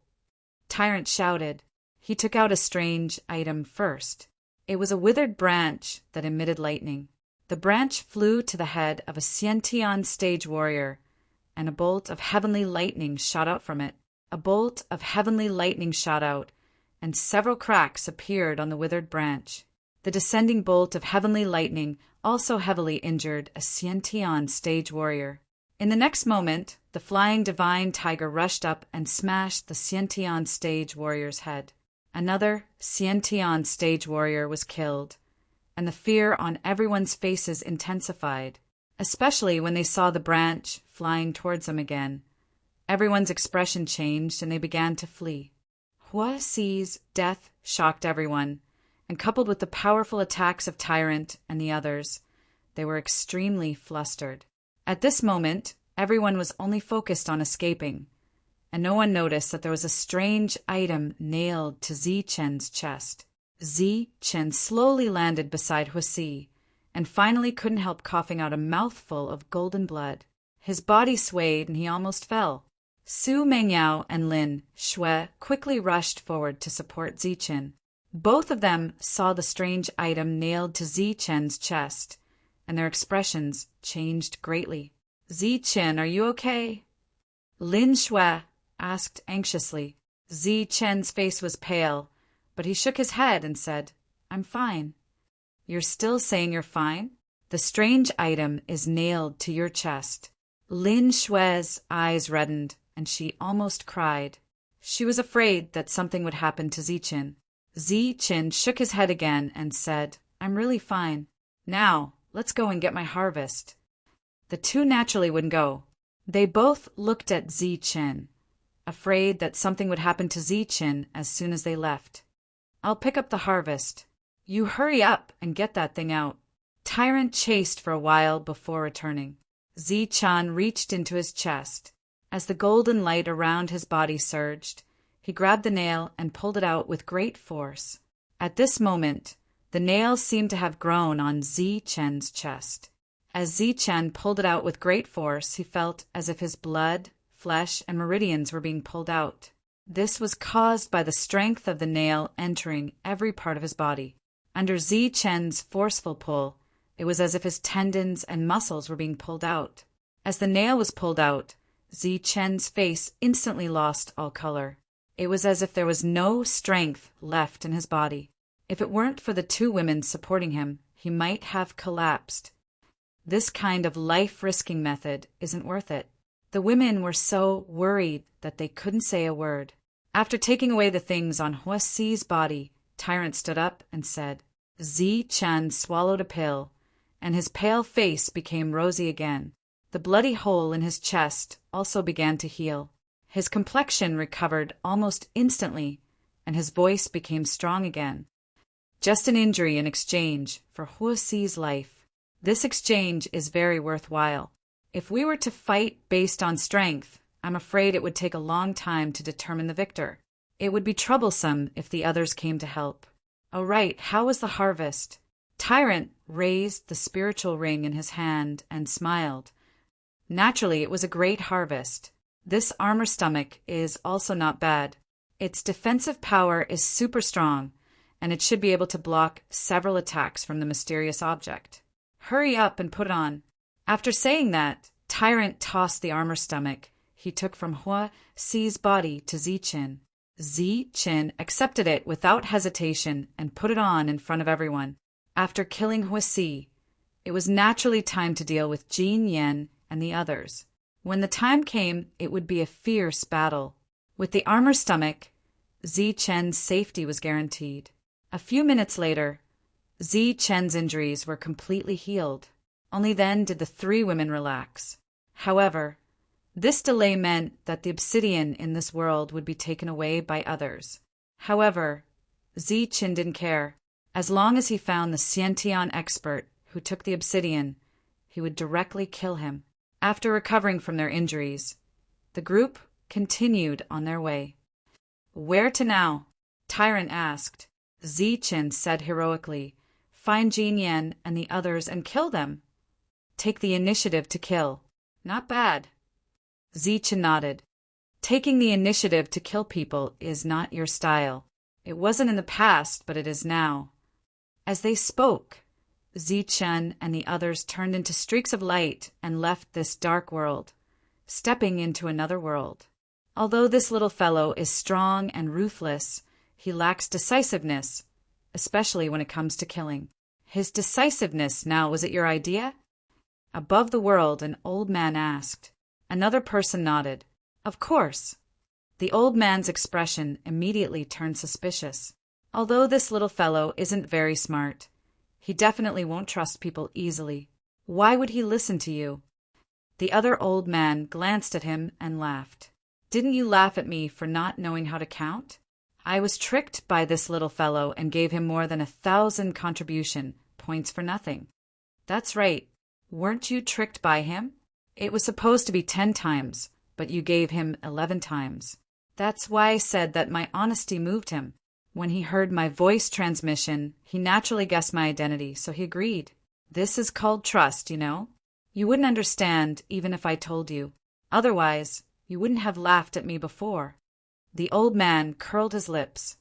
Speaker 1: Tyrant shouted. He took out a strange item first. It was a withered branch that emitted lightning. The branch flew to the head of a Xiantian stage warrior, and a bolt of heavenly lightning shot out from it. A bolt of heavenly lightning shot out, and several cracks appeared on the withered branch. The descending bolt of heavenly lightning also heavily injured a Xiantian stage warrior. In the next moment, the flying divine tiger rushed up and smashed the Xiantian stage warrior's head. Another Xiantian stage warrior was killed, and the fear on everyone's faces intensified, especially when they saw the branch flying towards them again. Everyone's expression changed and they began to flee. Huixi's death shocked everyone, and coupled with the powerful attacks of Tyrant and the others, they were extremely flustered. At this moment, everyone was only focused on escaping, and no one noticed that there was a strange item nailed to Ziqin's chest. Ziqin slowly landed beside Huixi, and finally couldn't help coughing out a mouthful of golden blood. His body swayed and he almost fell. Su Mengyao and Lin Shui quickly rushed forward to support Ziqin. Both of them saw the strange item nailed to Ziqin's chest, and their expressions changed greatly. Ziqin, are you okay? Lin Shui asked anxiously. Ziqin's face was pale, but he shook his head and said, I'm fine. You're still saying you're fine? The strange item is nailed to your chest. Lin Shui's eyes reddened, and she almost cried. She was afraid that something would happen to Ziqin. Ziqin shook his head again and said, I'm really fine. Now, let's go and get my harvest. The 2 naturally wouldn't go. They both looked at Ziqin, afraid that something would happen to Ziqin as soon as they left. I'll pick up the harvest. You hurry up and get that thing out. Tyrant chased for a while before returning. Ziqin reached into his chest. As the golden light around his body surged, he grabbed the nail and pulled it out with great force. At this moment, the nail seemed to have grown on Ziqin's chest. As Ziqin pulled it out with great force, he felt as if his blood, flesh, and meridians were being pulled out. This was caused by the strength of the nail entering every part of his body. Under Ziqin's forceful pull, it was as if his tendons and muscles were being pulled out. As the nail was pulled out, Ziqin's face instantly lost all color. It was as if there was no strength left in his body. If it weren't for the 2 women supporting him, he might have collapsed. This kind of life-risking method isn't worth it. The women were so worried that they couldn't say a word. After taking away the things on Huixi's body, Tyrant stood up and said, Ziqin swallowed a pill, and his pale face became rosy again. The bloody hole in his chest also began to heal. His complexion recovered almost instantly, and his voice became strong again. Just an injury in exchange for Huixi's life. This exchange is very worthwhile. If we were to fight based on strength, I'm afraid it would take a long time to determine the victor. It would be troublesome if the others came to help. Oh right, how was the harvest? Tyrant raised the spiritual ring in his hand and smiled. Naturally, it was a great harvest. This armor stomach is also not bad. Its defensive power is super strong, and it should be able to block several attacks from the mysterious object. Hurry up and put it on. After saying that, Tyrant tossed the armor stomach he took from Hua Xi's body to Ziqin. Ziqin accepted it without hesitation and put it on in front of everyone. After killing Hua Xi, it was naturally time to deal with Jin Yan and the others. When the time came, it would be a fierce battle. With the armor stomach, Ziqin's safety was guaranteed. A few minutes later, Ziqin's injuries were completely healed. Only then did the three women relax. However, this delay meant that the obsidian in this world would be taken away by others. However, Ziqin didn't care. As long as he found the Xiantian expert who took the obsidian, he would directly kill him. After recovering from their injuries, the group continued on their way. Where to now? Tyrant asked. Ziqin said heroically, find Jin Yan and the others and kill them. Take the initiative to kill. Not bad. Ziqin nodded. Taking the initiative to kill people is not your style. It wasn't in the past, but it is now. As they spoke, Ziqin and the others turned into streaks of light and left this dark world, stepping into another world. Although this little fellow is strong and ruthless, he lacks decisiveness, especially when it comes to killing. His decisiveness now, was it your idea? Above the world, an old man asked. Another person nodded. Of course. The old man's expression immediately turned suspicious. Although this little fellow isn't very smart, he definitely won't trust people easily. Why would he listen to you? The other old man glanced at him and laughed. Didn't you laugh at me for not knowing how to count? I was tricked by this little fellow and gave him more than 1,000 contribution points for nothing. That's right. Weren't you tricked by him? It was supposed to be 10 times, but you gave him 11 times. That's why I said that my honesty moved him. When he heard my voice transmission, he naturally guessed my identity, so he agreed. This is called trust, you know? You wouldn't understand even if I told you. Otherwise, you wouldn't have laughed at me before. The old man curled his lips.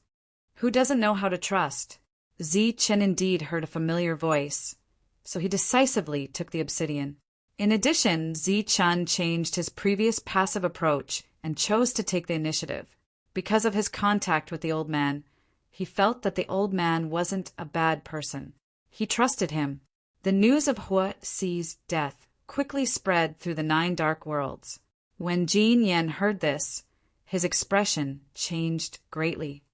Speaker 1: Who doesn't know how to trust? Ziqin indeed heard a familiar voice, so he decisively took the obsidian. In addition, Ziqin changed his previous passive approach and chose to take the initiative. Because of his contact with the old man, he felt that the old man wasn't a bad person. He trusted him. The news of Hua Xi's death quickly spread through the 9 dark worlds. When Jin Yan heard this, his expression changed greatly.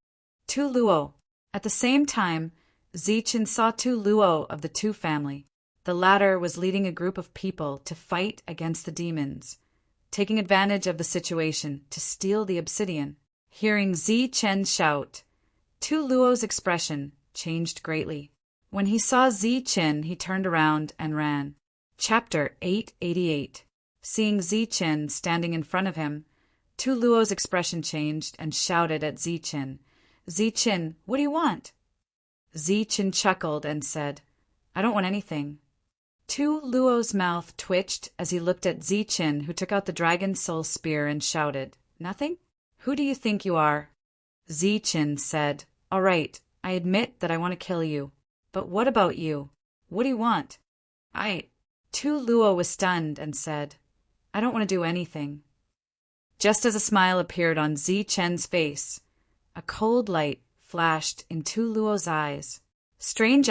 Speaker 1: Tu Luo. At the same time, Ziqin saw Tu Luo of the Tu family. The latter was leading a group of people to fight against the demons, taking advantage of the situation to steal the obsidian. Hearing Ziqin shout, Tu Luo's expression changed greatly. When he saw Ziqin, he turned around and ran. Chapter 888. Seeing Ziqin standing in front of him, Tu Luo's expression changed and shouted at Ziqin, Ziqin, what do you want? Ziqin chuckled and said, I don't want anything. Tu Luo's mouth twitched as he looked at Ziqin, who took out the dragon soul spear and shouted, Nothing? Who do you think you are? Ziqin said, All right, I admit that I want to kill you. But what about you? What do you want? Tu Luo was stunned and said, I don't want to do anything. Just as a smile appeared on Ziqin's face, a cold light flashed in Tu Luo's eyes. Strange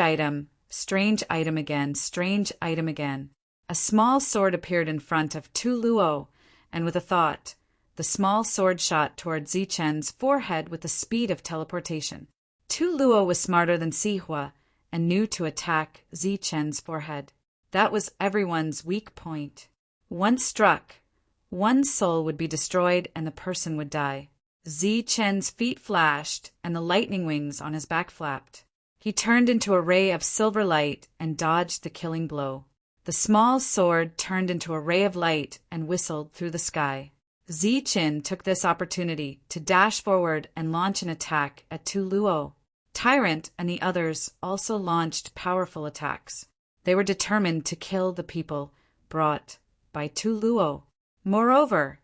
Speaker 1: item again, strange item again. A small sword appeared in front of Tu Luo, and with a thought, the small sword shot toward Ziqin's forehead with the speed of teleportation. Tu Luo was smarter than Sihua and knew to attack Ziqin's forehead. That was everyone's weak point. Once struck, one soul would be destroyed and the person would die. Ziqin's feet flashed and the lightning wings on his back flapped. He turned into a ray of silver light and dodged the killing blow. The small sword turned into a ray of light and whistled through the sky. Ziqin took this opportunity to dash forward and launch an attack at Tu Luo. Tyrant and the others also launched powerful attacks. They were determined to kill the people brought by Tu Luo. Moreover,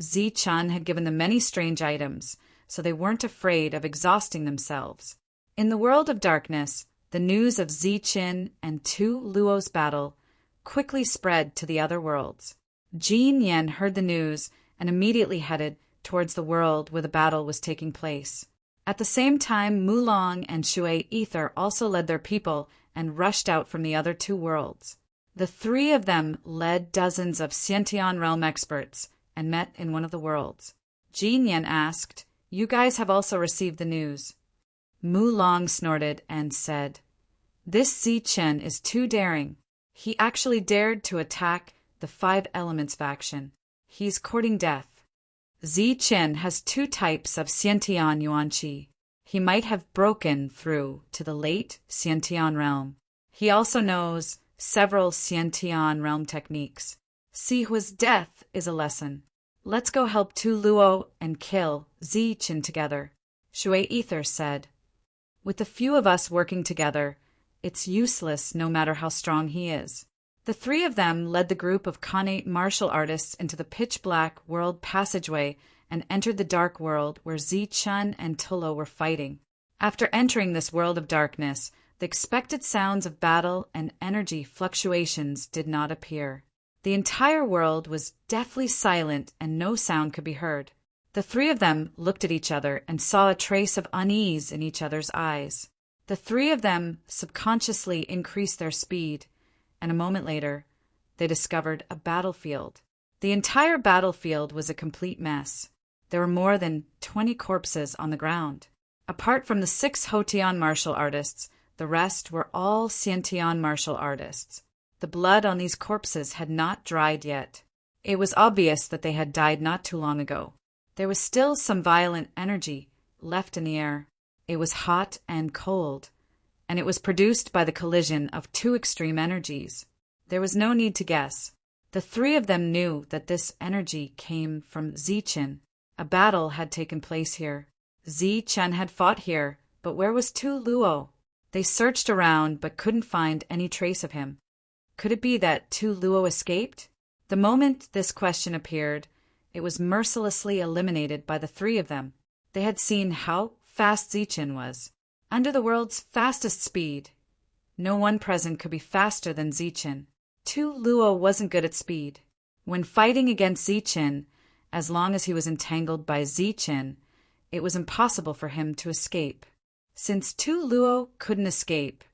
Speaker 1: Zichun had given them many strange items, so they weren't afraid of exhausting themselves. In the world of darkness, the news of Ziqin and Tu Luo's battle quickly spread to the other worlds. Jin Yan heard the news and immediately headed towards the world where the battle was taking place. At the same time, Mulong and Shui Ether also led their people and rushed out from the other two worlds. The three of them led dozens of Xiantian realm experts and met in one of the worlds. Jin Yan asked, "You guys have also received the news?" Mulong snorted and said, "This Zichen is too daring. He actually dared to attack the Five Elements faction. He's courting death. Zichen has two types of Xiantian Yuanqi. He might have broken through to the late Xiantian realm. He also knows several Xiantian realm techniques. Sihua's death is a lesson. Let's go help Tu Luo and kill Zichen together," Shui Ether said. "With the few of us working together, it's useless no matter how strong he is." The three of them led the group of Khanate martial artists into the pitch-black world passageway and entered the dark world where Zichun and Tulo were fighting. After entering this world of darkness, the expected sounds of battle and energy fluctuations did not appear. The entire world was deathly silent and no sound could be heard. The three of them looked at each other and saw a trace of unease in each other's eyes. The three of them subconsciously increased their speed, and a moment later, they discovered a battlefield. The entire battlefield was a complete mess. There were more than 20 corpses on the ground. Apart from the 6 Hotian martial artists, the rest were all Xiantian martial artists. The blood on these corpses had not dried yet. It was obvious that they had died not too long ago. There was still some violent energy left in the air. It was hot and cold, and it was produced by the collision of two extreme energies. There was no need to guess. The three of them knew that this energy came from Zichen. A battle had taken place here. Zichen had fought here, but where was Tu Luo? They searched around but couldn't find any trace of him. Could it be that Tu Luo escaped? The moment this question appeared, it was mercilessly eliminated by the three of them. They had seen how fast Zichen was. Under the world's fastest speed, no one present could be faster than Zichen. Tu Luo wasn't good at speed. When fighting against Zichen, as long as he was entangled by Zichen, it was impossible for him to escape. Since Tu Luo couldn't escape,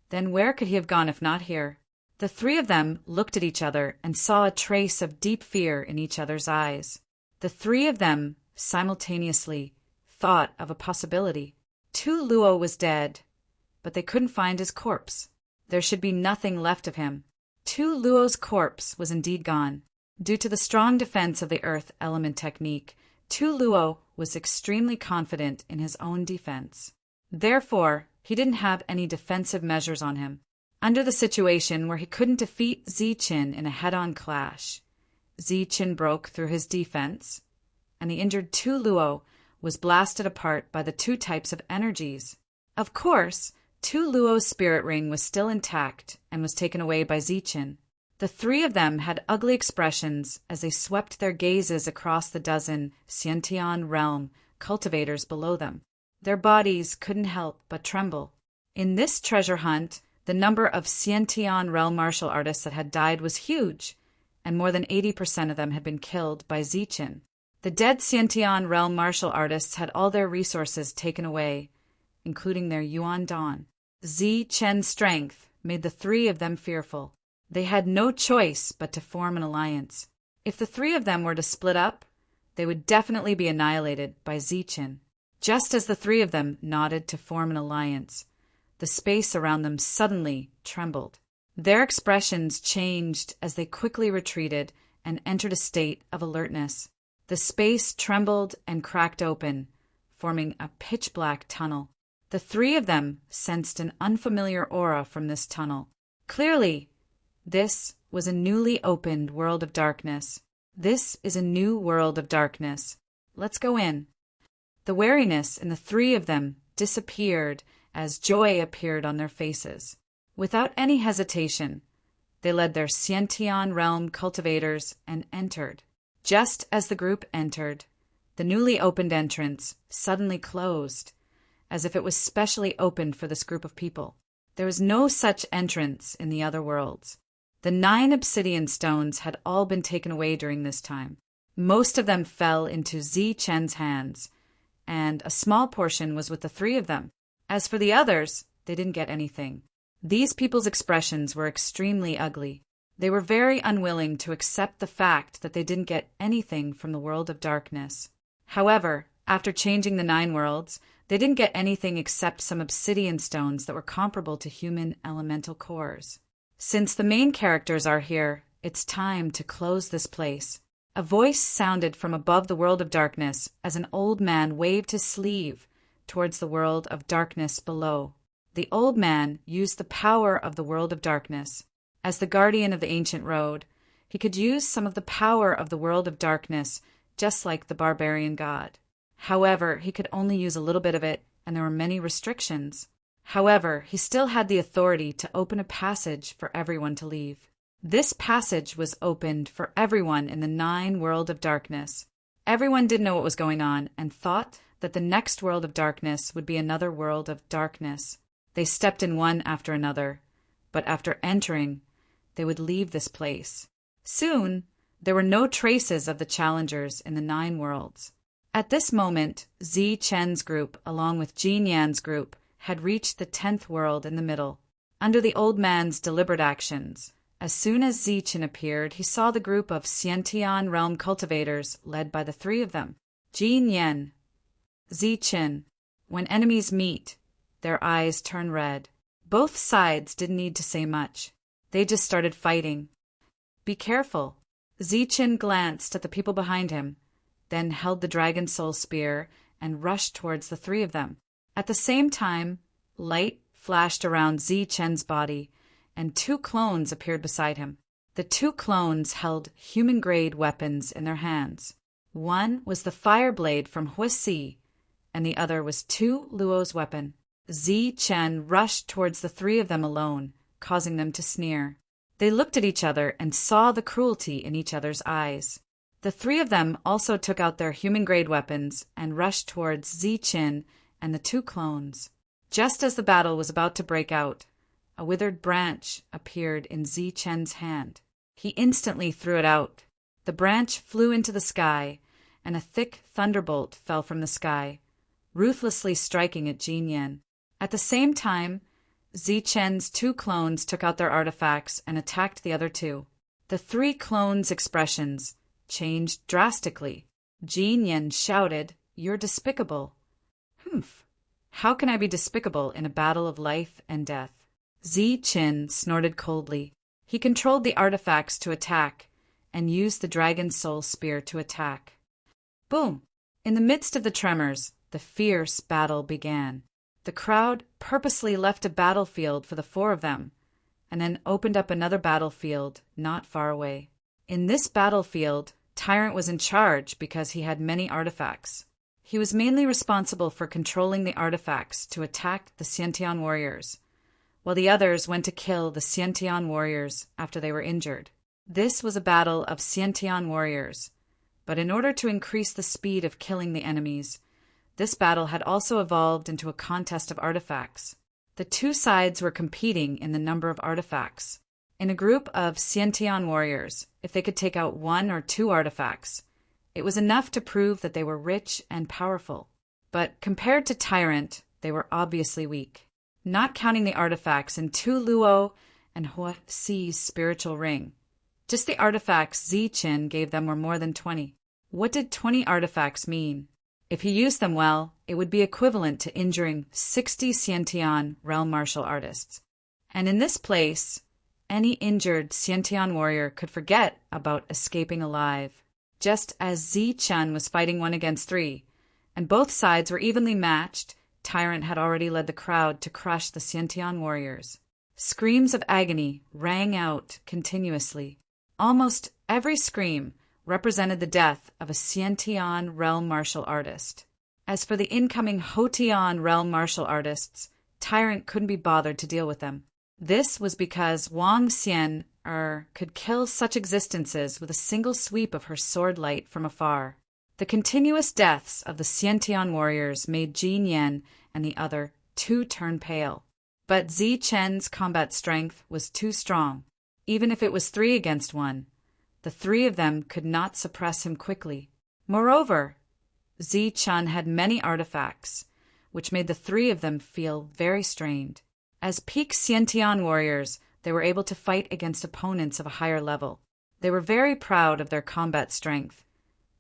Speaker 1: then where could he have gone if not here? The three of them looked at each other and saw a trace of deep fear in each other's eyes. The three of them simultaneously thought of a possibility. Tu Luo was dead, but they couldn't find his corpse. There should be nothing left of him. Tu Luo's corpse was indeed gone. Due to the strong defense of the earth element technique, Tu Luo was extremely confident in his own defense. Therefore, he didn't have any defensive measures on him. Under the situation where he couldn't defeat Zichen in a head-on clash, Zichen broke through his defense, and the injured Tu Luo was blasted apart by the two types of energies. Of course, Tu Luo's spirit ring was still intact and was taken away by Zichen. The three of them had ugly expressions as they swept their gazes across the dozen Xiantian realm cultivators below them. Their bodies couldn't help but tremble. In this treasure hunt, the number of Xiantian realm martial artists that had died was huge, and more than 80% of them had been killed by Zichen. The dead Xiantian realm martial artists had all their resources taken away, including their Yuan Dan. Zichen's strength made the three of them fearful. They had no choice but to form an alliance. If the three of them were to split up, they would definitely be annihilated by Zichen. Just as the three of them nodded to form an alliance, the space around them suddenly trembled. Their expressions changed as they quickly retreated and entered a state of alertness. The space trembled and cracked open, forming a pitch-black tunnel. The three of them sensed an unfamiliar aura from this tunnel. Clearly, This was a newly opened world of darkness. This is a new world of darkness. Let's go in. The wariness in the three of them disappeared as joy appeared on their faces. Without any hesitation, they led their Sciention realm cultivators and entered. Just as the group entered, the newly opened entrance suddenly closed, as if it was specially opened for this group of people. There was no such entrance in the other worlds. The 9 obsidian stones had all been taken away during this time. Most of them fell into Zi-Chen's hands, and a small portion was with the 3 of them. As for the others, they didn't get anything. These people's expressions were extremely ugly. They were very unwilling to accept the fact that they didn't get anything from the world of darkness. However, after changing the 9 worlds, they didn't get anything except some obsidian stones that were comparable to human elemental cores. Since the main characters are here, it's time to close this place. A voice sounded from above the world of darkness as an old man waved his sleeve towards the world of darkness below. The old man used the power of the world of darkness. As the guardian of the ancient road, he could use some of the power of the world of darkness, just like the barbarian god. However, he could only use a little bit of it, and there were many restrictions. However, he still had the authority to open a passage for everyone to leave. This passage was opened for everyone in the 9 world of darkness. Everyone didn't know what was going on and thought that the next world of darkness would be another world of darkness. They stepped in one after another, but after entering, they would leave this place. Soon, there were no traces of the challengers in the 9 worlds. At this moment, Zi-Chen's group, along with Jin Yan's group, had reached the 10th world in the middle. Under the old man's deliberate actions, as soon as Zi-Chen appeared, he saw the group of Sciention realm cultivators led by the 3 of them. Jin Yan, Zi-Chen. When enemies meet, their eyes turn red. Both sides didn't need to say much. They just started fighting. Be careful. Zi-Chen glanced at the people behind him, then held the dragon soul spear and rushed towards the 3 of them. At the same time, light flashed around Zi-Chen's body, and 2 clones appeared beside him. The 2 clones held human-grade weapons in their hands. One was the fire blade from Huisi, and the other was Tu Luo's weapon. Zi-Chen rushed towards the 3 of them alone, causing them to sneer. They looked at each other and saw the cruelty in each other's eyes. The 3 of them also took out their human-grade weapons and rushed towards Zi-Chen and the 2 clones. Just as the battle was about to break out, a withered branch appeared in Zi-Chen's hand. He instantly threw it out. The branch flew into the sky, and a thick thunderbolt fell from the sky, ruthlessly striking at Jin Yan. At the same time, Zi-Chen's 2 clones took out their artifacts and attacked the other 2. The 3 clones' expressions changed drastically. Jin Yan shouted, "You're despicable." "Humph. How can I be despicable in a battle of life and death?" Zi-Chen snorted coldly. He controlled the artifacts to attack and used the dragon soul spear to attack. Boom! In the midst of the tremors, the fierce battle began. The crowd purposely left a battlefield for the 4 of them, and then opened up another battlefield not far away. In this battlefield, Tyrant was in charge because he had many artifacts. He was mainly responsible for controlling the artifacts to attack the Sciention warriors, while the others went to kill the Sciention warriors after they were injured. This was a battle of Sciention warriors, but in order to increase the speed of killing the enemies, this battle had also evolved into a contest of artifacts. The 2 sides were competing in the number of artifacts. In a group of Sciention warriors, if they could take out 1 or 2 artifacts, it was enough to prove that they were rich and powerful. But compared to Tyrant, they were obviously weak. Not counting the artifacts in Tu Luo and Huisi's spiritual ring, just the artifacts Zi-Chen gave them were more than 20. What did 20 artifacts mean? If he used them well, it would be equivalent to injuring 60 Sciention realm martial artists. And in this place, any injured Sciention warrior could forget about escaping alive. Just as Zi-Chen was fighting 1 against 3, and both sides were evenly matched, Tyrant had already led the crowd to crush the Sciention warriors. Screams of agony rang out continuously. Almost every scream represented the death of a Xiantian realm martial artist. As for the incoming Hotian realm martial artists, Tyrant couldn't be bothered to deal with them. This was because Wang Xian could kill such existences with a single sweep of her sword light from afar. The continuous deaths of the Xiantian warriors made Jin Yan and the other two turn pale. But Zi Chen's combat strength was too strong. Even if it was 3 against 1, the 3 of them could not suppress him quickly. Moreover, Zi Chen had many artifacts, which made the 3 of them feel very strained. As peak Xiantian warriors, they were able to fight against opponents of a higher level. They were very proud of their combat strength,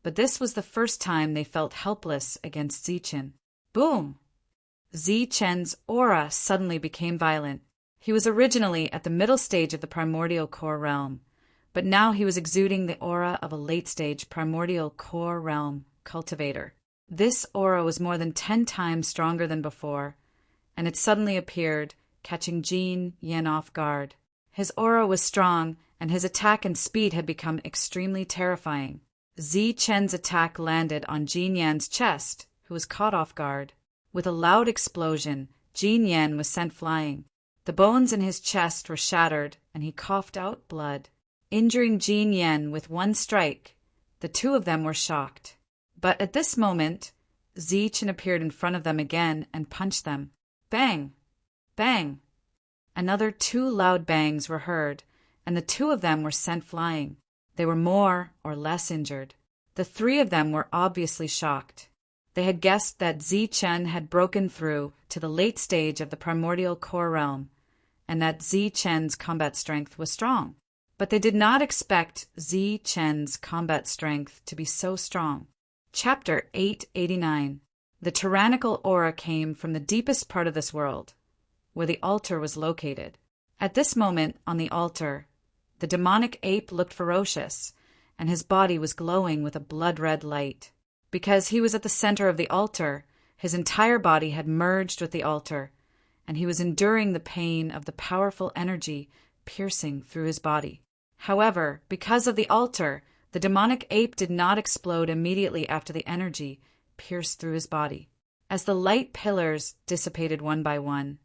Speaker 1: but this was the first time they felt helpless against Zi Chen. Boom! Zi Chen's aura suddenly became violent. He was originally at the middle stage of the primordial core realm, but now he was exuding the aura of a late-stage primordial core realm cultivator. This aura was more than 10 times stronger than before, and it suddenly appeared, catching Jin Yan off guard. His aura was strong, and his attack and speed had become extremely terrifying. Zi Chen's attack landed on Jin Yan's chest, who was caught off guard. With a loud explosion, Jin Yan was sent flying. The bones in his chest were shattered, and he coughed out blood. Injuring Jin Yan with 1 strike, the 2 of them were shocked. But at this moment, Zi Chen appeared in front of them again and punched them. Bang! Bang! Another 2 loud bangs were heard, and the 2 of them were sent flying. They were more or less injured. The 3 of them were obviously shocked. They had guessed that Zi Chen had broken through to the late stage of the primordial core realm, and that Zi Chen's combat strength was strong. But they did not expect Zi Chen's combat strength to be so strong. Chapter 889. The tyrannical aura came from the deepest part of this world, where the altar was located. At this moment, on the altar, the demonic ape looked ferocious, and his body was glowing with a blood-red light. Because he was at the center of the altar, his entire body had merged with the altar, and he was enduring the pain of the powerful energy piercing through his body. However, because of the altar, the demonic ape did not explode immediately after the energy pierced through his body. As the light pillars dissipated one by one,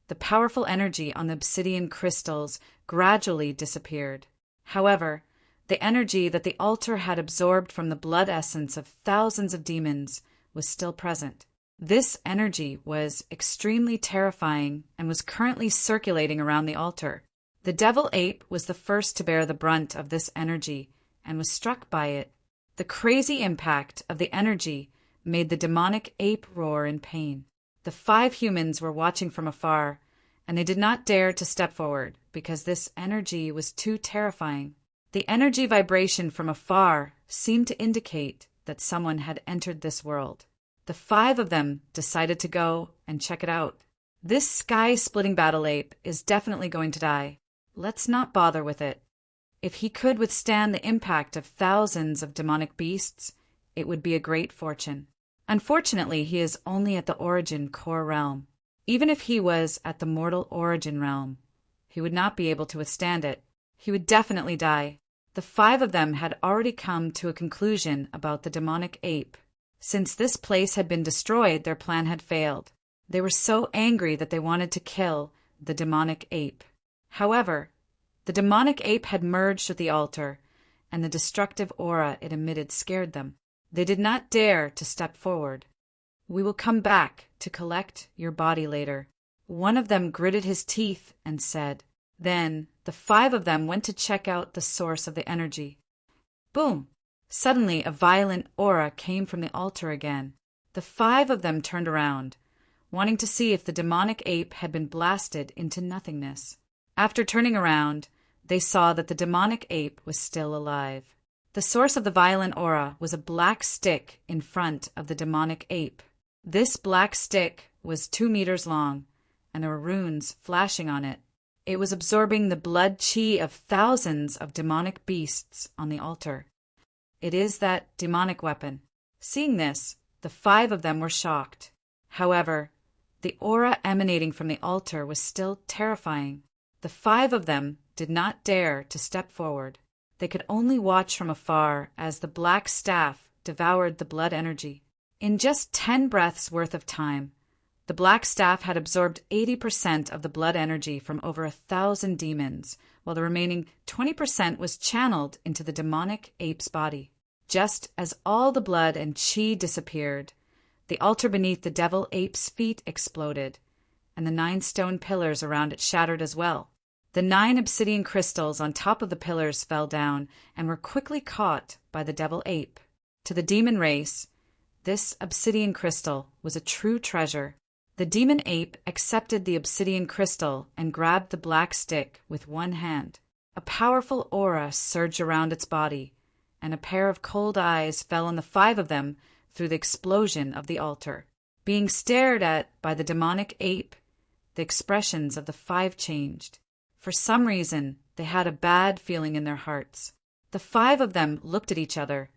Speaker 1: the powerful energy on the obsidian crystals gradually disappeared. However, the energy that the altar had absorbed from the blood essence of thousands of demons was still present. This energy was extremely terrifying and was currently circulating around the altar. The devil ape was the first to bear the brunt of this energy and was struck by it. The crazy impact of the energy made the demonic ape roar in pain. The 5 humans were watching from afar, and they did not dare to step forward because this energy was too terrifying. The energy vibration from afar seemed to indicate that someone had entered this world. The 5 of them decided to go and check it out. This sky-splitting battle ape is definitely going to die. Let's not bother with it. If he could withstand the impact of thousands of demonic beasts, it would be a great fortune. Unfortunately, he is only at the origin core realm. Even if he was at the mortal origin realm, he would not be able to withstand it. He would definitely die. The 5 of them had already come to a conclusion about the demonic ape. Since this place had been destroyed, their plan had failed. They were so angry that they wanted to kill the demonic ape. However, the demonic ape had merged with the altar, and the destructive aura it emitted scared them. They did not dare to step forward. We will come back to collect your body later. One of them gritted his teeth and said. Then the 5 of them went to check out the source of the energy. Boom! Suddenly a violent aura came from the altar again. The 5 of them turned around, wanting to see if the demonic ape had been blasted into nothingness. After turning around, they saw that the demonic ape was still alive. The source of the violent aura was a black stick in front of the demonic ape. This black stick was 2 meters long, and there were runes flashing on it. It was absorbing the blood chi of thousands of demonic beasts on the altar. It is that demonic weapon. Seeing this, the 5 of them were shocked. However, the aura emanating from the altar was still terrifying. The 5 of them did not dare to step forward. They could only watch from afar as the black staff devoured the blood energy. In just 10 breaths worth of time, the black staff had absorbed 80% of the blood energy from over 1,000 demons, while the remaining 20% was channeled into the demonic ape's body. Just as all the blood and chi disappeared, the altar beneath the devil ape's feet exploded, and the 9 stone pillars around it shattered as well. The 9 obsidian crystals on top of the pillars fell down and were quickly caught by the devil ape. To the demon race, this obsidian crystal was a true treasure. The demon ape accepted the obsidian crystal and grabbed the black stick with one hand. A powerful aura surged around its body, and a pair of cold eyes fell on the 5 of them through the explosion of the altar. Being stared at by the demonic ape, the expressions of the 5 changed. For some reason, they had a bad feeling in their hearts. The 5 of them looked at each other,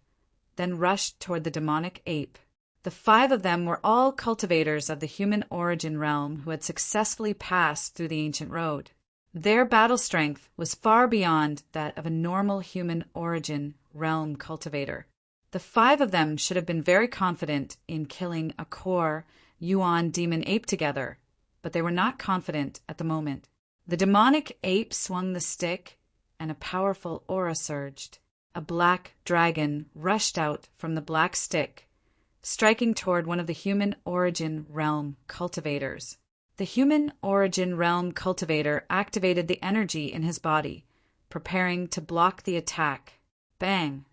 Speaker 1: then rushed toward the demonic ape. The 5 of them were all cultivators of the human origin realm who had successfully passed through the ancient road. Their battle strength was far beyond that of a normal human origin realm cultivator. The 5 of them should have been very confident in killing a core Yuan demon ape together, but they were not confident at the moment. The demonic ape swung the stick, and a powerful aura surged. A black dragon rushed out from the black stick, striking toward one of the human origin realm cultivators. The human origin realm cultivator activated the energy in his body, preparing to block the attack. Bang!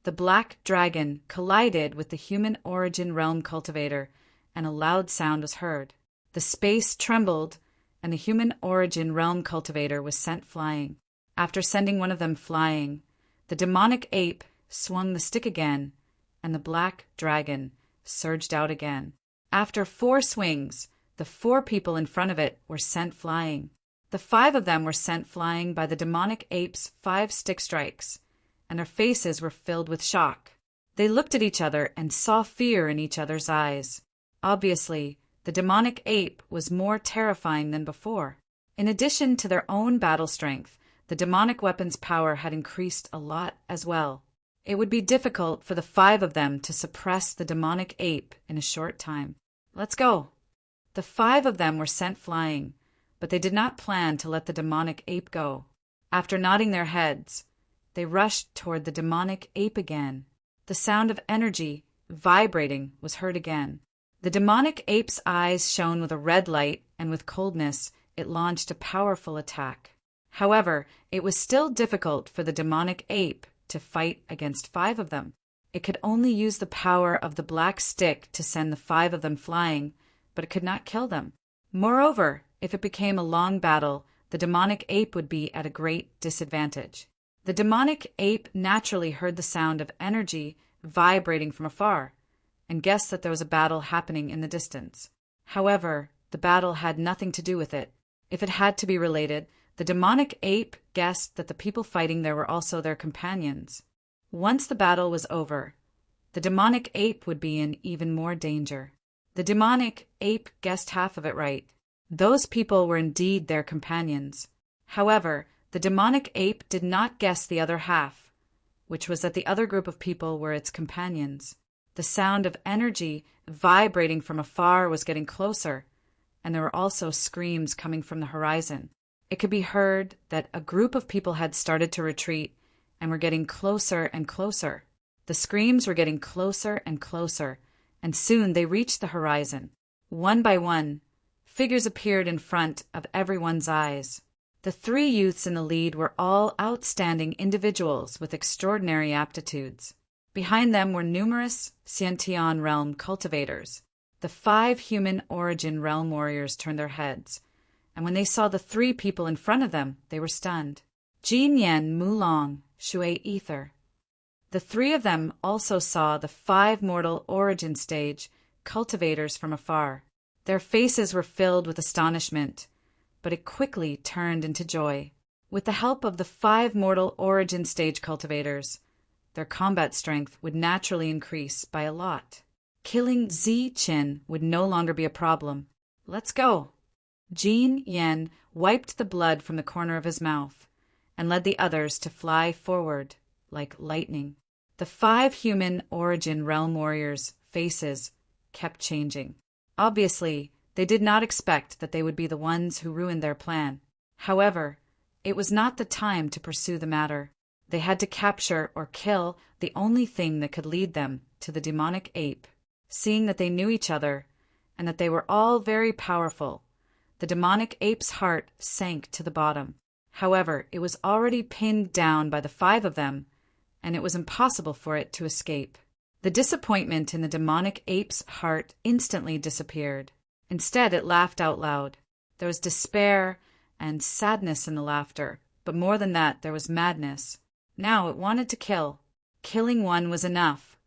Speaker 1: The black dragon collided with the human origin realm cultivator, and a loud sound was heard. The space trembled, and the human origin realm cultivator was sent flying. After sending one of them flying, the demonic ape swung the stick again, and the black dragon surged out again. After 4 swings, the 4 people in front of it were sent flying. The 5 of them were sent flying by the demonic ape's 5 stick strikes, and their faces were filled with shock. They looked at each other and saw fear in each other's eyes. Obviously, the demonic ape was more terrifying than before. In addition to their own battle strength, the demonic weapon's power had increased a lot as well. It would be difficult for the 5 of them to suppress the demonic ape in a short time. Let's go. The 5 of them were sent flying, but they did not plan to let the demonic ape go. After nodding their heads, they rushed toward the demonic ape again. The sound of energy vibrating was heard again. The demonic ape's eyes shone with a red light, and with coldness it launched a powerful attack. However, it was still difficult for the demonic ape to fight against 5 of them. It could only use the power of the black stick to send the 5 of them flying, but it could not kill them. Moreover, if it became a long battle, the demonic ape would be at a great disadvantage. The demonic ape naturally heard the sound of energy vibrating from afar, and guessed that there was a battle happening in the distance. However, the battle had nothing to do with it. If it had to be related, the demonic ape guessed that the people fighting there were also their companions. Once the battle was over, the demonic ape would be in even more danger. The demonic ape guessed half of it right. Those people were indeed their companions. However, the demonic ape did not guess the other half, which was that the other group of people were its companions. The sound of energy vibrating from afar was getting closer, and there were also screams coming from the horizon. It could be heard that a group of people had started to retreat and were getting closer and closer. The screams were getting closer and closer, and soon they reached the horizon. One by one, figures appeared in front of everyone's eyes. The 3 youths in the lead were all outstanding individuals with extraordinary aptitudes. Behind them were numerous Xiantian realm cultivators. The 5 human origin realm warriors turned their heads, and when they saw the 3 people in front of them, they were stunned. Jin Yan, Mulong, Shui Ether. The 3 of them also saw the 5 mortal origin stage cultivators from afar. Their faces were filled with astonishment, but it quickly turned into joy. With the help of the 5 mortal origin stage cultivators, their combat strength would naturally increase by a lot. Killing Zi Qin would no longer be a problem. Let's go. Jin Yen wiped the blood from the corner of his mouth and led the others to fly forward like lightning. The 5 human origin realm warriors' faces kept changing. Obviously, they did not expect that they would be the ones who ruined their plan. However, it was not the time to pursue the matter. They had to capture or kill the only thing that could lead them to the demonic ape. Seeing that they knew each other and that they were all very powerful, the demonic ape's heart sank to the bottom. However, it was already pinned down by the 5 of them, and it was impossible for it to escape. The disappointment in the demonic ape's heart instantly disappeared. Instead, it laughed out loud. There was despair and sadness in the laughter, but more than that, there was madness. Now it wanted to kill. Killing one was enough,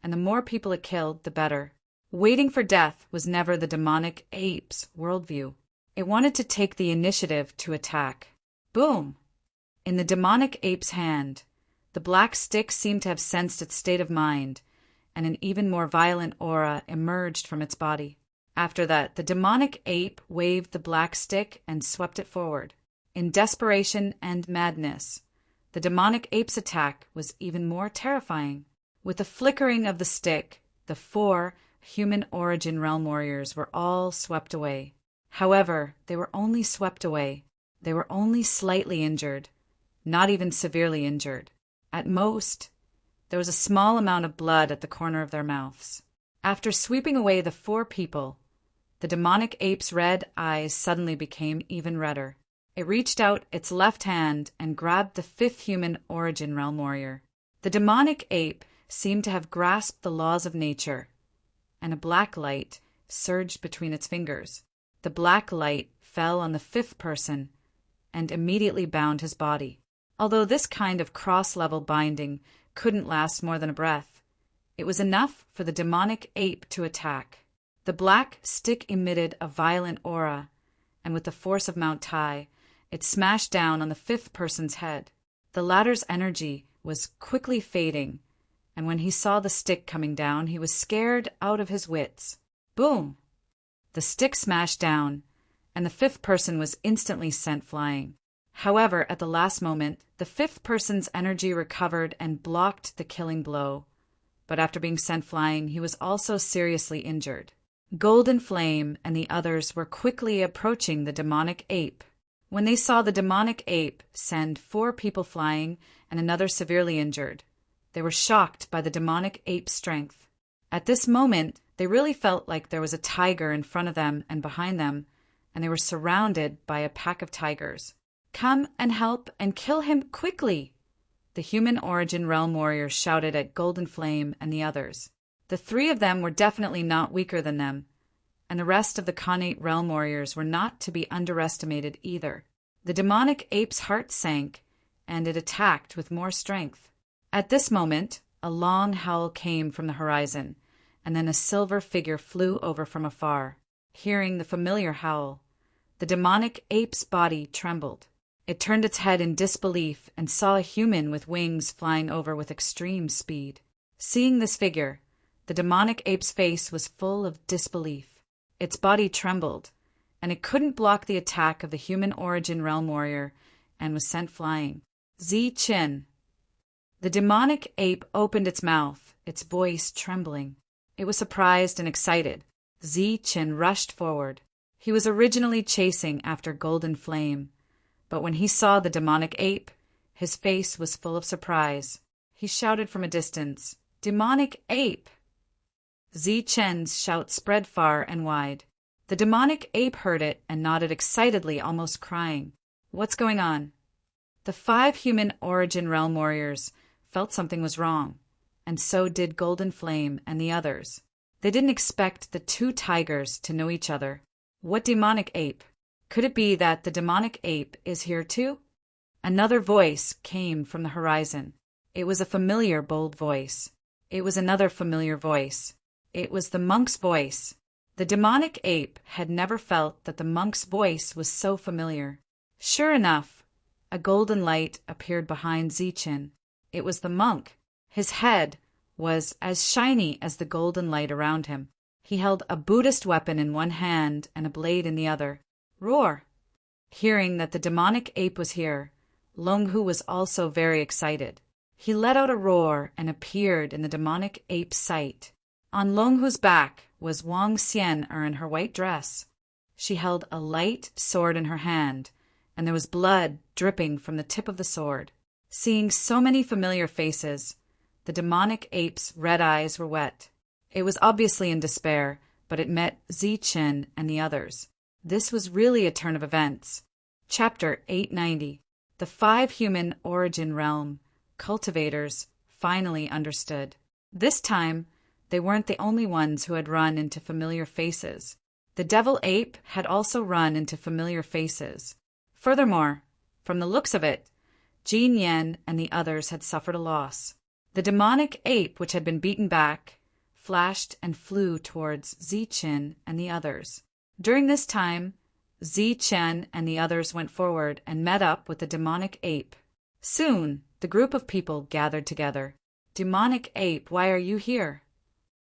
Speaker 1: and the more people it killed, the better. Waiting for death was never the demonic ape's worldview. It wanted to take the initiative to attack. Boom! In the demonic ape's hand, the black stick seemed to have sensed its state of mind, and an even more violent aura emerged from its body. After that, the demonic ape waved the black stick and swept it forward. In desperation and madness, the demonic ape's attack was even more terrifying. With the flickering of the stick, the 4 human origin realm warriors were all swept away. However, they were only swept away. They were only slightly injured, not even severely injured. At most, there was a small amount of blood at the corner of their mouths. After sweeping away the 4 people, the demonic ape's red eyes suddenly became even redder. It reached out its left hand and grabbed the 5th human origin realm warrior. The demonic ape seemed to have grasped the laws of nature, and a black light surged between its fingers. The black light fell on the 5th person and immediately bound his body. Although this kind of cross-level binding couldn't last more than a breath, it was enough for the demonic ape to attack. The black stick emitted a violent aura, and with the force of Mount Tai, it smashed down on the 5th person's head. The latter's energy was quickly fading, and when he saw the stick coming down, he was scared out of his wits. Boom! The stick smashed down, and the 5th person was instantly sent flying. However, at the last moment, the 5th person's energy recovered and blocked the killing blow. But after being sent flying, he was also seriously injured. Golden Flame and the others were quickly approaching the demonic ape. When they saw the demonic ape send 4 people flying and another severely injured, they were shocked by the demonic ape's strength. At this moment, they really felt like there was a tiger in front of them and behind them, and they were surrounded by a pack of tigers. "Come and help and kill him quickly!" The human origin realm warriors shouted at Golden Flame and the others. The 3 of them were definitely not weaker than them, and the rest of the Khanate realm warriors were not to be underestimated either. The demonic ape's heart sank, and it attacked with more strength. At this moment, a long howl came from the horizon, and then a silver figure flew over from afar. Hearing the familiar howl, the demonic ape's body trembled. It turned its head in disbelief and saw a human with wings flying over with extreme speed. Seeing this figure, the demonic ape's face was full of disbelief. Its body trembled, and it couldn't block the attack of the human origin realm warrior and was sent flying. Zi Qin. The demonic ape opened its mouth, its voice trembling. It was surprised and excited. Zi Qin rushed forward. He was originally chasing after Golden Flame, but when he saw the demonic ape, his face was full of surprise. He shouted from a distance, "Demonic ape!" Zi Chen's shout spread far and wide. The demonic ape heard it and nodded excitedly, almost crying. "What's going on?" The 5 human origin realm warriors felt something was wrong, and so did Golden Flame and the others. They didn't expect the 2 tigers to know each other. What demonic ape? Could it be that the demonic ape is here too? Another voice came from the horizon. It was a familiar, bold voice. It was another familiar voice. It was the monk's voice. The demonic ape had never felt that the monk's voice was so familiar. Sure enough, a golden light appeared behind Zichin. It was the monk. His head was as shiny as the golden light around him. He held a Buddhist weapon in one hand and a blade in the other. Roar! Hearing that the demonic ape was here, Longhu was also very excited. He let out a roar and appeared in the demonic ape's sight. On Longhu's back was Wang Xian'er in her white dress. She held a light sword in her hand, and there was blood dripping from the tip of the sword. Seeing so many familiar faces, the demonic ape's red eyes were wet. It was obviously in despair, but it met Zichen and the others. This was really a turn of events. Chapter 890. The 5 human origin realm cultivators finally understood. This time, they weren't the only ones who had run into familiar faces. The devil ape had also run into familiar faces. Furthermore, from the looks of it, Jin Yan and the others had suffered a loss. The demonic ape, which had been beaten back, flashed and flew towards Zichen and the others. During this time, Zichen and the others went forward and met up with the demonic ape. Soon, the group of people gathered together. "Demonic ape, why are you here?"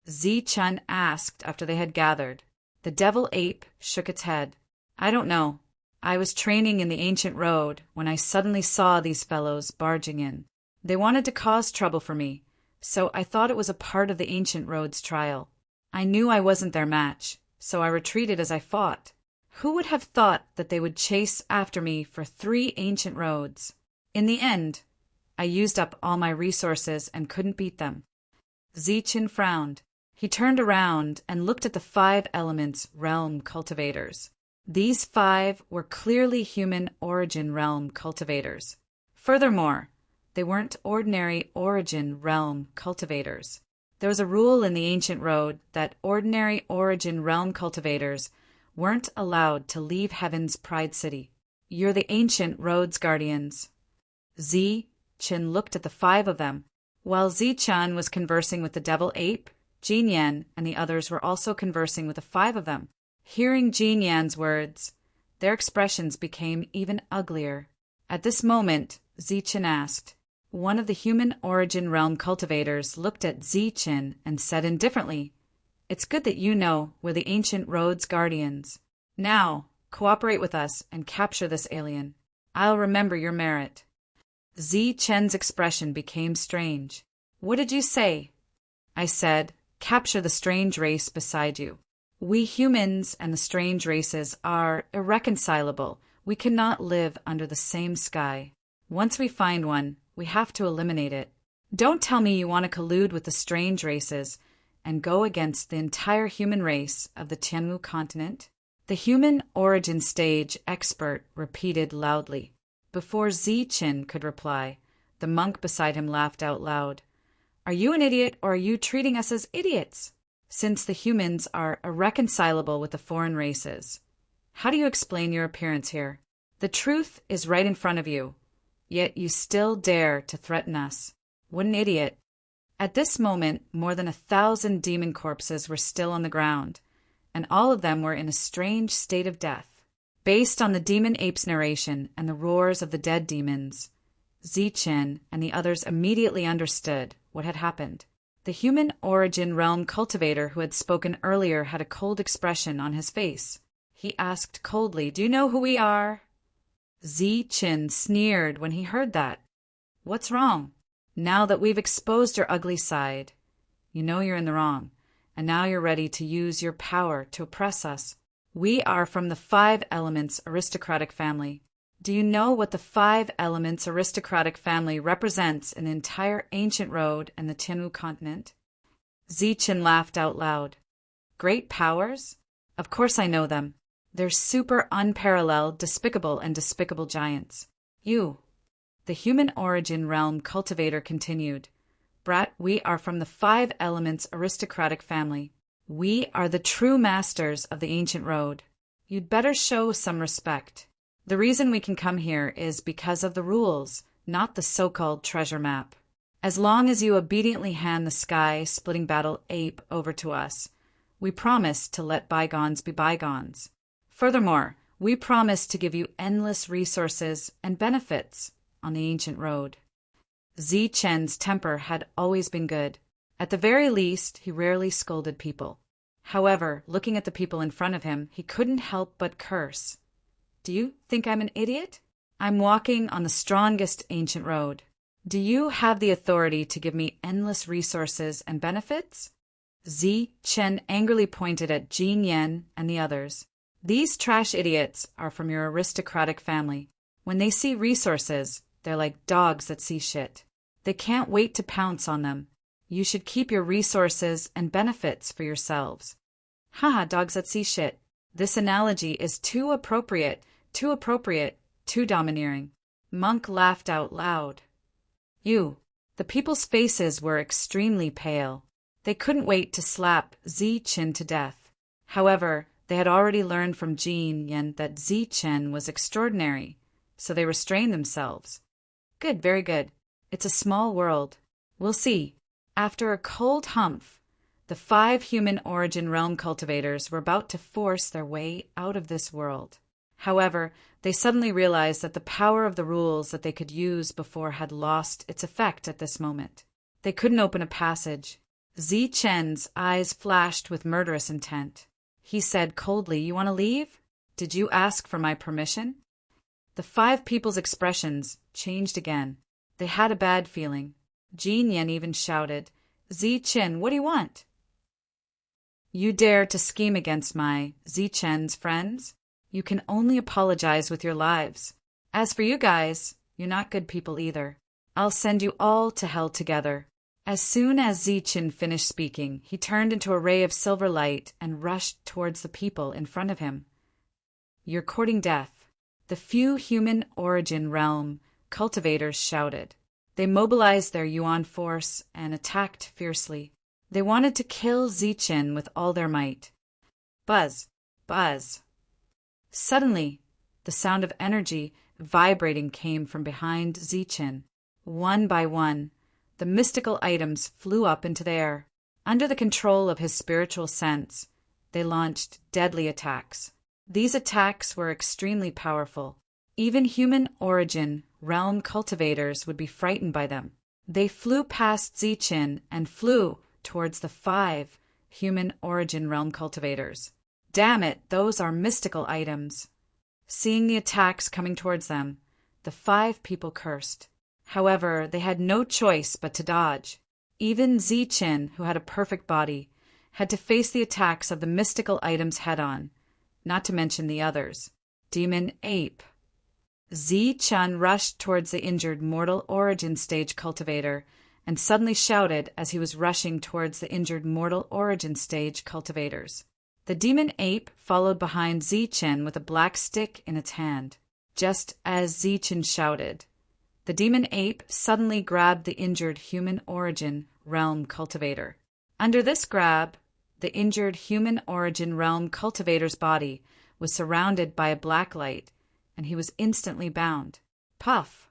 Speaker 1: Zichen asked after they had gathered. The devil ape shook its head. "I don't know. I was training in the ancient road when I suddenly saw these fellows barging in. They wanted to cause trouble for me, so I thought it was a part of the ancient road's trial. I knew I wasn't their match, so I retreated as I fought. Who would have thought that they would chase after me for 3 ancient roads? In the end, I used up all my resources and couldn't beat them." Zichen frowned. He turned around and looked at the 5 elements realm cultivators. These 5 were clearly human origin realm cultivators. Furthermore, they weren't ordinary origin realm cultivators. There was a rule in the ancient road that ordinary origin realm cultivators weren't allowed to leave Heaven's Pride City. "You're the ancient road's guardians." Zichen looked at the 5 of them. While Zichen was conversing with the devil ape, Jin Yan and the others were also conversing with the 5 of them. Hearing Jin Yan's words, their expressions became even uglier. At this moment, Zichen asked. One of the human origin realm cultivators looked at Zichen and said indifferently, "It's good that you know we're the ancient road's guardians. Now, cooperate with us and capture this alien. I'll remember your merit." Zichen's expression became strange. "What did you say?" "I said, capture the strange race beside you. We humans and the strange races are irreconcilable. We cannot live under the same sky. Once we find one, we have to eliminate it. Don't tell me you want to collude with the strange races and go against the entire human race of the Tianwu continent." The human origin stage expert repeated loudly. Before Zichen could reply, the monk beside him laughed out loud. "Are you an idiot, or are you treating us as idiots? Since the humans are irreconcilable with the foreign races, how do you explain your appearance here? The truth is right in front of you, yet you still dare to threaten us. What an idiot." At this moment, more than 1,000 demon corpses were still on the ground, and all of them were in a strange state of death. Based on the demon ape's narration and the roars of the dead demons, Zichen and the others immediately understood what had happened. The human origin realm cultivator who had spoken earlier had a cold expression on his face. He asked coldly, "Do you know who we are?" Zichen sneered when he heard that. "What's wrong? Now that we've exposed your ugly side, you know you're in the wrong, and now you're ready to use your power to oppress us. We are from the 5 elements aristocratic family. Do you know what the 5 elements aristocratic family represents in the entire ancient road and the Tianwu continent?" Zichen laughed out loud. "Great powers? Of course I know them. They're super unparalleled, despicable giants. You." The human origin realm cultivator continued. "Brat, we are from the 5 elements aristocratic family. We are the true masters of the ancient road. You'd better show some respect. The reason we can come here is because of the rules, not the so-called treasure map. As long as you obediently hand the sky-splitting battle ape over to us, we promise to let bygones be bygones. Furthermore, we promise to give you endless resources and benefits on the ancient road." Zichen's temper had always been good. At the very least, he rarely scolded people. However, looking at the people in front of him, he couldn't help but curse. Do you think I'm an idiot? I'm walking on the strongest ancient road. Do you have the authority to give me endless resources and benefits? Zi Chen angrily pointed at Jin Yan and the others. These trash idiots are from your aristocratic family. When they see resources, they're like dogs that see shit. They can't wait to pounce on them. You should keep your resources and benefits for yourselves. Haha, dogs that see shit. This analogy is too appropriate, too domineering. Monk laughed out loud. The people's faces were extremely pale. They couldn't wait to slap Zi Chen to death. However, they had already learned from Jin Yan that Zi Chen was extraordinary, so they restrained themselves. Good, very good. It's a small world. We'll see. After a cold humph, the 5 human origin realm cultivators were about to force their way out of this world. However, they suddenly realized that the power of the rules that they could use before had lost its effect at this moment. They couldn't open a passage. Zi Chen's eyes flashed with murderous intent. He said coldly, "You want to leave? Did you ask for my permission?" The 5 people's expressions changed again. They had a bad feeling. Jin Yan even shouted, "Zi Chen, what do you want?" "You dare to scheme against my Zi Chen's friends? You can only apologize with your lives. As for you guys, you're not good people either. I'll send you all to hell together." As soon as Zi Chen finished speaking, he turned into a ray of silver light and rushed towards the people in front of him. "You're courting death," the few human origin realm cultivators shouted. They mobilized their Yuan force and attacked fiercely. They wanted to kill Zi Chen with all their might. Buzz, buzz. Suddenly, the sound of energy vibrating came from behind Zi Chen. One by one, the mystical items flew up into the air. Under the control of his spiritual sense, they launched deadly attacks. These attacks were extremely powerful. Even human origin realm cultivators would be frightened by them. They flew past Zi Chen and flew towards the 5 human origin realm cultivators. Damn it, those are mystical items. Seeing the attacks coming towards them, the 5 people cursed. However, they had no choice but to dodge. Even Zi Chen, who had a perfect body, had to face the attacks of the mystical items head-on, not to mention the others. Demon Ape. Zi Chen rushed towards the injured mortal origin stage cultivator and suddenly shouted as he was rushing towards the injured mortal origin stage cultivators. The demon ape followed behind Zi Chen with a black stick in its hand. Just as Zi Chen shouted, the demon ape suddenly grabbed the injured human origin realm cultivator. Under this grab, the injured human origin realm cultivator's body was surrounded by a black light, and he was instantly bound. Puff!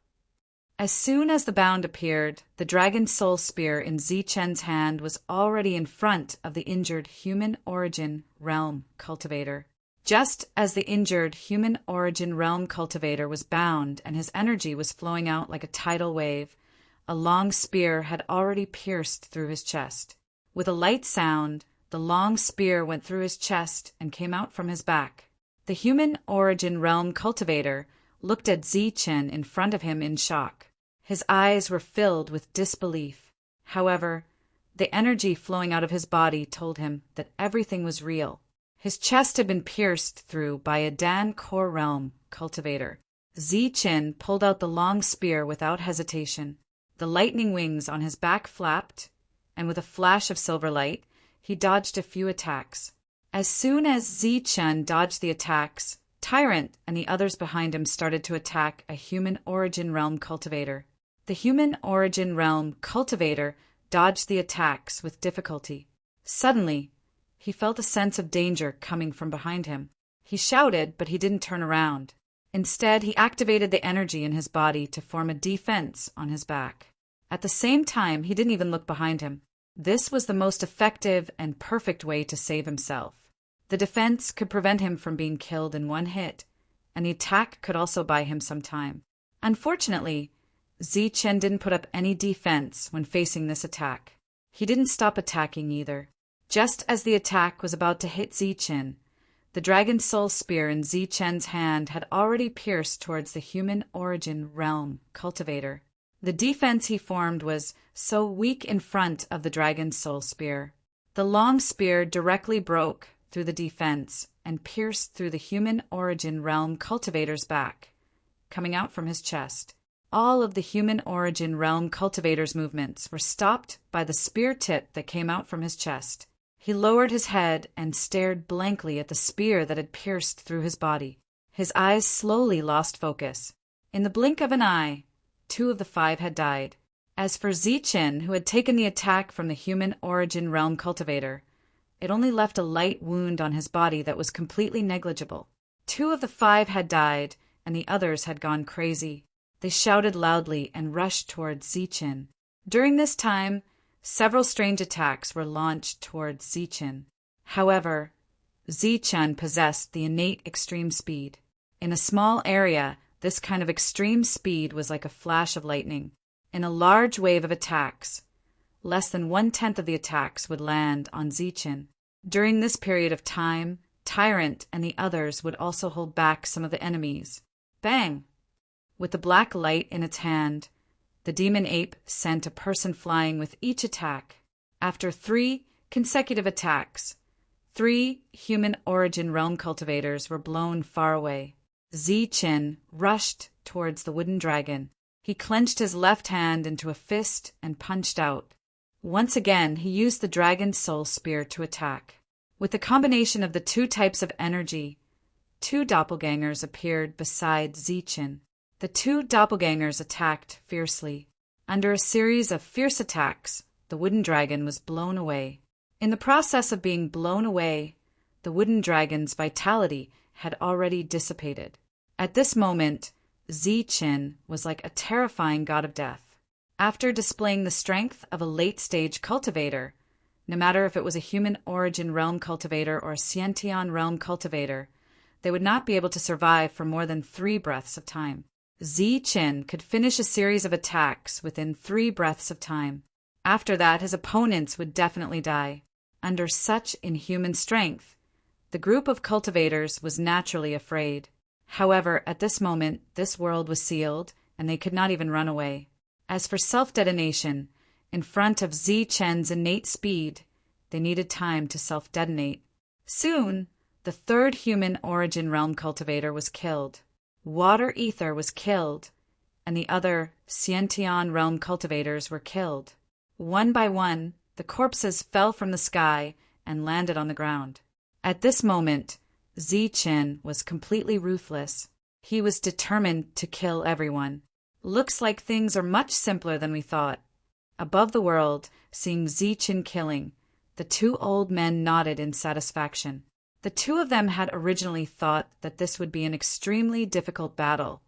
Speaker 1: As soon as the bound appeared, the dragon soul spear in Zi Chen's hand was already in front of the injured human origin realm cultivator. Just as the injured human origin realm cultivator was bound and his energy was flowing out like a tidal wave, a long spear had already pierced through his chest. With a light sound, the long spear went through his chest and came out from his back. The human origin realm cultivator looked at Zi Chen in front of him in shock. His eyes were filled with disbelief. However, the energy flowing out of his body told him that everything was real. His chest had been pierced through by a Dan Core Realm cultivator. Zi Chen pulled out the long spear without hesitation. The lightning wings on his back flapped, and with a flash of silver light, he dodged a few attacks. As soon as Zi Chen dodged the attacks, Tyrant and the others behind him started to attack a human origin realm cultivator. The human origin realm cultivator dodged the attacks with difficulty. Suddenly, he felt a sense of danger coming from behind him. He shouted, but he didn't turn around. Instead, he activated the energy in his body to form a defense on his back. At the same time, he didn't even look behind him. This was the most effective and perfect way to save himself. The defense could prevent him from being killed in one hit, and the attack could also buy him some time. Unfortunately, Zi Chen didn't put up any defense when facing this attack. He didn't stop attacking either. Just as the attack was about to hit Zi Chen, The Dragon Soul Spear in Zichen's hand had already pierced towards the human origin realm cultivator. The defense he formed was so weak in front of the Dragon Soul Spear. The long spear directly broke through the defense and pierced through the human origin realm cultivator's back, coming out from his chest. All of the human origin realm cultivator's movements were stopped by the spear tip that came out from his chest. He lowered his head and stared blankly at the spear that had pierced through his body. His eyes slowly lost focus. In the blink of an eye, 2 of the 5 had died. As for Zichen, who had taken the attack from the human origin realm cultivator, it only left a light wound on his body that was completely negligible. 2 of the 5 had died, and the others had gone crazy. They shouted loudly and rushed towards Zichen. During this time, several strange attacks were launched towards Zichen. However, Zichen possessed the innate extreme speed. In a small area, this kind of extreme speed was like a flash of lightning. In a large wave of attacks, less than 1/10 of the attacks would land on Zichen. During this period of time, Tyrant and the others would also hold back some of the enemies. Bang! With the black light in its hand, the demon ape sent a person flying with each attack. After 3 consecutive attacks, 3 human origin realm cultivators were blown far away. Zichen rushed towards the wooden dragon. He clenched his left hand into a fist and punched out. Once again, he used the Dragon Soul Spear to attack. With the combination of the 2 types of energy, 2 doppelgangers appeared beside Zichen. The 2 doppelgangers attacked fiercely. Under a series of fierce attacks, the wooden dragon was blown away. In the process of being blown away, the wooden dragon's vitality had already dissipated. At this moment, Zichen was like a terrifying god of death. After displaying the strength of a late-stage cultivator, no matter if it was a human origin realm cultivator or a Sciention realm cultivator, they would not be able to survive for more than 3 breaths of time. Zichen could finish a series of attacks within 3 breaths of time. After that, his opponents would definitely die. Under such inhuman strength, the group of cultivators was naturally afraid. However, at this moment, this world was sealed, and they could not even run away. As for self-detonation, in front of Zichen's innate speed, they needed time to self-detonate. Soon, the 3rd human origin realm cultivator was killed. Water Ether was killed, and the other Sciention realm cultivators were killed. One by one, the corpses fell from the sky and landed on the ground. At this moment, Zichen was completely ruthless. He was determined to kill everyone. Looks like things are much simpler than we thought. Above the world, seeing Zichen killing, the 2 old men nodded in satisfaction. The 2 of them had originally thought that this would be an extremely difficult battle,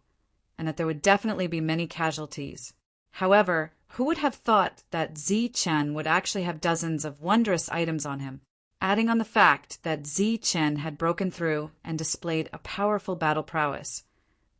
Speaker 1: and that there would definitely be many casualties. However, who would have thought that Zichen would actually have dozens of wondrous items on him? Adding on the fact that Zichen had broken through and displayed a powerful battle prowess,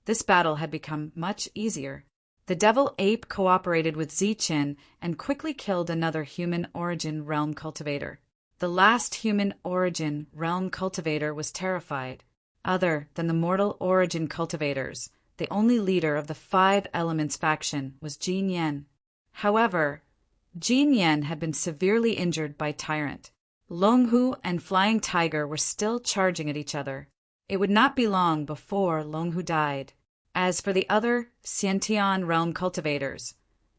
Speaker 1: this battle had become much easier. The devil ape cooperated with Zichen and quickly killed another human origin realm cultivator. The last human origin realm cultivator was terrified. Other than the mortal origin cultivators, the only leader of the 5 Elements faction was Jin Yen. However, Jin Yen had been severely injured by Tyrant. Long Hu and Flying Tiger were still charging at each other. It would not be long before Long Hu died. As for the other Sciention realm cultivators,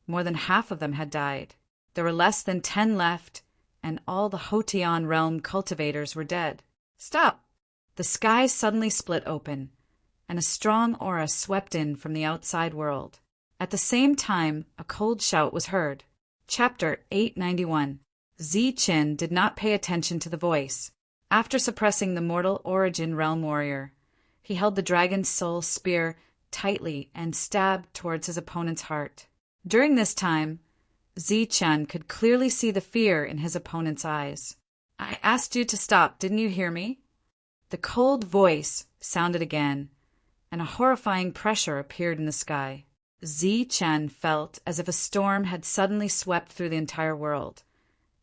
Speaker 1: more than half of them had died. There were less than 10 left, and all the Hotian realm cultivators were dead. Stop! The sky suddenly split open, and a strong aura swept in from the outside world. At the same time, a cold shout was heard. Chapter 891. Zichen did not pay attention to the voice. After suppressing the mortal origin realm warrior, he held the dragon's soul spear tightly and stabbed towards his opponent's heart. During this time, Zichen could clearly see the fear in his opponent's eyes. "I asked you to stop, didn't you hear me?" The cold voice sounded again, and a horrifying pressure appeared in the sky. Zichen felt as if a storm had suddenly swept through the entire world,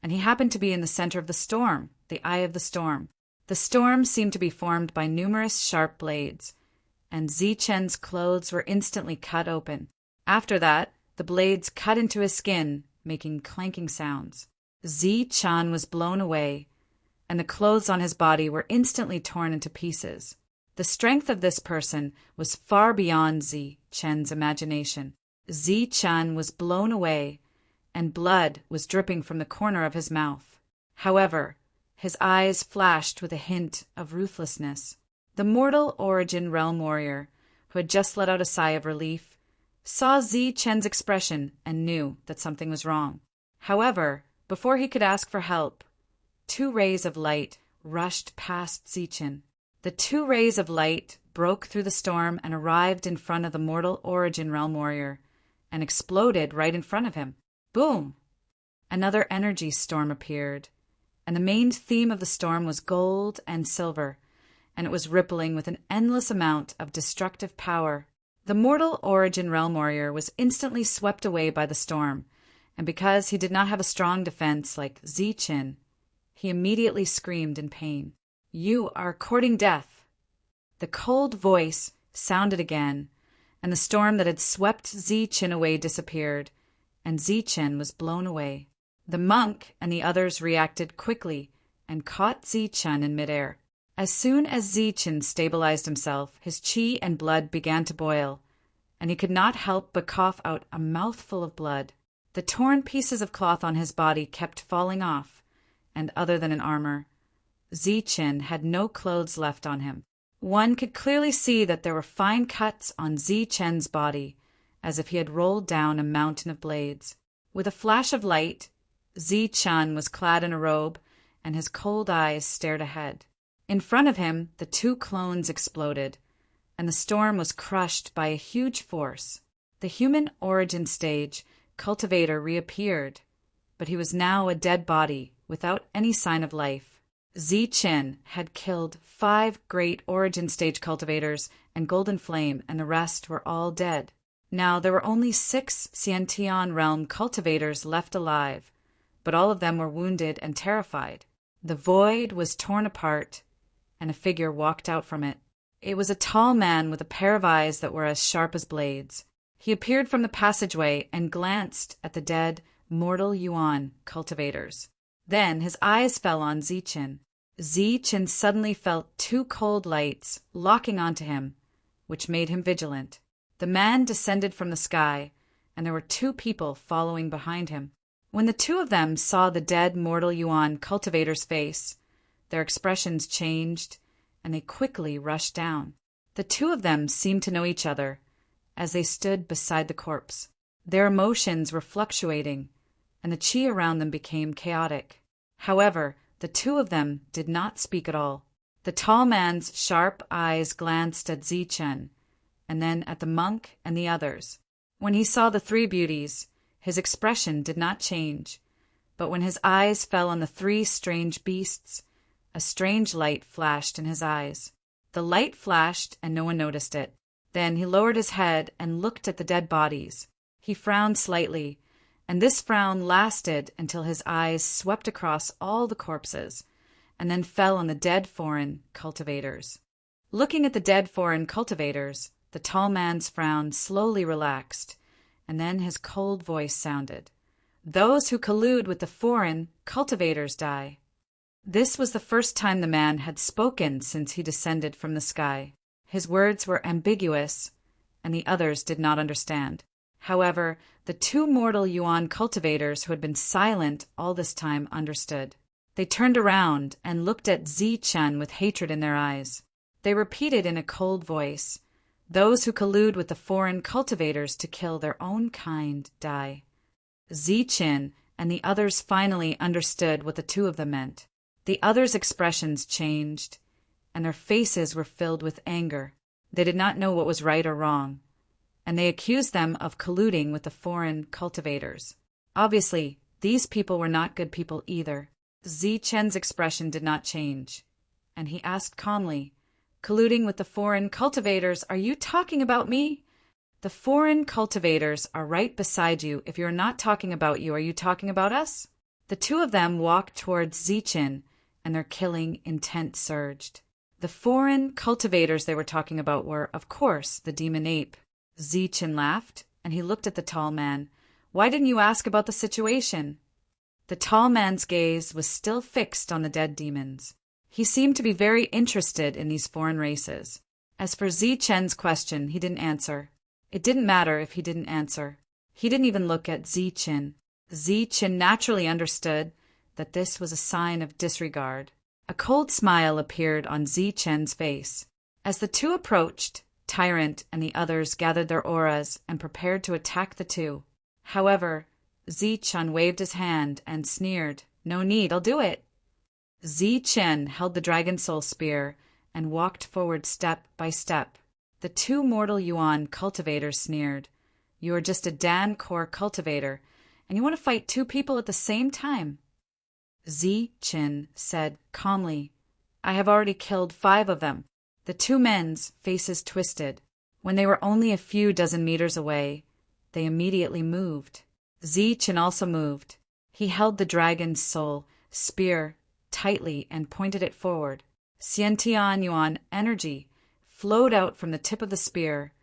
Speaker 1: and he happened to be in the center of the storm, the eye of the storm. The storm seemed to be formed by numerous sharp blades, and Zichen's clothes were instantly cut open. After that, the blades cut into his skin, making clanking sounds. Zichen was blown away, and the clothes on his body were instantly torn into pieces. The strength of this person was far beyond Zichen's imagination. Zichen was blown away, and blood was dripping from the corner of his mouth. However, his eyes flashed with a hint of ruthlessness. The mortal origin realm warrior, who had just let out a sigh of relief, saw Zichen's expression and knew that something was wrong. However, before he could ask for help, 2 rays of light rushed past Zichen. The 2 rays of light broke through the storm and arrived in front of the mortal origin realm warrior and exploded right in front of him. Boom! Another energy storm appeared, and the main theme of the storm was gold and silver, and it was rippling with an endless amount of destructive power. The mortal origin realm warrior was instantly swept away by the storm, and because he did not have a strong defense like Zichen, he immediately screamed in pain. "You are courting death." The cold voice sounded again, and the storm that had swept Zichen away disappeared, and Zichen was blown away. The monk and the others reacted quickly and caught Zichen in midair. As soon as Zichen stabilized himself, his qi and blood began to boil, and he could not help but cough out a mouthful of blood. The torn pieces of cloth on his body kept falling off, and other than an armor, Zichen had no clothes left on him. One could clearly see that there were fine cuts on Zichen's body, as if he had rolled down a mountain of blades. With a flash of light, Zichen was clad in a robe, and his cold eyes stared ahead. In front of him, the 2 clones exploded, and the storm was crushed by a huge force. The human origin stage cultivator reappeared, but he was now a dead body without any sign of life. Zichen had killed 5 great origin stage cultivators and Golden Flame, and the rest were all dead. Now there were only 6 Xiantian realm cultivators left alive, but all of them were wounded and terrified. The void was torn apart, and a figure walked out from it. It was a tall man with a pair of eyes that were as sharp as blades. He appeared from the passageway and glanced at the dead mortal Yuan cultivators. Then his eyes fell on Zichen. Zichen suddenly felt 2 cold lights locking onto him, which made him vigilant. The man descended from the sky, and there were 2 people following behind him. When the 2 of them saw the dead mortal Yuan cultivator's face, their expressions changed, and they quickly rushed down. The 2 of them seemed to know each other as they stood beside the corpse. Their emotions were fluctuating, and the qi around them became chaotic. However, the 2 of them did not speak at all. The tall man's sharp eyes glanced at Zichen, and then at the monk and the others. When he saw the 3 beauties, his expression did not change, but when his eyes fell on the 3 strange beasts, a strange light flashed in his eyes. The light flashed and no one noticed it. Then he lowered his head and looked at the dead bodies. He frowned slightly, and this frown lasted until his eyes swept across all the corpses, and then fell on the dead foreign cultivators. Looking at the dead foreign cultivators, the tall man's frown slowly relaxed, and then his cold voice sounded. "Those who collude with the foreign cultivators die." This was the first time the man had spoken since he descended from the sky. His words were ambiguous, and the others did not understand. However, the 2 mortal Yuan cultivators who had been silent all this time understood. They turned around and looked at Zichen with hatred in their eyes. They repeated in a cold voice, "Those who collude with the foreign cultivators to kill their own kind die." Zichen and the others finally understood what the 2 of them meant. The others' expressions changed, and their faces were filled with anger. They did not know what was right or wrong, and they accused them of colluding with the foreign cultivators. Obviously, these people were not good people either. Zichen's expression did not change, and he asked calmly, "Colluding with the foreign cultivators, are you talking about me?" "The foreign cultivators are right beside you. If you're not talking about you, are you talking about us?" The 2 of them walked towards Zichen and their killing intent surged. The foreign cultivators they were talking about were, of course, the demon ape. Zichen laughed, and he looked at the tall man. "Why didn't you ask about the situation?" The tall man's gaze was still fixed on the dead demons. He seemed to be very interested in these foreign races. As for Zichen's question, he didn't answer. It didn't matter if he didn't answer. He didn't even look at Zichen. Zichen naturally understood that this was a sign of disregard. A cold smile appeared on Zichen's face. As the two approached, Tyrant and the others gathered their auras and prepared to attack the two. However, Zichen waved his hand and sneered, "No need, I'll do it." Zichen held the Dragon Soul Spear and walked forward step by step. The two mortal Yuan cultivators sneered, "You are just a Dan core cultivator, and you want to fight two people at the same time." Zichen said calmly, "I have already killed 5 of them." The two men's faces twisted. When they were only a few dozen meters away, they immediately moved. Zichen also moved. He held the Dragon's Soul Spear tightly and pointed it forward. Xiantian Yuan energy flowed out from the tip of the spear,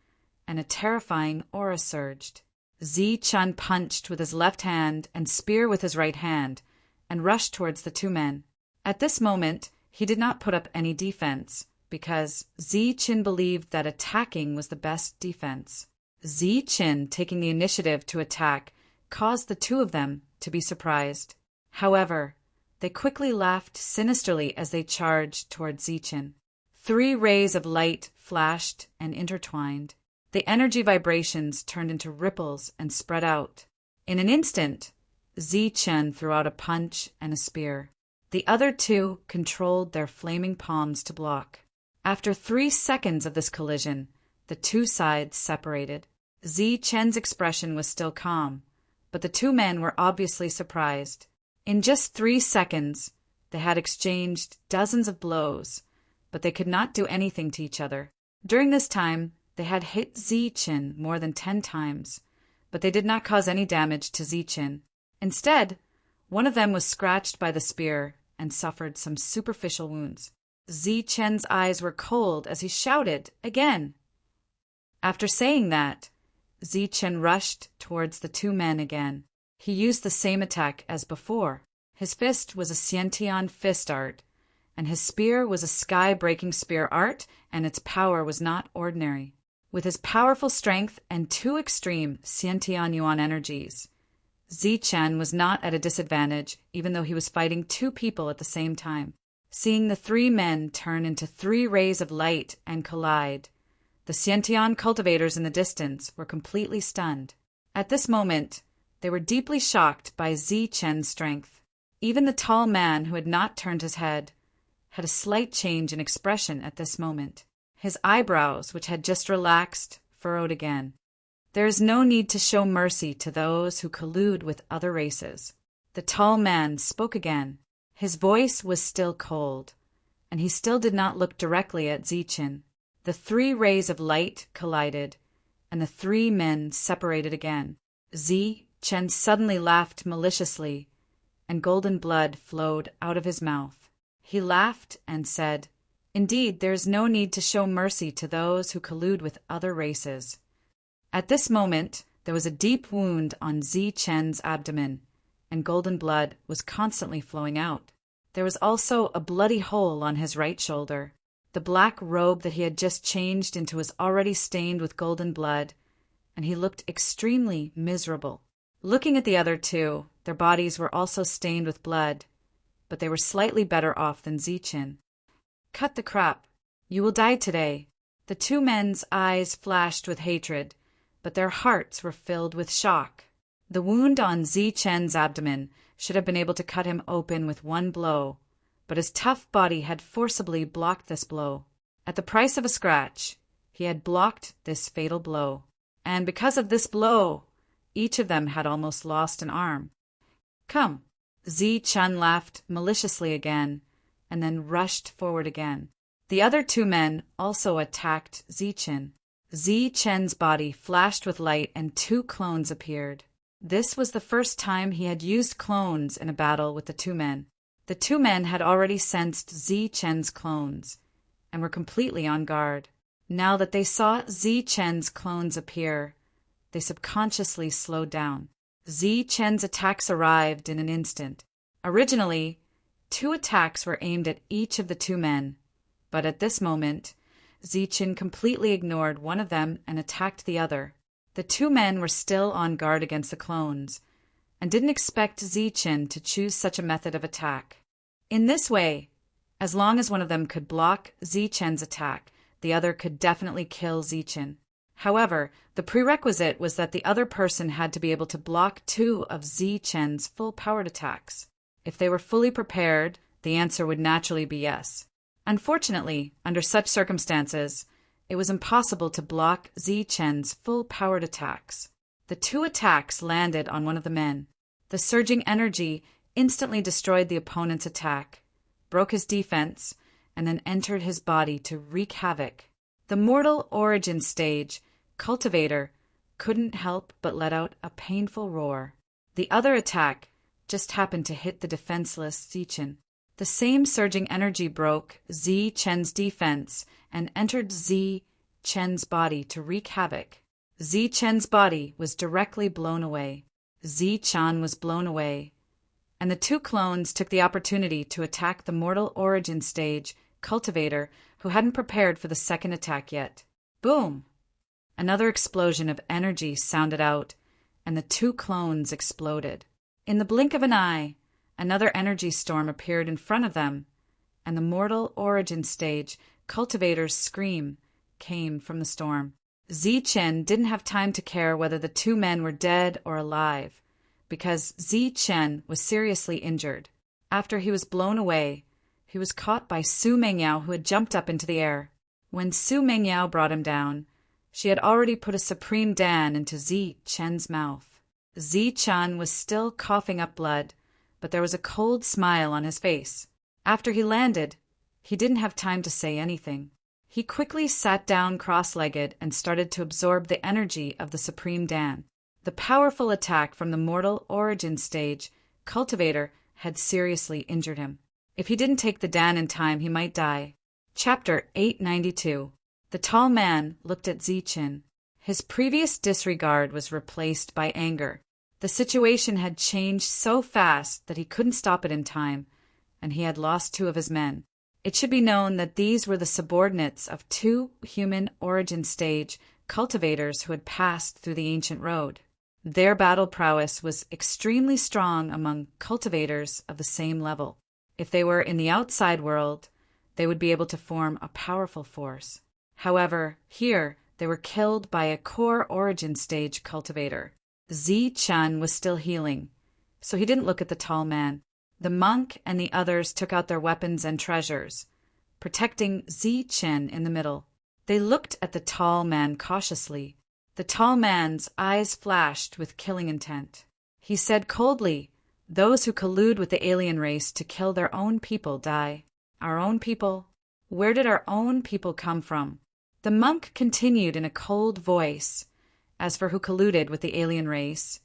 Speaker 1: and a terrifying aura surged. Zichen punched with his left hand and spear with his right hand, and rushed towards the two men. At this moment, he did not put up any defense, because Zichen believed that attacking was the best defense. Zichen taking the initiative to attack caused the two of them to be surprised. However, they quickly laughed sinisterly as they charged toward Zichen. 3 rays of light flashed and intertwined. The energy vibrations turned into ripples and spread out. In an instant, Zichen threw out a punch and a spear. The other two controlled their flaming palms to block. After 3 seconds of this collision, the two sides separated. Zichen's expression was still calm, but the two men were obviously surprised. In just 3 seconds, they had exchanged dozens of blows, but they could not do anything to each other. During this time, they had hit Zichen more than 10 times, but they did not cause any damage to Zichen. Instead, one of them was scratched by the spear and suffered some superficial wounds. Zichen's eyes were cold as he shouted again. After saying that, Zichen rushed towards the two men again. He used the same attack as before. His fist was a Xiantian fist art, and his spear was a sky-breaking spear art, and its power was not ordinary. With his powerful strength and 2 extreme Xiantian Yuan energies, Zichen was not at a disadvantage, even though he was fighting 2 people at the same time. Seeing the 3 men turn into 3 rays of light and collide, the Xiantian cultivators in the distance were completely stunned. At this moment, they were deeply shocked by Zichen's strength. Even the tall man who had not turned his head had a slight change in expression at this moment. His eyebrows, which had just relaxed, furrowed again. There is no need to show mercy to those who collude with other races. The tall man spoke again. His voice was still cold, and he still did not look directly at Zichen. The 3 rays of light collided, and the 3 men separated again. Zichen suddenly laughed maliciously, and golden blood flowed out of his mouth. He laughed and said, "Indeed, there is no need to show mercy to those who collude with other races." At this moment, there was a deep wound on Zichen's abdomen, and golden blood was constantly flowing out. There was also a bloody hole on his right shoulder. The black robe that he had just changed into was already stained with golden blood, and he looked extremely miserable. Looking at the other two, their bodies were also stained with blood, but they were slightly better off than Zichen. "Cut the crap. You will die today." The two men's eyes flashed with hatred, but their hearts were filled with shock. The wound on Zichen's abdomen should have been able to cut him open with one blow, but his tough body had forcibly blocked this blow. At the price of a scratch, he had blocked this fatal blow. And because of this blow, each of them had almost lost an arm. "Come." Zichen laughed maliciously again, and then rushed forward again. The other two men also attacked Zichen. Zichen's body flashed with light and 2 clones appeared. This was the first time he had used clones in a battle with the 2 men. The two men had already sensed Zi Chen's clones and were completely on guard. Now that they saw Zi Chen's clones appear, they subconsciously slowed down. Zi Chen's attacks arrived in an instant. Originally, 2 attacks were aimed at each of the 2 men, but at this moment, Zi Chen completely ignored one of them and attacked the other. The 2 men were still on guard against the clones, and didn't expect Zi Chen to choose such a method of attack. In this way, as long as one of them could block Zi Chen's attack, the other could definitely kill Zi Chen. However, the prerequisite was that the other person had to be able to block 2 of Zi Chen's full-powered attacks. If they were fully prepared, the answer would naturally be yes. Unfortunately, under such circumstances, it was impossible to block Zi Chen's full-powered attacks. The 2 attacks landed on one of the men. The surging energy instantly destroyed the opponent's attack, broke his defense, and then entered his body to wreak havoc. The mortal origin stage, Cultivator, couldn't help but let out a painful roar. The other attack just happened to hit the defenseless Zi Chen. The same surging energy broke Zi Chen's defense and entered Zi Chen's body to wreak havoc. Zi Chen's body was directly blown away. Zi Chen was blown away, and the 2 clones took the opportunity to attack the mortal origin stage, Cultivator, who hadn't prepared for the second attack yet. Boom! Another explosion of energy sounded out, and the 2 clones exploded. In the blink of an eye, another energy storm appeared in front of them, and the mortal origin stage, Cultivator's scream, came from the storm. Zi Chen didn't have time to care whether the 2 men were dead or alive, because Zi Chen was seriously injured. After he was blown away, he was caught by Su Mengyao, who had jumped up into the air. When Su Mengyao brought him down, she had already put a supreme dan into Zi Chen's mouth. Zi Chen was still coughing up blood, but there was a cold smile on his face. After he landed, he didn't have time to say anything. He quickly sat down cross-legged and started to absorb the energy of the supreme dan. The powerful attack from the mortal origin stage, Cultivator, had seriously injured him. If he didn't take the dan in time, he might die. Chapter 892. The tall man looked at Zi Chen. His previous disregard was replaced by anger. The situation had changed so fast that he couldn't stop it in time, and he had lost 2 of his men. It should be known that these were the subordinates of 2 human origin stage cultivators who had passed through the ancient road. Their battle prowess was extremely strong among cultivators of the same level. If they were in the outside world, they would be able to form a powerful force. However, here they were killed by a core origin stage cultivator. Zi Chen was still healing, so he didn't look at the tall man. The monk and the others took out their weapons and treasures, protecting Zi Chen in the middle. They looked at the tall man cautiously. The tall man's eyes flashed with killing intent. He said coldly, "Those who collude with the alien race to kill their own people die." Our own people? Where did our own people come from? The monk continued in a cold voice. As for who colluded with the alien race,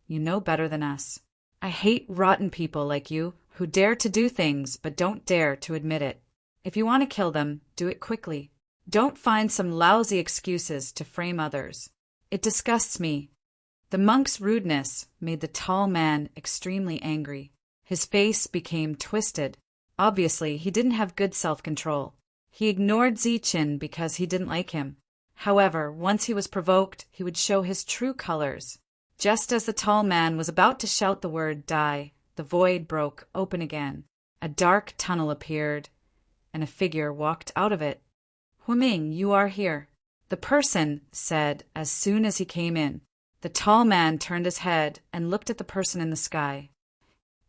Speaker 1: you know better than us. I hate rotten people like you who dare to do things but don't dare to admit it. If you want to kill them, do it quickly. Don't find some lousy excuses to frame others. It disgusts me. The monk's rudeness made the tall man extremely angry. His face became twisted. Obviously, he didn't have good self-control. He ignored Zi Chen because he didn't like him. However, once he was provoked, he would show his true colors. Just as the tall man was about to shout the word die, the void broke open again. A dark tunnel appeared, and a figure walked out of it. "Huiming, you are here," the person said as soon as he came in. The tall man turned his head and looked at the person in the sky.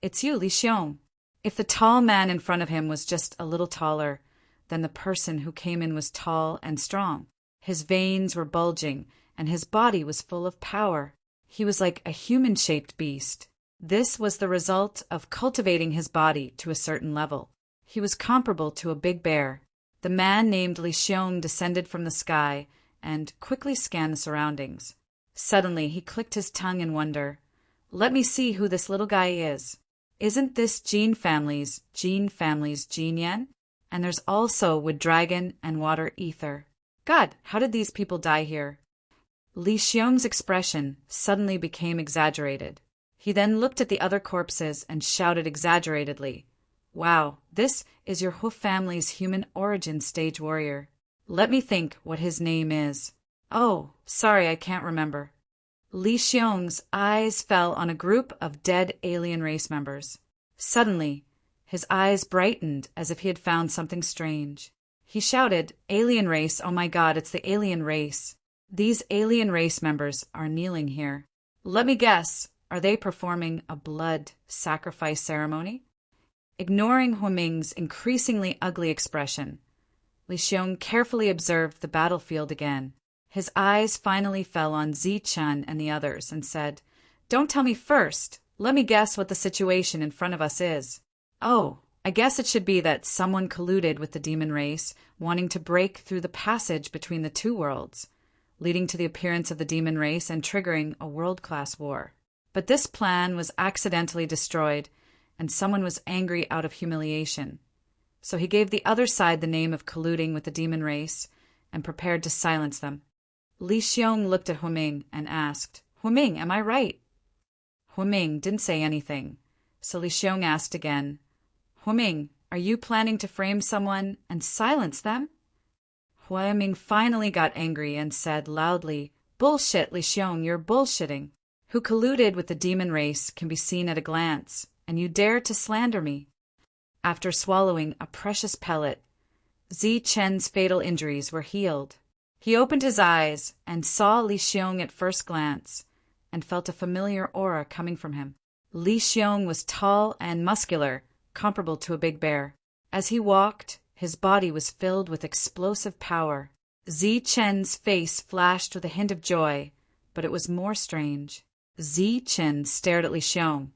Speaker 1: "It's you, Li Xiong." If the tall man in front of him was just a little taller, then the person who came in was tall and strong. His veins were bulging, and his body was full of power. He was like a human-shaped beast. This was the result of cultivating his body to a certain level. He was comparable to a big bear. The man named Li Xiong descended from the sky and quickly scanned the surroundings. Suddenly, he clicked his tongue in wonder. "Let me see who this little guy is." Isn't this Gene family's Gene Yen? And there's also Wood Dragon and Water Ether. God, how did these people die here? Li Xiong's expression suddenly became exaggerated. He then looked at the other corpses and shouted exaggeratedly, "Wow, this is your Hu family's human origin stage warrior. Let me think what his name is. Oh, sorry, I can't remember." Li Xiong's eyes fell on a group of dead alien race members. Suddenly, his eyes brightened as if he had found something strange. He shouted, "Alien race, oh my God, it's the alien race. These alien race members are kneeling here. Let me guess, are they performing a blood sacrifice ceremony?" Ignoring Huiming's increasingly ugly expression, Li Xiong carefully observed the battlefield again. His eyes finally fell on Zichen and the others and said, "Don't tell me first. Let me guess what the situation in front of us is. Oh, I guess it should be that someone colluded with the demon race, wanting to break through the passage between the two worlds, leading to the appearance of the demon race and triggering a world-class war. But this plan was accidentally destroyed, and someone was angry out of humiliation. So he gave the other side the name of colluding with the demon race and prepared to silence them." Li Xiong looked at Huiming and asked, "Huiming, am I right?" Huiming didn't say anything, so Li Xiong asked again, "Huiming, are you planning to frame someone and silence them?" Huiming finally got angry and said loudly, "Bullshit, Li Xiong, you're bullshitting. Who colluded with the demon race can be seen at a glance, and you dare to slander me." After swallowing a precious pellet, Zi Chen's fatal injuries were healed. He opened his eyes and saw Li Xiong at first glance, and felt a familiar aura coming from him. Li Xiong was tall and muscular, comparable to a big bear. As he walked, his body was filled with explosive power. Zi Chen's face flashed with a hint of joy, but it was more strange. Zi Chen stared at Li Xiong,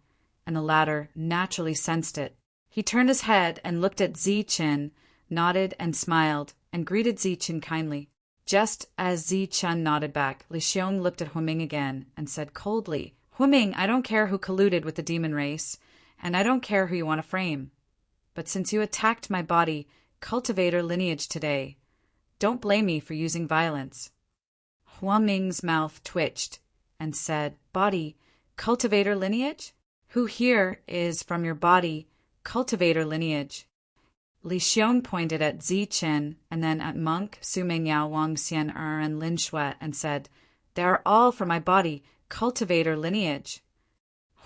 Speaker 1: and the latter naturally sensed it. He turned his head and looked at Zi Chen, nodded and smiled, and greeted Zi Chen kindly. Just as Zi Chen nodded back, Li Xiong looked at Huiming again and said coldly, "Huiming, I don't care who colluded with the demon race, and I don't care who you want to frame. But since you attacked my body cultivator lineage today, don't blame me for using violence." Huiming's mouth twitched and said, "Body cultivator lineage? Who here is from your body cultivator lineage?" Li Xiong pointed at Zi Chen and then at Monk, Su Mingyao, Wang Xian'er, and Lin Shui and said, "They are all from my body cultivator lineage."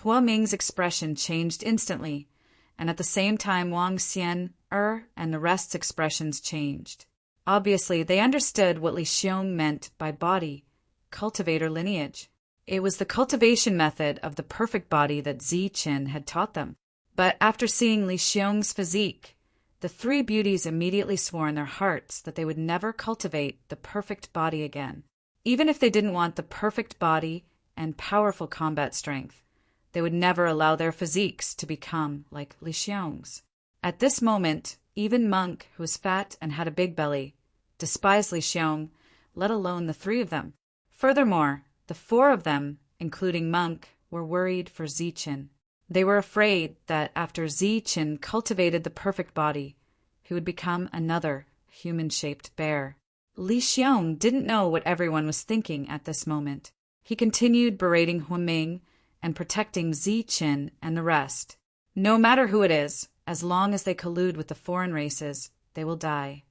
Speaker 1: Huiming's expression changed instantly, and at the same time Wang Xian'er and the rest's expressions changed. Obviously, they understood what Li Xiong meant by body cultivator lineage. It was the cultivation method of the perfect body that Zi Chen had taught them. But after seeing Li Xiong's physique, the three beauties immediately swore in their hearts that they would never cultivate the perfect body again. Even if they didn't want the perfect body and powerful combat strength, they would never allow their physiques to become like Li Xiong's. At this moment, even Monk, who was fat and had a big belly, despised Li Xiong, let alone the three of them. Furthermore, the four of them, including Monk, were worried for Zi Chen. They were afraid that after Zi Chen cultivated the perfect body, he would become another human-shaped bear. Li Xiong didn't know what everyone was thinking at this moment. He continued berating Huiming and protecting Zi Chen and the rest. No matter who it is, as long as they collude with the foreign races, they will die.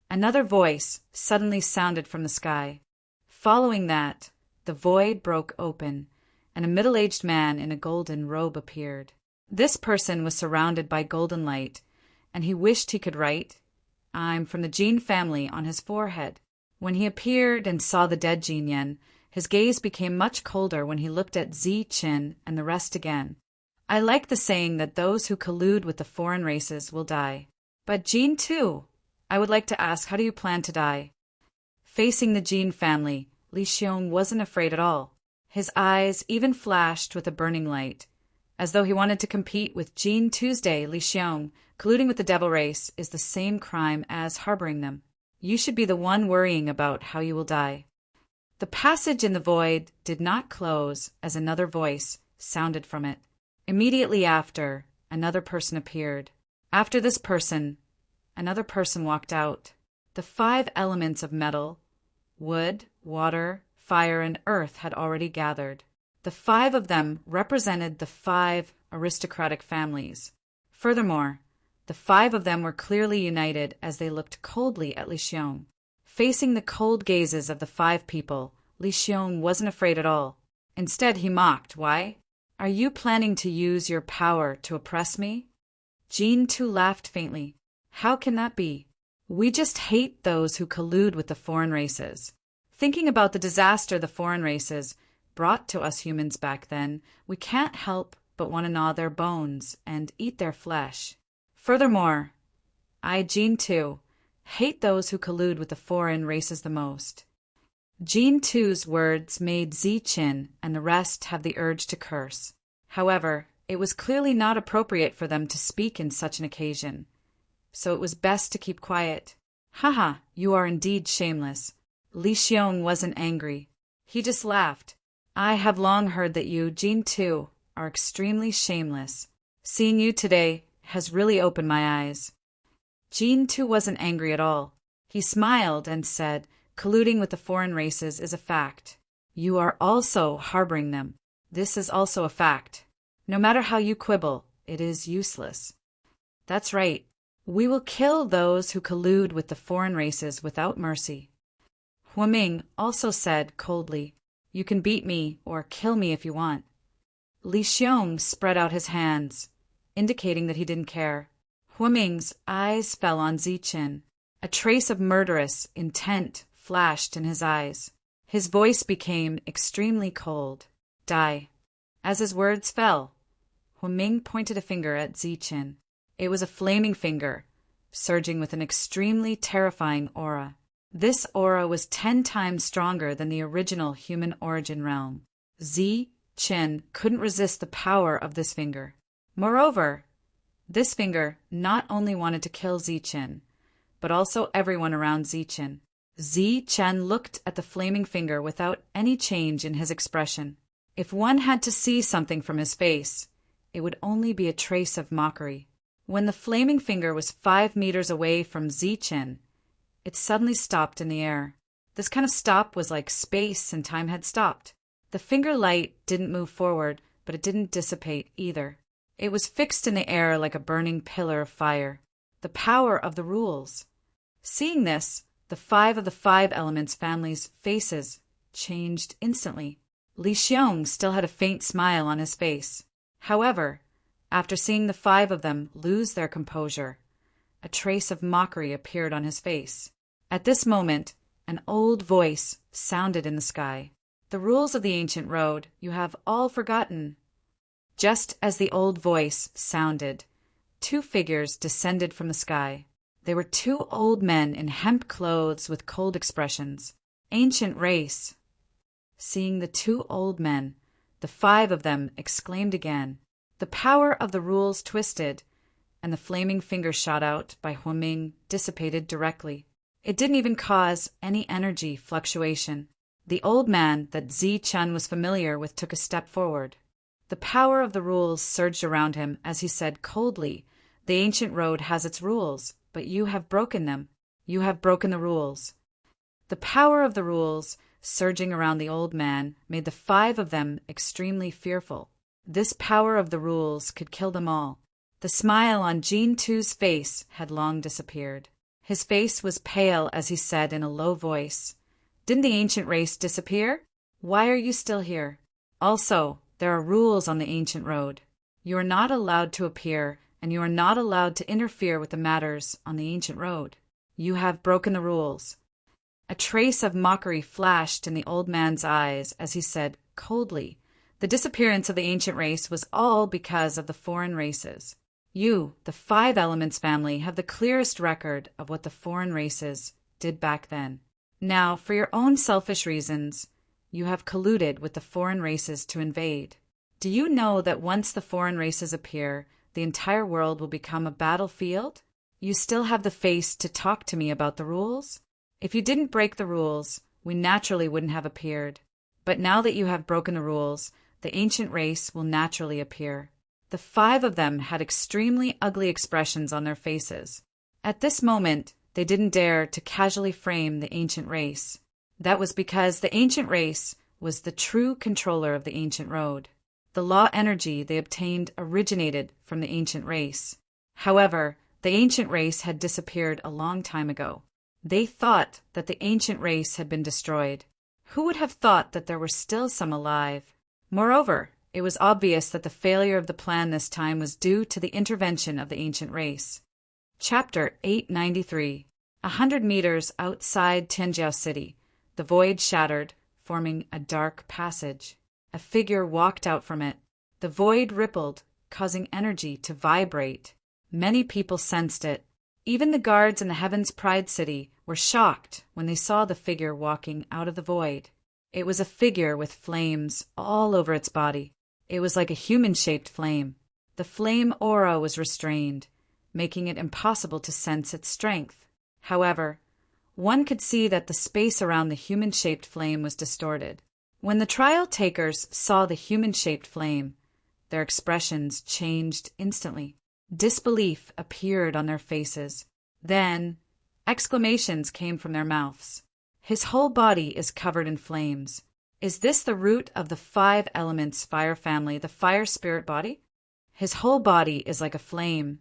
Speaker 1: Another voice suddenly sounded from the sky. Following that, the void broke open, and a middle-aged man in a golden robe appeared. This person was surrounded by golden light, and he wished he could write, "I'm from the Gene family," on his forehead. When he appeared and saw the dead Jin Yen, his gaze became much colder when he looked at Zi Chen and the rest again. I like the saying that those who collude with the foreign races will die. But Jin too, I would like to ask, how do you plan to die? Facing the Jin family, Li Xiong wasn't afraid at all. His eyes even flashed with a burning light, as though he wanted to compete with Gene Tuesday. Li Xiong, colluding with the devil race is the same crime as harboring them. You should be the one worrying about how you will die. The passage in the void did not close as another voice sounded from it. Immediately after, another person appeared. After this person, another person walked out. The 5 elements of metal, wood, water, fire, and earth had already gathered. The 5 of them represented the 5 aristocratic families. Furthermore, the 5 of them were clearly united as they looked coldly at Li Xiong. Facing the cold gazes of the 5 people, Li Xiong wasn't afraid at all. Instead, he mocked. Why? Are you planning to use your power to oppress me? Jean too laughed faintly. How can that be? We just hate those who collude with the foreign races. Thinking about the disaster the foreign races brought to us humans back then, we can't help but want to gnaw their bones and eat their flesh. Furthermore, I, Jean too, hate those who collude with the foreign races the most. Jean too's words made Ziqin and the rest have the urge to curse. However, it was clearly not appropriate for them to speak in such an occasion, so it was best to keep quiet. Haha, you are indeed shameless. Li Xiong wasn't angry. He just laughed. I have long heard that you, Jean too, are extremely shameless. Seeing you today has really opened my eyes. Jean too wasn't angry at all. He smiled and said, colluding with the foreign races is a fact. You are also harboring them. This is also a fact. No matter how you quibble, it is useless. That's right. We will kill those who collude with the foreign races without mercy. Huaming also said coldly, you can beat me or kill me if you want. Li Xiong spread out his hands, indicating that he didn't care. Huaming's eyes fell on Ziqin. A trace of murderous intent flashed in his eyes. His voice became extremely cold. Die. As his words fell, Huaming pointed a finger at Ziqin. It was a flaming finger, surging with an extremely terrifying aura. This aura was 10 times stronger than the original human origin realm. Ziqin couldn't resist the power of this finger. Moreover, this finger not only wanted to kill Ziqin, but also everyone around Ziqin. Ziqin looked at the flaming finger without any change in his expression. If one had to see something from his face, it would only be a trace of mockery. When the flaming finger was 5 meters away from Ziqin, it suddenly stopped in the air. This kind of stop was like space and time had stopped. The finger light didn't move forward, but it didn't dissipate either. It was fixed in the air like a burning pillar of fire. The power of the rules. Seeing this, the 5 of the 5 elements family's faces changed instantly. Li Xiong still had a faint smile on his face. However, after seeing the 5 of them lose their composure, a trace of mockery appeared on his face. At this moment, an old voice sounded in the sky. The rules of the ancient road you have all forgotten. Just as the old voice sounded, 2 figures descended from the sky. They were 2 old men in hemp clothes with cold expressions. Ancient race. Seeing the 2 old men, the 5 of them exclaimed again. The power of the rules twisted, and the flaming finger shot out by Huaming dissipated directly. It didn't even cause any energy fluctuation. The old man that Ziqin was familiar with took a step forward. The power of the rules surged around him as he said coldly, the ancient road has its rules, but you have broken them. You have broken the rules. The power of the rules surging around the old man made the 5 of them extremely fearful. This power of the rules could kill them all. The smile on Jean Tu's face had long disappeared. His face was pale as he said in a low voice, didn't the ancient race disappear? Why are you still here? Also, there are rules on the ancient road. You are not allowed to appear, and you are not allowed to interfere with the matters on the ancient road. You have broken the rules. A trace of mockery flashed in the old man's eyes as he said coldly, the disappearance of the ancient race was all because of the foreign races. You, the 5 elements family, have the clearest record of what the foreign races did back then. Now, for your own selfish reasons, you have colluded with the foreign races to invade. Do you know that once the foreign races appear, the entire world will become a battlefield? You still have the face to talk to me about the rules? If you didn't break the rules, we naturally wouldn't have appeared. But now that you have broken the rules, the ancient race will naturally appear. The 5 of them had extremely ugly expressions on their faces. At this moment, they didn't dare to casually frame the ancient race. That was because the ancient race was the true controller of the ancient road. The law energy they obtained originated from the ancient race. However, the ancient race had disappeared a long time ago. They thought that the ancient race had been destroyed. Who would have thought that there were still some alive? Moreover, it was obvious that the failure of the plan this time was due to the intervention of the ancient race. Chapter 893. 100 meters outside Tianjiao City, the void shattered, forming a dark passage. A figure walked out from it. The void rippled, causing energy to vibrate. Many people sensed it. Even the guards in the Heaven's Pride City were shocked when they saw the figure walking out of the void. It was a figure with flames all over its body. It was like a human-shaped flame. The flame aura was restrained, making it impossible to sense its strength. However, one could see that the space around the human-shaped flame was distorted. When the trial takers saw the human-shaped flame, their expressions changed instantly. Disbelief appeared on their faces. Then, exclamations came from their mouths. His whole body is covered in flames. Is this the root of the 5 elements fire family, the fire spirit body? His whole body is like a flame,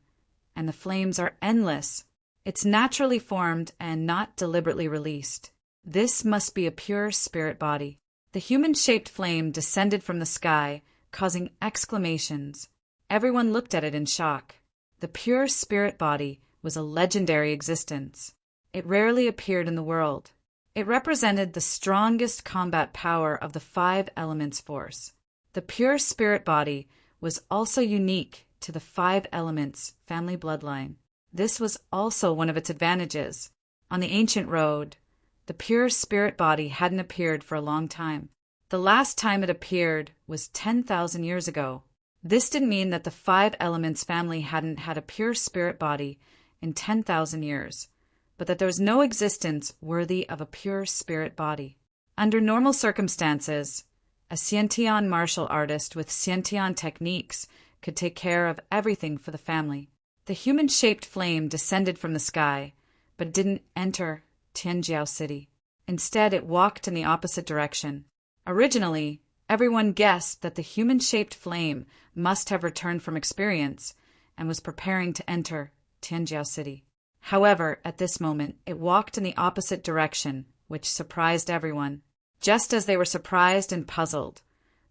Speaker 1: and the flames are endless. It's naturally formed and not deliberately released. This must be a pure spirit body. The human-shaped flame descended from the sky, causing exclamations. Everyone looked at it in shock. The pure spirit body was a legendary existence. It rarely appeared in the world. It represented the strongest combat power of the 5 elements force. The pure spirit body was also unique to the 5 elements family bloodline. This was also one of its advantages. On the ancient road, the pure spirit body hadn't appeared for a long time. The last time it appeared was 10,000 years ago. This didn't mean that the 5 elements family hadn't had a pure spirit body in 10,000 years, but that there was no existence worthy of a pure spirit body. Under normal circumstances, a Xiantian martial artist with Xiantian techniques could take care of everything for the family. The human-shaped flame descended from the sky, but it didn't enter Tianjiao City. Instead, it walked in the opposite direction. Originally, everyone guessed that the human-shaped flame must have returned from experience and was preparing to enter Tianjiao City. However, at this moment, it walked in the opposite direction, which surprised everyone. Just as they were surprised and puzzled,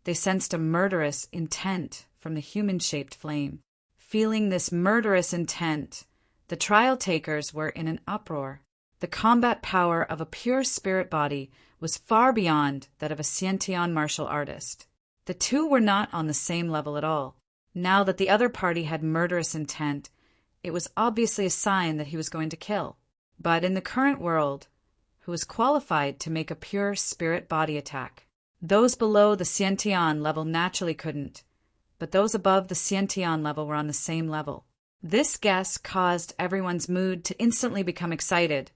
Speaker 1: they sensed a murderous intent from the human-shaped flame. Feeling this murderous intent, the trial takers were in an uproar. The combat power of a pure spirit body was far beyond that of a Xiantian martial artist. The two were not on the same level at all. Now that the other party had murderous intent, it was obviously a sign that he was going to kill. But in the current world, who was qualified to make a pure spirit body attack? Those below the Xiantian level naturally couldn't, but those above the Xiantian level were on the same level. This guess caused everyone's mood to instantly become excited,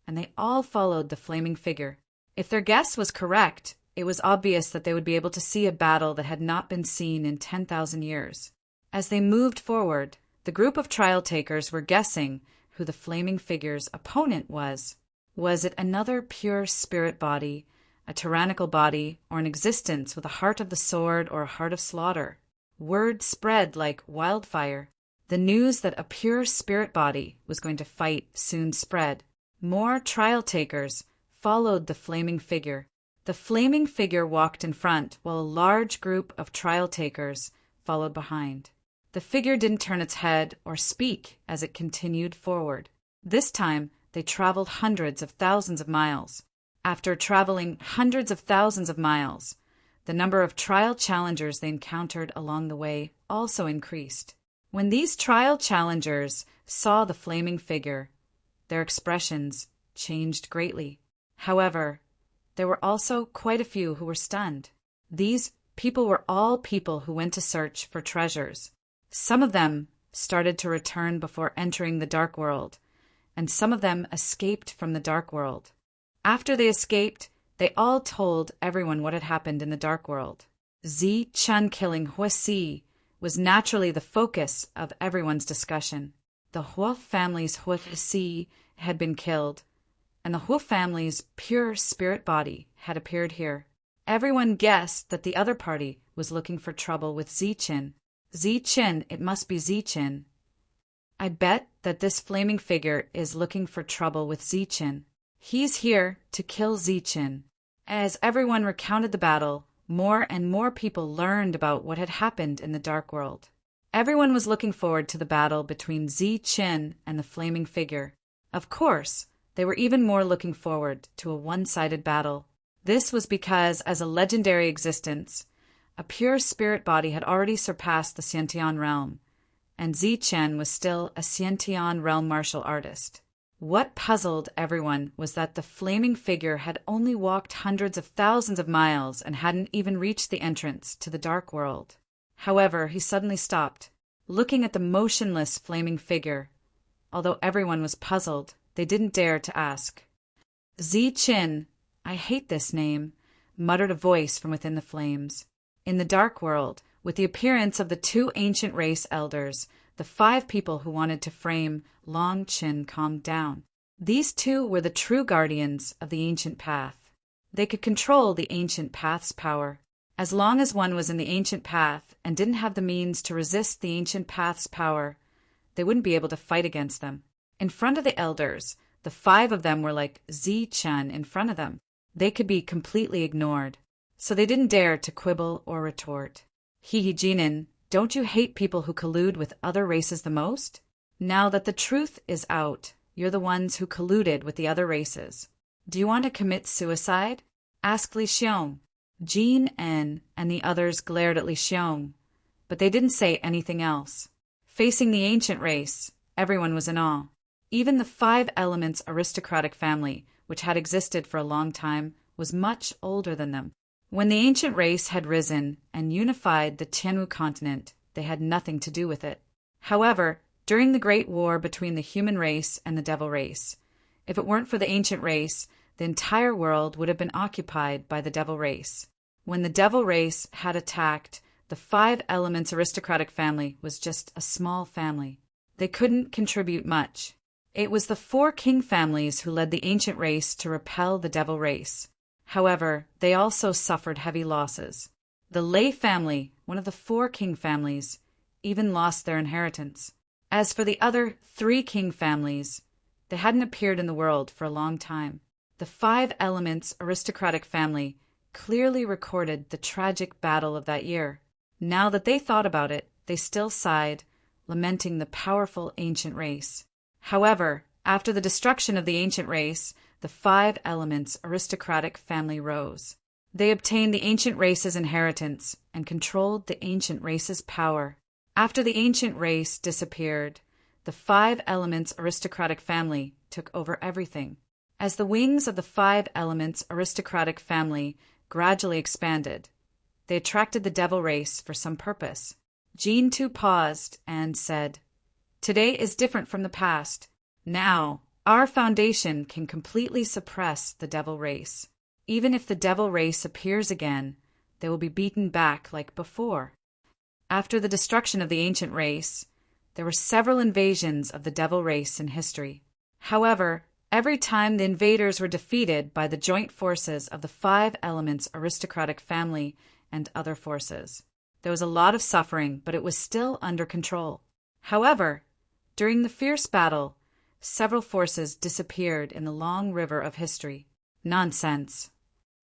Speaker 1: and they all followed the flaming figure. If their guess was correct, it was obvious that they would be able to see a battle that had not been seen in 10,000 years. As they moved forward, the group of trial takers were guessing who the flaming figure's opponent was. Was it another pure spirit body, a tyrannical body, or an existence with a heart of the sword or a heart of slaughter? Word spread like wildfire. The news that a pure spirit body was going to fight soon spread. More trial takers followed the flaming figure. The flaming figure walked in front, while a large group of trial takers followed behind. The figure didn't turn its head or speak as it continued forward. This time, they traveled hundreds of thousands of miles. After traveling hundreds of thousands of miles, the number of trial challengers they encountered along the way also increased. When these trial challengers saw the flaming figure, their expressions changed greatly. However, there were also quite a few who were stunned. These people were all people who went to search for treasures. Some of them started to return before entering the dark world, and some of them escaped from the dark world. After they escaped, they all told everyone what had happened in the dark world. Zi Chun killing Huasi was naturally the focus of everyone's discussion. The Hua family's Hua had been killed, and the Hua family's pure spirit body had appeared here. Everyone guessed that the other party was looking for trouble with Ziqin. Ziqin, it must be Ziqin. I bet that this flaming figure is looking for trouble with Ziqin. He's here to kill Ziqin. As everyone recounted the battle, more and more people learned about what had happened in the Dark World. Everyone was looking forward to the battle between Ziqin and the flaming figure. Of course, they were even more looking forward to a one-sided battle. This was because, as a legendary existence, a pure spirit body had already surpassed the Xiantian realm, and Ziqin was still a Xiantian realm martial artist. What puzzled everyone was that the flaming figure had only walked hundreds of thousands of miles and hadn't even reached the entrance to the Dark World. However, he suddenly stopped, looking at the motionless flaming figure. Although everyone was puzzled, they didn't dare to ask. Ziqin, I hate this name, muttered a voice from within the flames. In the Dark World, with the appearance of the two ancient race elders, the 5 people who wanted to frame Long Qin calmed down. These 2 were the true guardians of the ancient path. They could control the ancient path's power. As long as one was in the ancient path and didn't have the means to resist the ancient path's power, they wouldn't be able to fight against them. In front of the elders, the 5 of them were like Ziqin in front of them. They could be completely ignored. So they didn't dare to quibble or retort. Jinin, don't you hate people who collude with other races the most? Now that the truth is out, you're the ones who colluded with the other races. Do you want to commit suicide? Asked Li Xiong. Jin En and the others glared at Li Xiong, but they didn't say anything else. Facing the ancient race, everyone was in awe. Even the 5 Elements aristocratic family, which had existed for a long time, was much older than them. When the ancient race had risen and unified the Tianwu continent, they had nothing to do with it. However, during the Great War between the human race and the devil race, if it weren't for the ancient race, the entire world would have been occupied by the devil race. When the devil race had attacked, the 5 Elements aristocratic family was just a small family. They couldn't contribute much. It was the 4 king families who led the ancient race to repel the devil race. However, they also suffered heavy losses. The Lei family, one of the 4 king families, even lost their inheritance. As for the other 3 king families, they hadn't appeared in the world for a long time. The 5 Elements aristocratic family clearly recorded the tragic battle of that year. Now that they thought about it, they still sighed, lamenting the powerful ancient race. However, after the destruction of the ancient race, the 5 Elements aristocratic family rose. They obtained the ancient race's inheritance and controlled the ancient race's power. After the ancient race disappeared, the 5 Elements aristocratic family took over everything. As the wings of the 5 Elements aristocratic family gradually expanded, they attracted the devil race for some purpose. Jin too paused and said, "Today is different from the past. Now, our foundation can completely suppress the devil race. Even if the devil race appears again, they will be beaten back like before." After the destruction of the ancient race, there were several invasions of the devil race in history. However, every time the invaders were defeated by the joint forces of the 5 Elements aristocratic family and other forces. There was a lot of suffering, but it was still under control. However, during the fierce battle, several forces disappeared in the long river of history. Nonsense.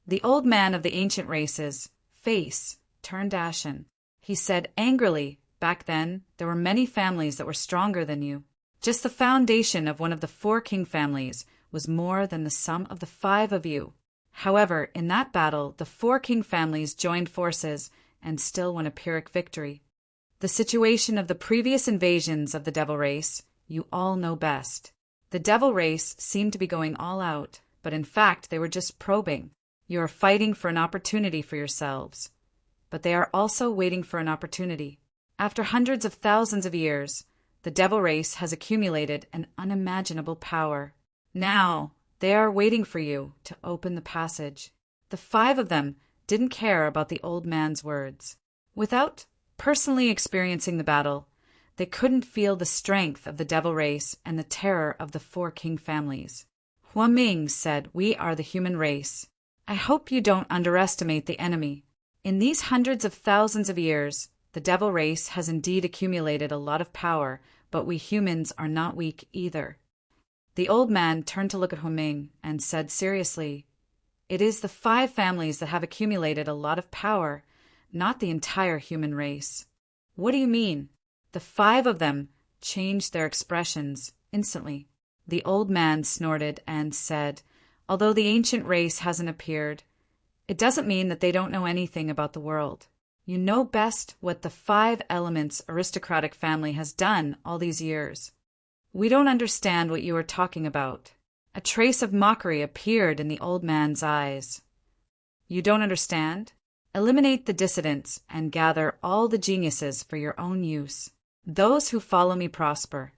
Speaker 1: The old man of the ancient race's face turned ashen. He said angrily, "Back then, there were many families that were stronger than you. Just the foundation of one of the 4 king families was more than the sum of the 5 of you. However, in that battle, the 4 king families joined forces and still won a Pyrrhic victory. The situation of the previous invasions of the devil race, you all know best. The devil race seemed to be going all out, but in fact they were just probing. You are fighting for an opportunity for yourselves, but they are also waiting for an opportunity. After hundreds of thousands of years, the devil race has accumulated an unimaginable power. Now, they are waiting for you to open the passage." The 5 of them didn't care about the old man's words. Without personally experiencing the battle, they couldn't feel the strength of the devil race and the terror of the four king families. Huaming said, "We are the human race. I hope you don't underestimate the enemy. In these hundreds of thousands of years, the devil race has indeed accumulated a lot of power, but we humans are not weak either." The old man turned to look at Huaming and said seriously, "It is the 5 families that have accumulated a lot of power, not the entire human race." "What do you mean?" "The 5 of them changed their expressions instantly." The old man snorted and said, "Although the ancient race hasn't appeared, it doesn't mean that they don't know anything about the world. You know best what the 5 elements aristocratic family has done all these years." "We don't understand what you are talking about." A trace of mockery appeared in the old man's eyes. "You don't understand? Eliminate the dissidents and gather all the geniuses for your own use. Those who follow me prosper,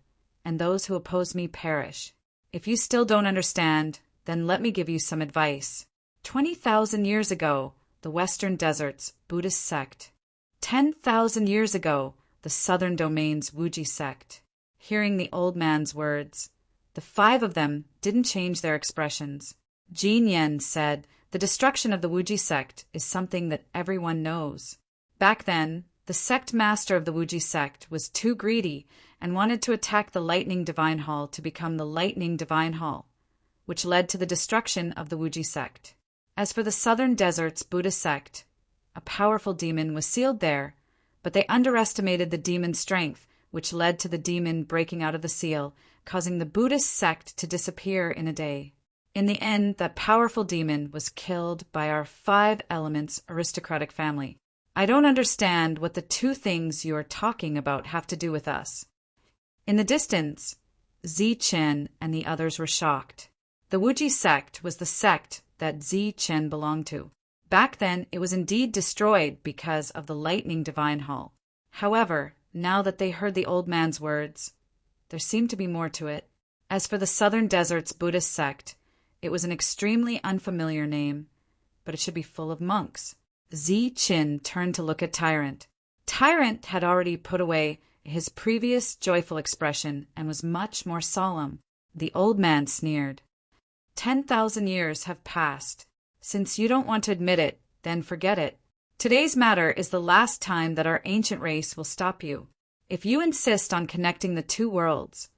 Speaker 1: and those who oppose me perish. If you still don't understand, then let me give you some advice. 20,000 years ago, the Western Deserts Buddhist sect. 10,000 years ago, the Southern Domains Wuji sect." Hearing the old man's words, the 5 of them didn't change their expressions. Jin Yen said, "The destruction of the Wuji sect is something that everyone knows. Back then, the sect master of the Wuji sect was too greedy and wanted to attack the Lightning Divine Hall to become the Lightning Divine Hall, which led to the destruction of the Wuji sect. As for the Southern Deserts Buddhist sect, a powerful demon was sealed there, but they underestimated the demon's strength, which led to the demon breaking out of the seal, causing the Buddhist sect to disappear in a day. In the end, that powerful demon was killed by our 5 elements aristocratic family. I don't understand what the 2 things you are talking about have to do with us." In the distance, Zi Chen and the others were shocked. The Wuji sect was the sect that Zi Chen belonged to. Back then, it was indeed destroyed because of the Lightning Divine Hall. However, now that they heard the old man's words, there seemed to be more to it. As for the Southern Deserts Buddhist sect, it was an extremely unfamiliar name, but it should be full of monks. Zi Chen turned to look at Tyrant. Tyrant had already put away his previous joyful expression and was much more solemn. The old man sneered. 10,000 years have passed. Since you don't want to admit it, then forget it. Today's matter is the last time that our ancient race will stop you. If you insist on connecting the 2 worlds,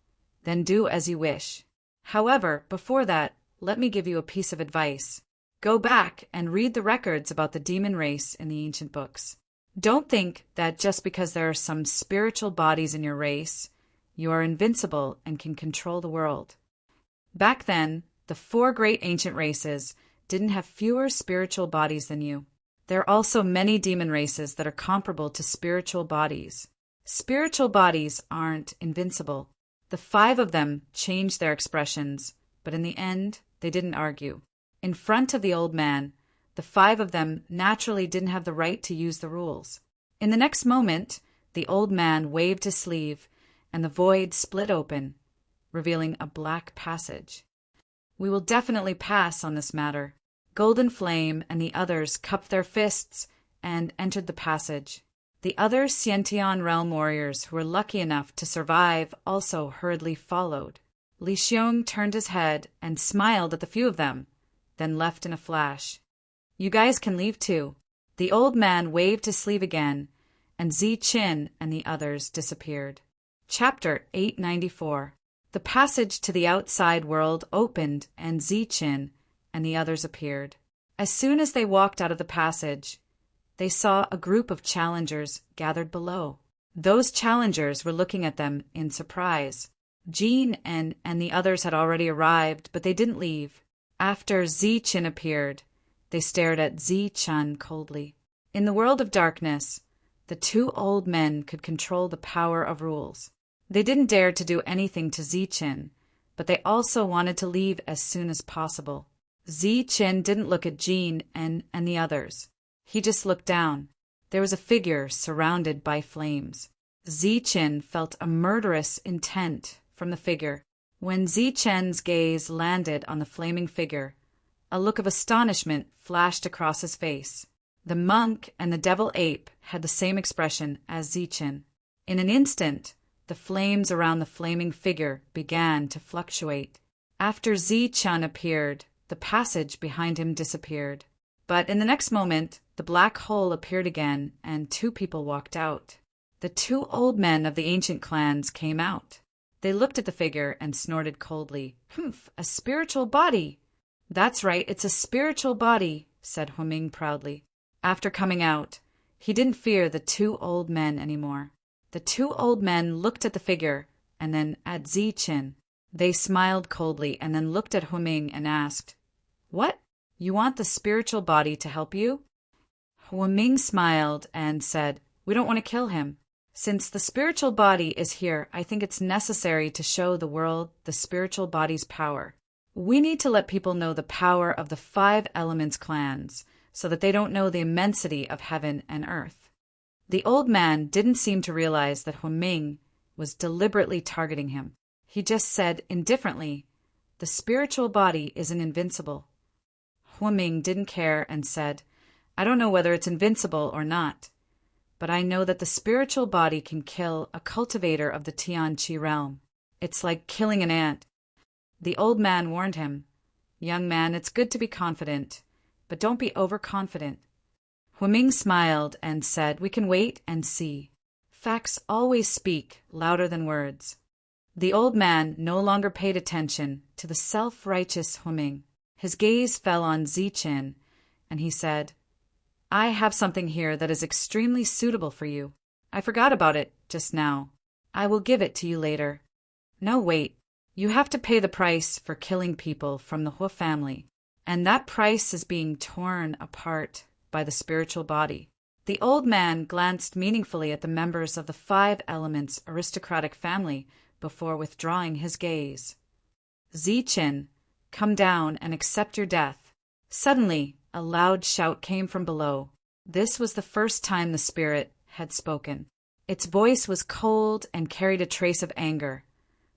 Speaker 1: then do as you wish. However, before that, let me give you a piece of advice. Go back and read the records about the demon race in the ancient books. Don't think that just because there are some spiritual bodies in your race, you are invincible and can control the world. Back then, the 4 great ancient races didn't have fewer spiritual bodies than you. There are also many demon races that are comparable to spiritual bodies. Spiritual bodies aren't invincible. The 5 of them changed their expressions, but in the end, they didn't argue. In front of the old man, the 5 of them naturally didn't have the right to use the rules. In the next moment, the old man waved his sleeve, and the void split open, revealing a black passage. "We will definitely pass on this matter." Golden Flame and the others cupped their fists and entered the passage. The other Xiantian realm warriors who were lucky enough to survive also hurriedly followed. Li Xiong turned his head and smiled at the few of them, then left in a flash. "You guys can leave too." The old man waved his sleeve again, and Zi Qin and the others disappeared. Chapter 894. The passage to the outside world opened, and Zi Qin and the others appeared. As soon as they walked out of the passage, they saw a group of challengers gathered below. Those challengers were looking at them in surprise. Jean and the others had already arrived, but they didn't leave. After Zi Qin appeared, they stared at Zi Chun coldly. In the world of darkness, the 2 old men could control the power of rules. They didn't dare to do anything to Zi Qin, but they also wanted to leave as soon as possible. Zi Qin didn't look at Jean and the others. He just looked down. There was a figure surrounded by flames. Zi Qin felt a murderous intent from the figure. When Zi Qin's gaze landed on the flaming figure, a look of astonishment flashed across his face. The monk and the devil ape had the same expression as Zichen. In an instant, the flames around the flaming figure began to fluctuate. After Zichen appeared, the passage behind him disappeared. But in the next moment, the black hole appeared again, and two people walked out. The two old men of the ancient clans came out. They looked at the figure and snorted coldly. "Humph, a spiritual body!" "That's right, it's a spiritual body," said Huiming proudly. After coming out, he didn't fear the two old men anymore. The two old men looked at the figure and then at Zichen. They smiled coldly and then looked at Huiming and asked, "What? You want the spiritual body to help you?" Huiming smiled and said, "We don't want to kill him. Since the spiritual body is here, I think it's necessary to show the world the spiritual body's power. We need to let people know the power of the 5 elements clans, so that they don't know the immensity of heaven and earth." The old man didn't seem to realize that Huiming was deliberately targeting him. He just said indifferently, "The spiritual body isn't invincible." Huiming didn't care and said, "I don't know whether it's invincible or not, but I know that the spiritual body can kill a cultivator of the Tianqi realm. It's like killing an ant." The old man warned him, "Young man, it's good to be confident, but don't be overconfident." Huiming smiled and said, "We can wait and see. Facts always speak louder than words." The old man no longer paid attention to the self-righteous Huiming. His gaze fell on Zichen, and he said, "I have something here that is extremely suitable for you. I forgot about it just now. I will give it to you later." "No, wait. You have to pay the price for killing people from the Hua family, and that price is being torn apart by the spiritual body." The old man glanced meaningfully at the members of the 5 elements aristocratic family before withdrawing his gaze. "Zichen, come down and accept your death." Suddenly, a loud shout came from below. This was the first time the spirit had spoken. Its voice was cold and carried a trace of anger,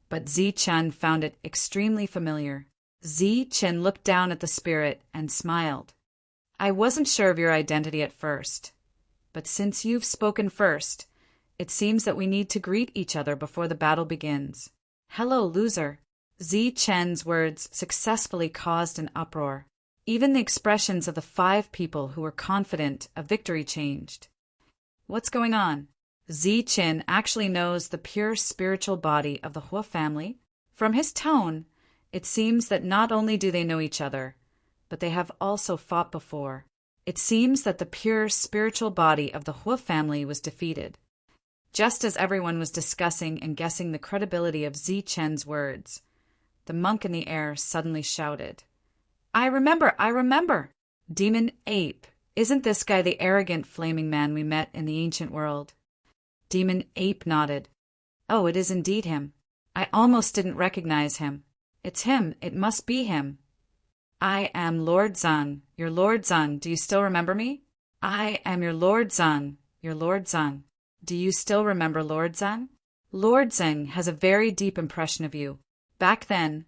Speaker 1: but Zichen found it extremely familiar. Zichen looked down at the spirit and smiled. "I wasn't sure of your identity at first, but since you've spoken first, it seems that we need to greet each other before the battle begins. Hello, loser." Zichen's words successfully caused an uproar. Even the expressions of the 5 people who were confident of victory changed. What's going on? Zichen actually knows the pure spiritual body of the Hua family. From his tone, it seems that not only do they know each other, but they have also fought before. It seems that the pure spiritual body of the Hua family was defeated. Just as everyone was discussing and guessing the credibility of Zichen's words, the monk in the air suddenly shouted, I remember! Demon Ape, isn't this guy the arrogant flaming man we met in the ancient world?" Demon Ape nodded. "Oh, it is indeed him. I almost didn't recognize him. It's him, it must be him. I am Lord Zhang, your Lord Zhang. Do you still remember me? I am your Lord Zhang, your Lord Zhang. Do you still remember Lord Zhang? Lord Zhang has a very deep impression of you. Back then,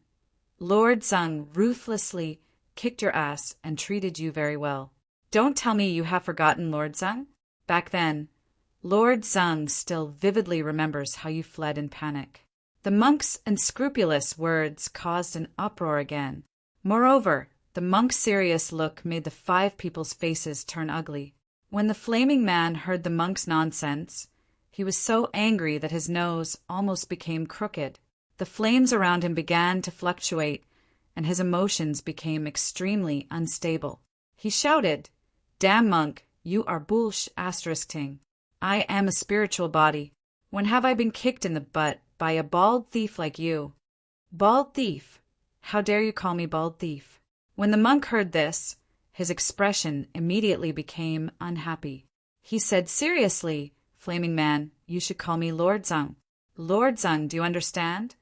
Speaker 1: Lord Zhang ruthlessly kicked your ass and treated you very well. Don't tell me you have forgotten Lord Zhang? Back then, Lord Zhang still vividly remembers how you fled in panic." The monk's unscrupulous words caused an uproar again. Moreover, the monk's serious look made the 5 people's faces turn ugly. When the flaming man heard the monk's nonsense, he was so angry that his nose almost became crooked. The flames around him began to fluctuate, and his emotions became extremely unstable. He shouted, "Damn monk, you are bullsh**ting. I am a spiritual body. When have I been kicked in the butt by a bald thief like you?" "Bald thief? How dare you call me bald thief?" When the monk heard this, his expression immediately became unhappy. He said seriously, "Flaming man, you should call me Lord Zhang. Lord Zhang, do you understand?"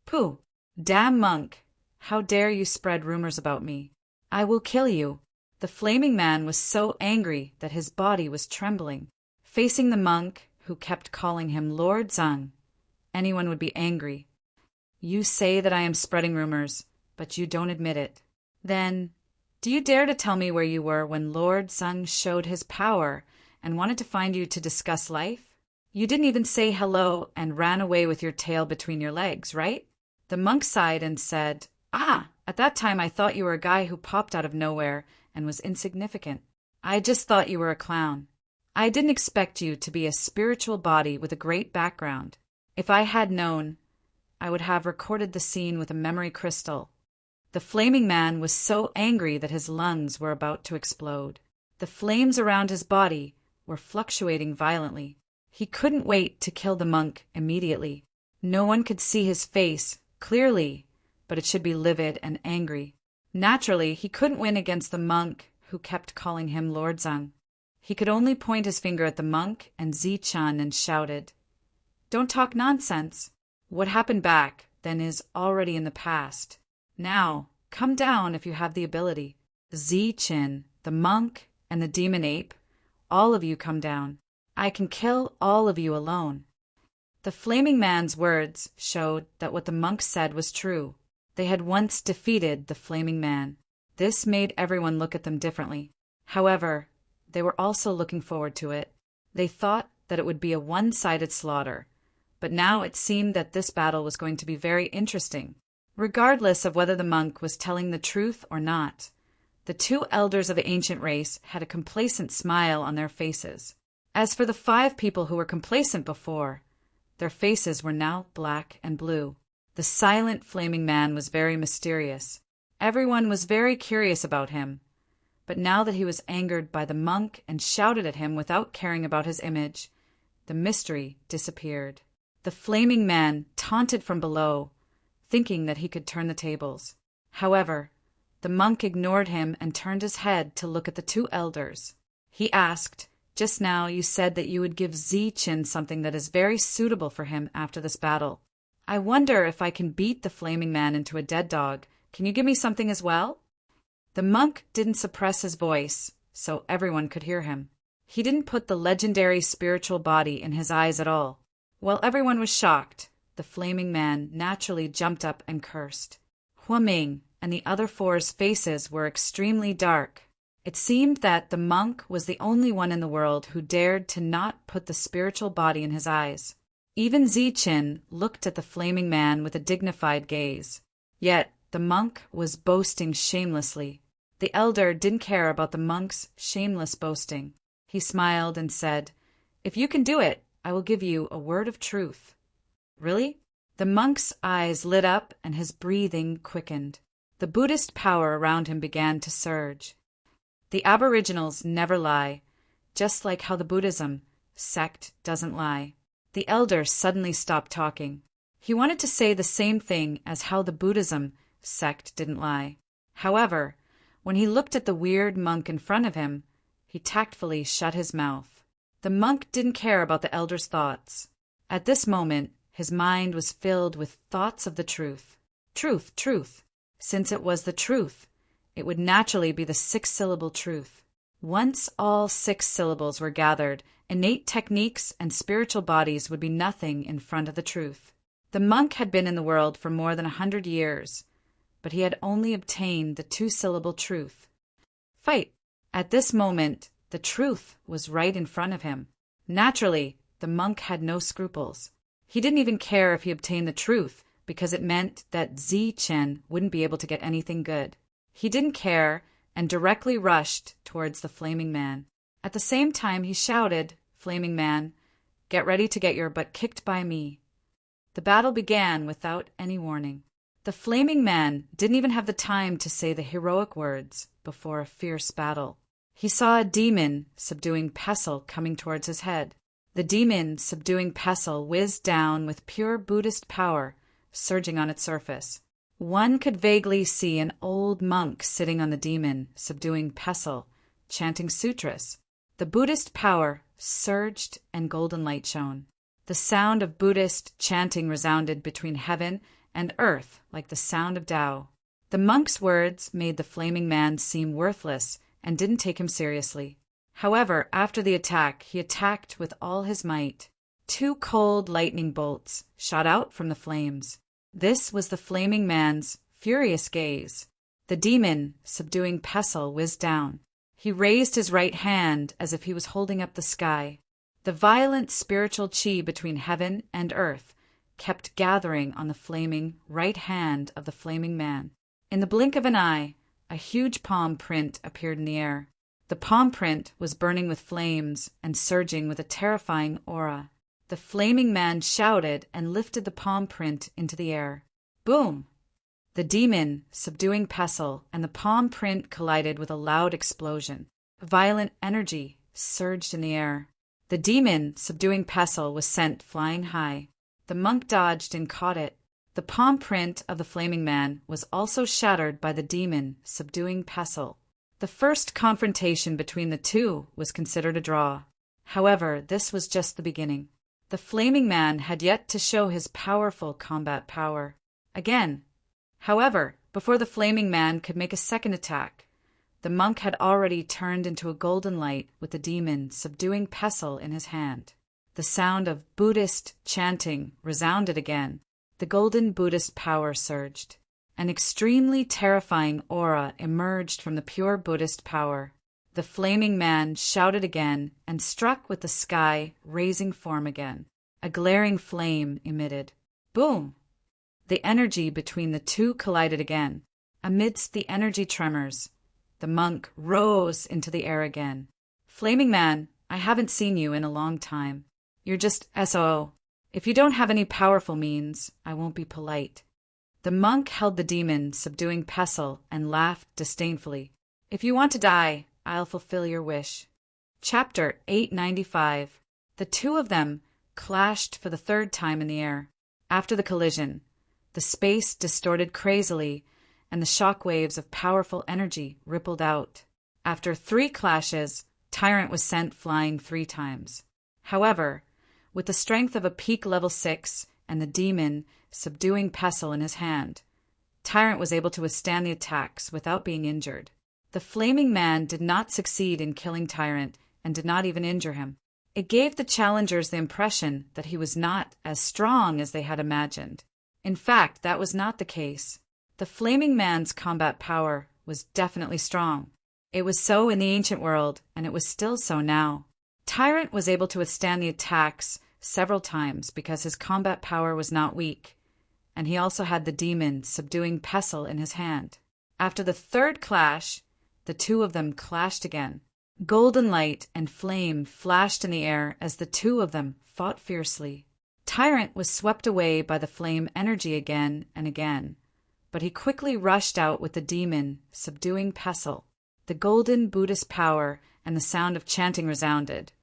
Speaker 1: "Pooh! Damn monk! How dare you spread rumors about me? I will kill you." The flaming man was so angry that his body was trembling. Facing the monk, who kept calling him Lord Zhang, anyone would be angry. "You say that I am spreading rumors, but you don't admit it. Then, Do you dare to tell me where you were when Lord Sun showed his power and wanted to find you to discuss life? You didn't even say hello and ran away with your tail between your legs, right? The monk sighed and said, "Ah, at that time I thought you were a guy who popped out of nowhere and was insignificant. I just thought you were a clown. I didn't expect you to be a spiritual body with a great background. If I had known, I would have recorded the scene with a memory crystal." The flaming man was so angry that his lungs were about to explode. The flames around his body were fluctuating violently. He couldn't wait to kill the monk immediately. No one could see his face clearly, but it should be livid and angry. Naturally, he couldn't win against the monk who kept calling him Lord Zhang. He could only point his finger at the monk and Zichun and shouted, "Don't talk nonsense. What happened back then is already in the past. Now, come down if you have the ability. Zichun, the monk, and the demon ape, all of you come down. I can kill all of you alone." The flaming man's words showed that what the monk said was true. They had once defeated the flaming man. This made everyone look at them differently. However, they were also looking forward to it. They thought that it would be a one-sided slaughter, but now it seemed that this battle was going to be very interesting. Regardless of whether the monk was telling the truth or not, the two elders of the ancient race had a complacent smile on their faces. As for the 5 people who were complacent before, their faces were now black and blue. The silent flaming man was very mysterious. Everyone was very curious about him. But now that he was angered by the monk and shouted at him without caring about his image, the mystery disappeared. The flaming man taunted from below, thinking that he could turn the tables. However, the monk ignored him and turned his head to look at the 2 elders. He asked, "Just now you said that you would give Zichun something that is very suitable for him after this battle. I wonder if I can beat the flaming man into a dead dog. Can you give me something as well?" The monk didn't suppress his voice, so everyone could hear him. He didn't put the legendary spiritual body in his eyes at all. While everyone was shocked, the flaming man naturally jumped up and cursed. Huaming and the other 4's faces were extremely dark. It seemed that the monk was the only one in the world who dared to not put the spiritual body in his eyes. Even Zichun looked at the flaming man with a dignified gaze. Yet the monk was boasting shamelessly. The elder didn't care about the monk's shameless boasting. He smiled and said, "If you can do it, I will give you a word of truth." "Really?" The monk's eyes lit up and his breathing quickened. The Buddhist power around him began to surge. The Aboriginals never lie, just like how the Buddhism sect doesn't lie. The elder suddenly stopped talking. He wanted to say the same thing as how the Buddhism sect didn't lie. However, when he looked at the weird monk in front of him, he tactfully shut his mouth. The monk didn't care about the elder's thoughts. At this moment, his mind was filled with thoughts of the truth. Truth, truth. Since it was the truth, it would naturally be the 6-syllable truth. Once all 6 syllables were gathered, innate techniques and spiritual bodies would be nothing in front of the truth. The monk had been in the world for more than 100 years, but he had only obtained the 2-syllable truth. Fight! At this moment, the truth was right in front of him. Naturally, the monk had no scruples. He didn't even care if he obtained the truth, because it meant that Zichun wouldn't be able to get anything good. He didn't care and directly rushed towards the flaming man. At the same time, he shouted, "Flaming man, get ready to get your butt kicked by me." The battle began without any warning. The flaming man didn't even have the time to say the heroic words before a fierce battle. He saw a demon subduing pestle coming towards his head. The demon subduing pestle whizzed down with pure Buddhist power surging on its surface. One could vaguely see an old monk sitting on the demon subduing pestle, chanting sutras. The Buddhist power surged and golden light shone. The sound of Buddhist chanting resounded between heaven and earth like the sound of Tao. The monk's words made the flaming man seem worthless and didn't take him seriously. However, after the attack, he attacked with all his might. 2 cold lightning bolts shot out from the flames. This was the flaming man's furious gaze. The demon, subduing pestle, whizzed down. He raised his right hand as if he was holding up the sky. The violent spiritual chi between heaven and earth kept gathering on the flaming right hand of the flaming man. In the blink of an eye, a huge palm print appeared in the air. The palm print was burning with flames and surging with a terrifying aura. The flaming man shouted and lifted the palm print into the air. Boom! The demon, subduing pestle, and the palm print collided with a loud explosion. Violent energy surged in the air. The demon, subduing pestle, was sent flying high. The monk dodged and caught it. The palm print of the flaming man was also shattered by the demon, subduing pestle. The first confrontation between the two was considered a draw. However, this was just the beginning. The flaming man had yet to show his powerful combat power. Again. However, before the flaming man could make a second attack, the monk had already turned into a golden light with the demon subduing pestle in his hand. The sound of Buddhist chanting resounded again. The golden Buddhist power surged. An extremely terrifying aura emerged from the pure Buddhist power. The flaming man shouted again and struck with the sky, raising form again. A glaring flame emitted. Boom! The energy between the two collided again. Amidst the energy tremors, the monk rose into the air again. Flaming man, I haven't seen you in a long time. You're just SOO. If you don't have any powerful means, I won't be polite. The monk held the demon, subduing pestle, and laughed disdainfully. If you want to die, I'll fulfill your wish. Chapter 895. The two of them clashed for the third time in the air. After the collision, the space distorted crazily, and the shock waves of powerful energy rippled out. After 3 clashes, Tyrant was sent flying 3 times. However, with the strength of a peak level 6 and the demon subduing pestle in his hand, Tyrant was able to withstand the attacks without being injured. The flaming man did not succeed in killing Tyrant and did not even injure him. It gave the challengers the impression that he was not as strong as they had imagined. In fact, that was not the case. The flaming man's combat power was definitely strong. It was so in the ancient world, and it was still so now. Tyrant was able to withstand the attacks several times because his combat power was not weak, and he also had the demon subduing pestle in his hand. After the 3rd clash, the two of them clashed again. Golden light and flame flashed in the air as the two of them fought fiercely. Tyrant was swept away by the flame energy again and again, but he quickly rushed out with the demon subduing pestle. The golden Buddhist power and the sound of chanting resounded,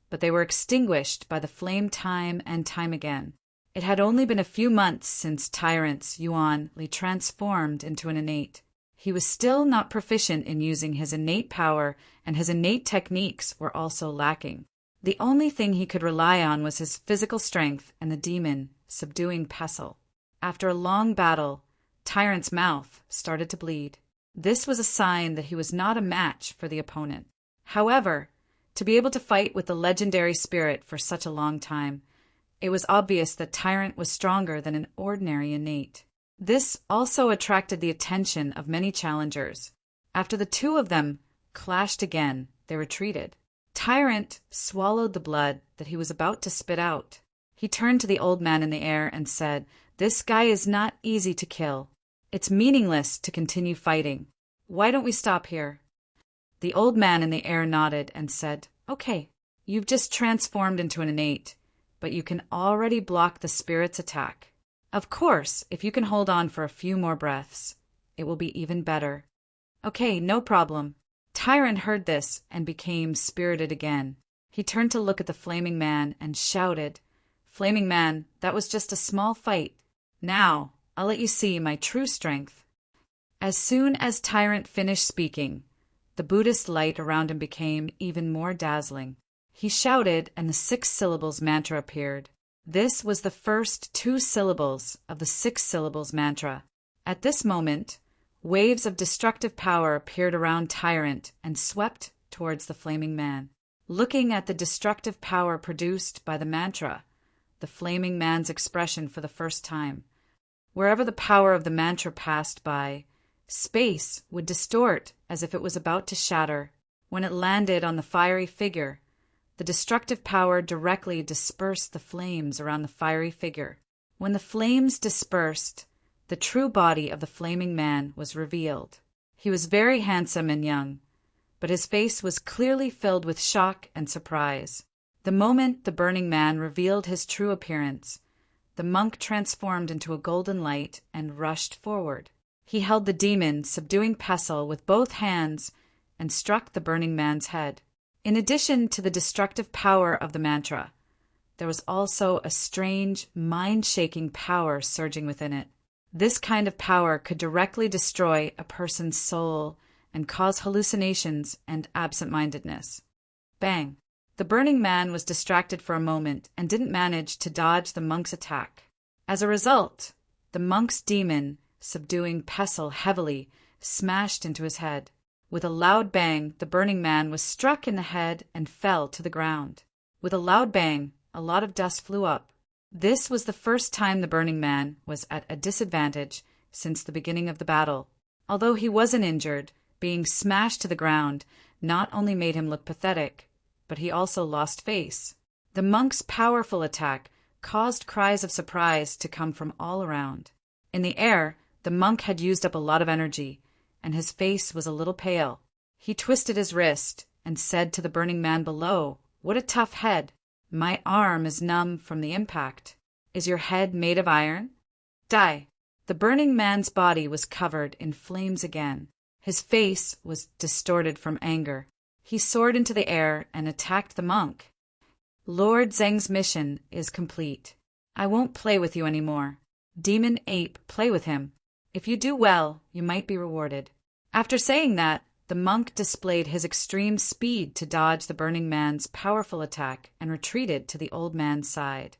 Speaker 1: but they were extinguished by the flame time and time again. It had only been a few months since Tyrant's Yuan Li transformed into an innate. He was still not proficient in using his innate power, and his innate techniques were also lacking. The only thing he could rely on was his physical strength and the demon subduing pestle. After a long battle, Tyrant's mouth started to bleed. This was a sign that he was not a match for the opponent. However, to be able to fight with the legendary spirit for such a long time, it was obvious that Tyrant was stronger than an ordinary innate. This also attracted the attention of many challengers. After the two of them clashed again, they retreated. Tyrant swallowed the blood that he was about to spit out. He turned to the old man in the air and said, "This guy is not easy to kill. It's meaningless to continue fighting. Why don't we stop here?" The old man in the air nodded and said, "Okay, you've just transformed into an innate, but you can already block the spirit's attack. Of course, if you can hold on for a few more breaths, it will be even better." "Okay, no problem." Tyrant heard this and became spirited again. He turned to look at the flaming man and shouted, "Flaming man, that was just a small fight. Now, I'll let you see my true strength." As soon as Tyrant finished speaking, the Buddhist light around him became even more dazzling. He shouted, and the 6 syllables mantra appeared. This was the first 2 syllables of the 6 syllables mantra. At this moment, waves of destructive power appeared around Tyrant and swept towards the flaming man. Looking at the destructive power produced by the mantra, the flaming man's expression for the first time. Wherever the power of the mantra passed by, Space would distort as if it was about to shatter. When it landed on the fiery figure, the destructive power directly dispersed the flames around the fiery figure. When the flames dispersed, the true body of the flaming man was revealed. He was very handsome and young, but his face was clearly filled with shock and surprise. The moment the burning man revealed his true appearance, the monk transformed into a golden light and rushed forward. He held the demon, subduing pestle, with both hands and struck the burning man's head. In addition to the destructive power of the mantra, there was also a strange, mind-shaking power surging within it. This kind of power could directly destroy a person's soul and cause hallucinations and absent-mindedness. Bang! The burning man was distracted for a moment and didn't manage to dodge the monk's attack. As a result, the monk's demon, subduing pestle heavily, smashed into his head. With a loud bang, the burning man was struck in the head and fell to the ground. With a loud bang, a lot of dust flew up. This was the first time the burning man was at a disadvantage since the beginning of the battle. Although he wasn't injured, being smashed to the ground not only made him look pathetic, but he also lost face. The monk's powerful attack caused cries of surprise to come from all around. In the air, the monk had used up a lot of energy, and his face was a little pale. He twisted his wrist and said to the burning man below, "What a tough head! My arm is numb from the impact. Is your head made of iron?" Die! The burning man's body was covered in flames again. His face was distorted from anger. He soared into the air and attacked the monk. Lord Zheng's mission is complete. I won't play with you anymore. Demon Ape, play with him. If you do well, you might be rewarded. After saying that, the monk displayed his extreme speed to dodge the burning man's powerful attack and retreated to the old man's side.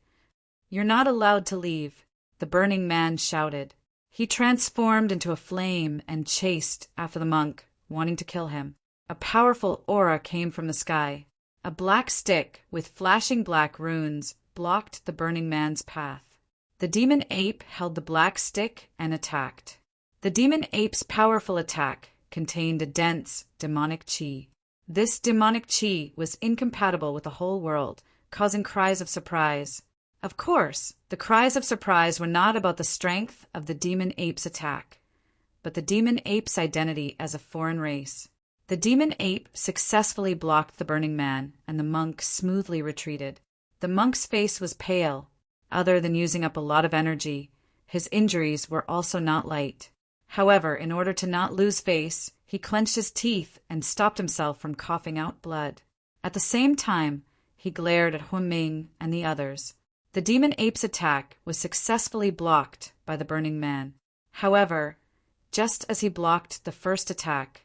Speaker 1: "You're not allowed to leave," the burning man shouted. He transformed into a flame and chased after the monk, wanting to kill him. A powerful aura came from the sky. A black stick with flashing black runes blocked the burning man's path. The demon ape held the black stick and attacked. The demon ape's powerful attack contained a dense demonic chi. This demonic chi was incompatible with the whole world, causing cries of surprise. Of course, the cries of surprise were not about the strength of the demon ape's attack, but the demon ape's identity as a foreign race. The demon ape successfully blocked the burning man, and the monk smoothly retreated. The monk's face was pale. Other than using up a lot of energy, his injuries were also not light. However, in order to not lose face, he clenched his teeth and stopped himself from coughing out blood. At the same time, he glared at Hunming and the others. The demon ape's attack was successfully blocked by the burning man. However, just as he blocked the first attack,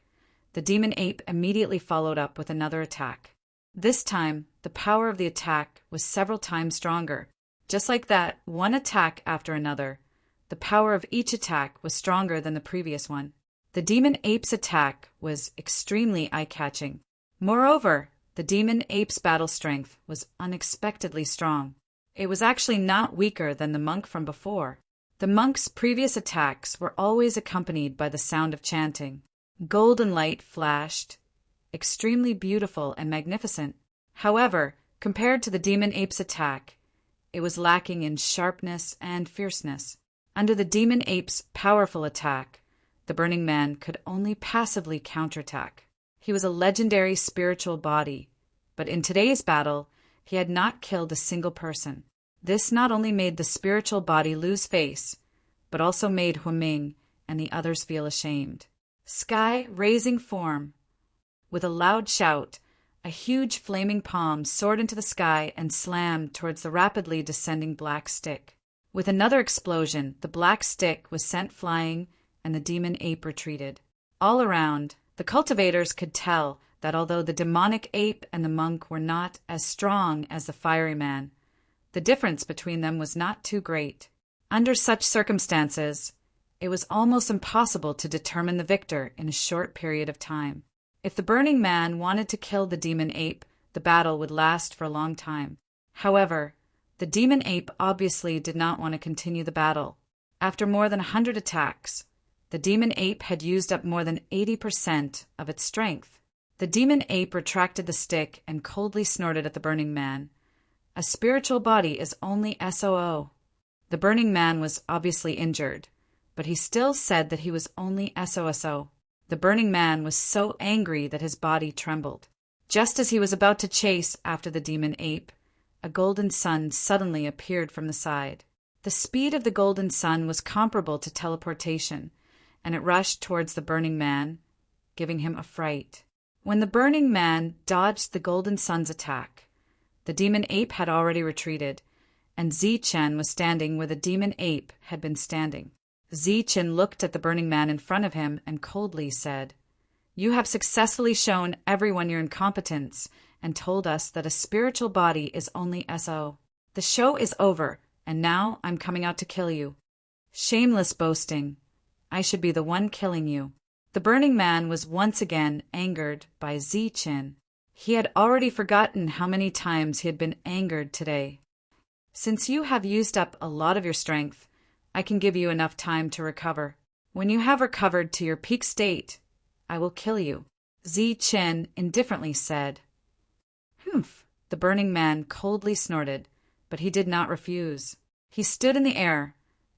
Speaker 1: the demon ape immediately followed up with another attack. This time, the power of the attack was several times stronger. Just like that, one attack after another, the power of each attack was stronger than the previous one. The demon ape's attack was extremely eye-catching. Moreover, the demon ape's battle strength was unexpectedly strong. It was actually not weaker than the monk from before. The monk's previous attacks were always accompanied by the sound of chanting. Golden light flashed, extremely beautiful and magnificent. However, compared to the demon ape's attack, it was lacking in sharpness and fierceness. Under the demon ape's powerful attack, the burning man could only passively counterattack. He was a legendary spiritual body, but in today's battle, he had not killed a single person. This not only made the spiritual body lose face, but also made Huiming and the others feel ashamed. Sky raising form. With a loud shout, a huge flaming palm soared into the sky and slammed towards the rapidly descending black stick. With another explosion, the black stick was sent flying and the demon ape retreated. All around, the cultivators could tell that although the demonic ape and the monk were not as strong as the fiery man, the difference between them was not too great. Under such circumstances, it was almost impossible to determine the victor in a short period of time. If the burning man wanted to kill the demon ape, the battle would last for a long time. However, the demon ape obviously did not want to continue the battle. After more than 100 attacks, The demon ape had used up more than 80% of its strength. The demon ape retracted the stick and coldly snorted at the Burning Man. A spiritual body is only SOO. The Burning Man was obviously injured, but he still said that he was only SOSO. The Burning Man was so angry that his body trembled. Just as he was about to chase after the demon ape, a golden sun suddenly appeared from the side. The speed of the golden sun was comparable to teleportation, and it rushed towards the Burning Man, giving him a fright. When the Burning Man dodged the golden sun's attack, the demon ape had already retreated, and Zichen was standing where the demon ape had been standing. Zichen looked at the Burning Man in front of him and coldly said, "You have successfully shown everyone your incompetence and told us that a spiritual body is only SO. The show is over, and now I'm coming out to kill you. Shameless boasting. I should be the one killing you." The Burning Man was once again angered by Zichen. He had already forgotten how many times he had been angered today. "Since you have used up a lot of your strength, I can give you enough time to recover. When you have recovered to your peak state, I will kill you," Zichen indifferently said. "Humph!" The Burning Man coldly snorted, but he did not refuse. He stood in the air,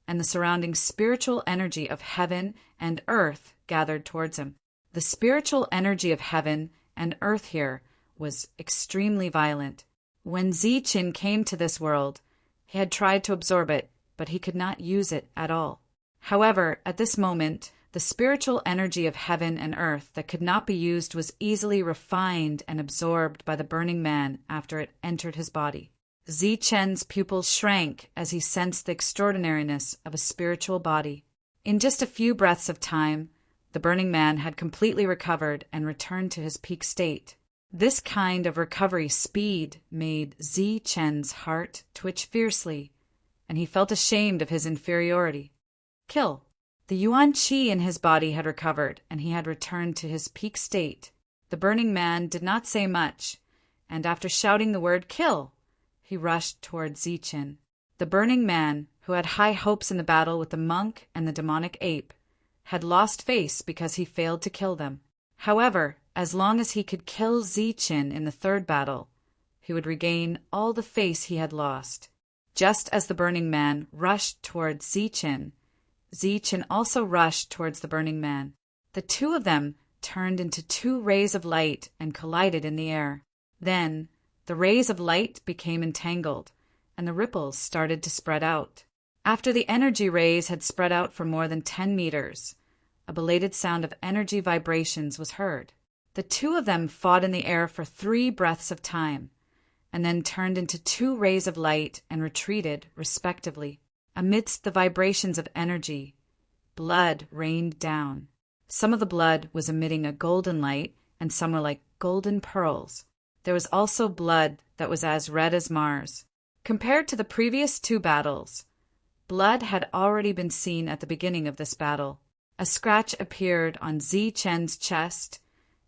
Speaker 1: and the surrounding spiritual energy of heaven and earth gathered towards him. The spiritual energy of heaven and earth here was extremely violent. When Zichen came to this world, he had tried to absorb it, but he could not use it at all. However, at this moment, the spiritual energy of heaven and earth that could not be used was easily refined and absorbed by the Burning Man after it entered his body. Zichen's pupils shrank as he sensed the extraordinariness of a spiritual body. In just a few breaths of time, the Burning Man had completely recovered and returned to his peak state. This kind of recovery speed made Zichen's heart twitch fiercely, and he felt ashamed of his inferiority. Kill. The Yuan Qi in his body had recovered, and he had returned to his peak state. The Burning Man did not say much, and after shouting the word "kill," he rushed towards Zichen. The Burning Man, who had high hopes in the battle with the monk and the demonic ape, had lost face because he failed to kill them. However, as long as he could kill Zichen in the third battle, he would regain all the face he had lost. Just as the Burning Man rushed towards Zichen, Zichen also rushed towards the Burning Man. The two of them turned into two rays of light and collided in the air. Then, the rays of light became entangled, and the ripples started to spread out. After the energy rays had spread out for more than 10 meters, a belated sound of energy vibrations was heard. The two of them fought in the air for 3 breaths of time, and then turned into 2 rays of light and retreated, respectively. Amidst the vibrations of energy, blood rained down. Some of the blood was emitting a golden light, and some were like golden pearls. There was also blood that was as red as Mars. Compared to the previous 2 battles, blood had already been seen at the beginning of this battle. A scratch appeared on Zichen's chest,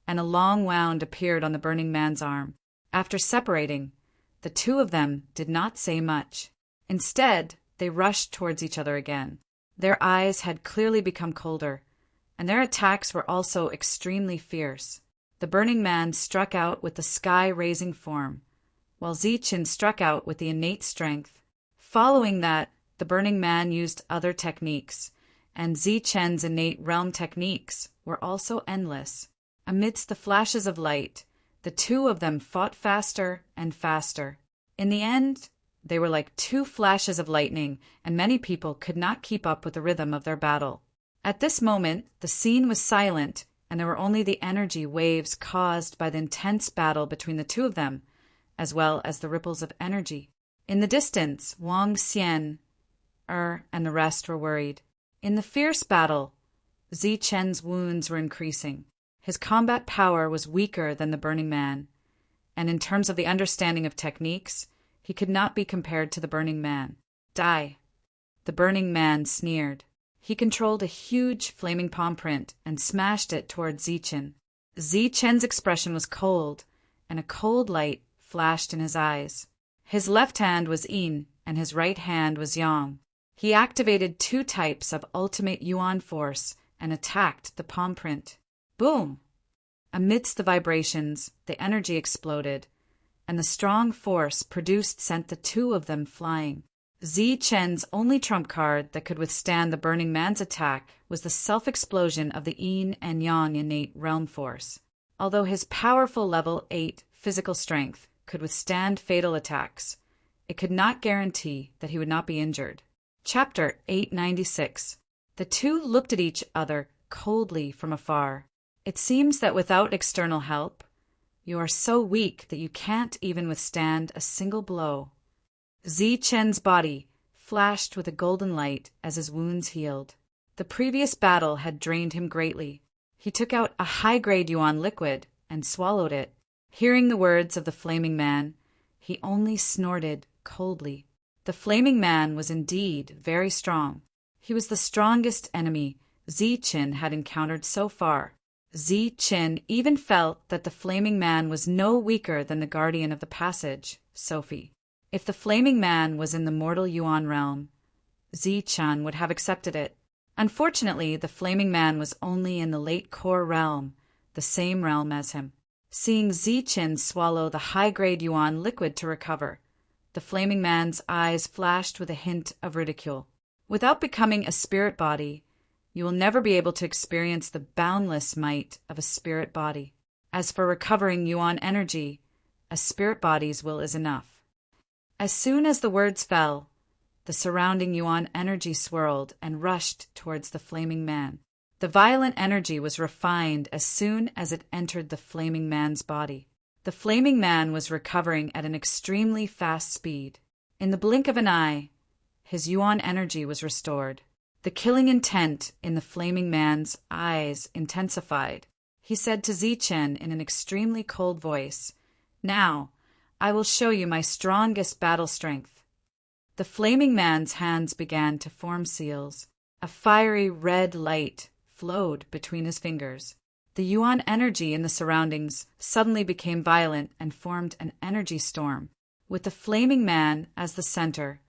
Speaker 1: and a long wound appeared on the Burning Man's arm. After separating, the two of them did not say much. Instead, they rushed towards each other again. Their eyes had clearly become colder, and their attacks were also extremely fierce. The Burning Man struck out with the sky-raising form, while Zichen struck out with the innate strength. Following that, the Burning Man used other techniques, and Zichen's innate realm techniques were also endless. Amidst the flashes of light, the two of them fought faster and faster. In the end, they were like 2 flashes of lightning, and many people could not keep up with the rhythm of their battle. At this moment, the scene was silent, and there were only the energy waves caused by the intense battle between the two of them, as well as the ripples of energy. In the distance, Wang Xian, and the rest were worried. In the fierce battle, Zichen's wounds were increasing. His combat power was weaker than the Burning Man, and in terms of the understanding of techniques, he could not be compared to the Burning Man. Die. The Burning Man sneered. He controlled a huge flaming palm print and smashed it toward Zichen. Zichen's expression was cold, and a cold light flashed in his eyes. His left hand was Yin, and his right hand was Yang. He activated 2 types of ultimate Yuan force and attacked the palm print. Boom! Amidst the vibrations, the energy exploded, and the strong force produced sent the two of them flying. Zi-Chen's only trump card that could withstand the Burning Man's attack was the self-explosion of the Yin and Yang innate realm force. Although his powerful level 8 physical strength could withstand fatal attacks, it could not guarantee that he would not be injured. Chapter 896. The two looked at each other coldly from afar. It seems that without external help, you are so weak that you can't even withstand a single blow. Zi-Chen's body flashed with a golden light as his wounds healed. The previous battle had drained him greatly. He took out a high-grade yuan liquid and swallowed it. Hearing the words of the Flaming Man, he only snorted coldly. The Flaming Man was indeed very strong. He was the strongest enemy Zi-Chen had encountered so far. Zi-Chen even felt that the Flaming Man was no weaker than the Guardian of the Passage, Sophie. If the Flaming Man was in the mortal Yuan realm, Zi-Chen would have accepted it. Unfortunately, the Flaming Man was only in the late core realm, the same realm as him. Seeing Zi-Chen swallow the high-grade Yuan liquid to recover, the Flaming Man's eyes flashed with a hint of ridicule. Without becoming a spirit body, you will never be able to experience the boundless might of a spirit body. As for recovering Yuan energy, a spirit body's will is enough. As soon as the words fell, the surrounding Yuan energy swirled and rushed towards the Flaming Man. The violent energy was refined as soon as it entered the Flaming Man's body. The Flaming Man was recovering at an extremely fast speed. In the blink of an eye, his Yuan energy was restored. The killing intent in the Flaming Man's eyes intensified. He said to Zi-Chen in an extremely cold voice, "Now, I will show you my strongest battle strength." The Flaming Man's hands began to form seals. A fiery red light flowed between his fingers. The Yuan energy in the surroundings suddenly became violent and formed an energy storm. With the Flaming Man as the center,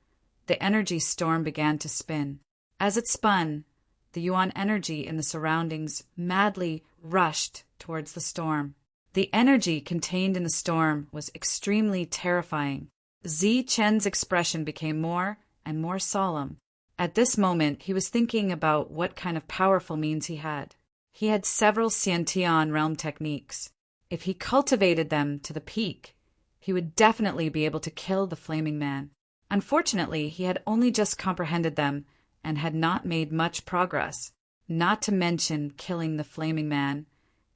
Speaker 1: the energy storm began to spin. As it spun, the Yuan energy in the surroundings madly rushed towards the storm. The energy contained in the storm was extremely terrifying. Zi-Chen's expression became more and more solemn. At this moment, he was thinking about what kind of powerful means he had. He had several Xiantian realm techniques. If he cultivated them to the peak, he would definitely be able to kill the Flaming Man. Unfortunately, he had only just comprehended them and had not made much progress, not to mention killing the Flaming Man.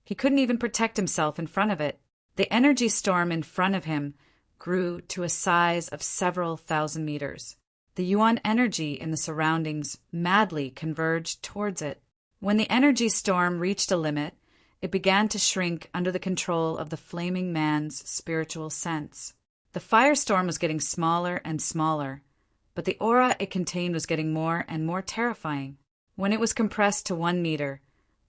Speaker 1: He couldn't even protect himself in front of it. The energy storm in front of him grew to a size of several thousand meters. The Yuan energy in the surroundings madly converged towards it. When the energy storm reached a limit, it began to shrink under the control of the Flaming Man's spiritual sense. The firestorm was getting smaller and smaller, but the aura it contained was getting more and more terrifying. When it was compressed to 1 meter,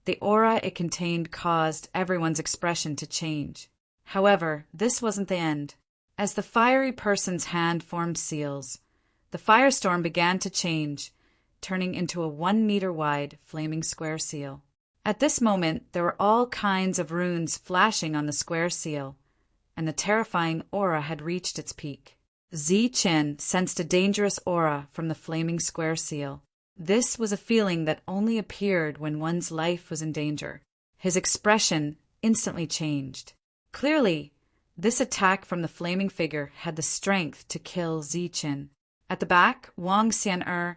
Speaker 1: the aura it contained caused everyone's expression to change. However, this wasn't the end. As the fiery person's hand formed seals, the firestorm began to change, turning into a 1 meter wide flaming square seal. At this moment, there were all kinds of runes flashing on the square seal, and the terrifying aura had reached its peak. Zi-Chen sensed a dangerous aura from the flaming square seal. This was a feeling that only appeared when one's life was in danger. His expression instantly changed. Clearly, this attack from the flaming figure had the strength to kill Zi-Chen. At the back, Wang Xian'er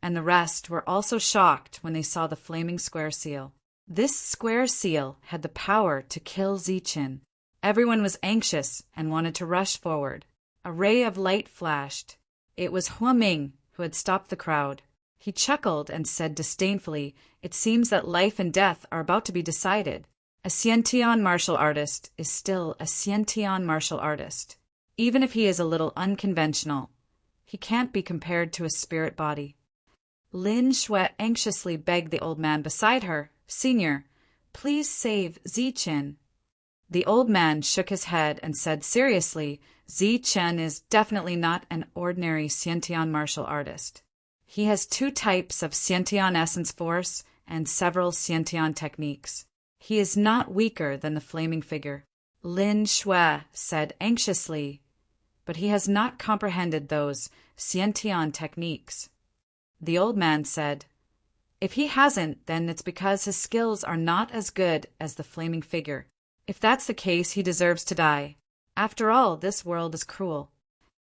Speaker 1: and the rest were also shocked when they saw the flaming square seal. This square seal had the power to kill Zi-Chen. Everyone was anxious and wanted to rush forward. A ray of light flashed. It was Huaming who had stopped the crowd. He chuckled and said disdainfully, "It seems that life and death are about to be decided. A Xiantian martial artist is still a Xiantian martial artist. Even if he is a little unconventional, he can't be compared to a spirit body." Lin Shui anxiously begged the old man beside her, "Senior, please save Zi-Chen." The old man shook his head and said seriously, "Zi-Chen is definitely not an ordinary Xiantian martial artist. He has 2 types of Xiantian essence force and several Xiantian techniques. He is not weaker than the flaming figure, Lin Shui said anxiously, but he has not comprehended those Xiantian techniques. The old man said, if he hasn't, then it's because his skills are not as good as the flaming figure. If that's the case, he deserves to die. After all, this world is cruel.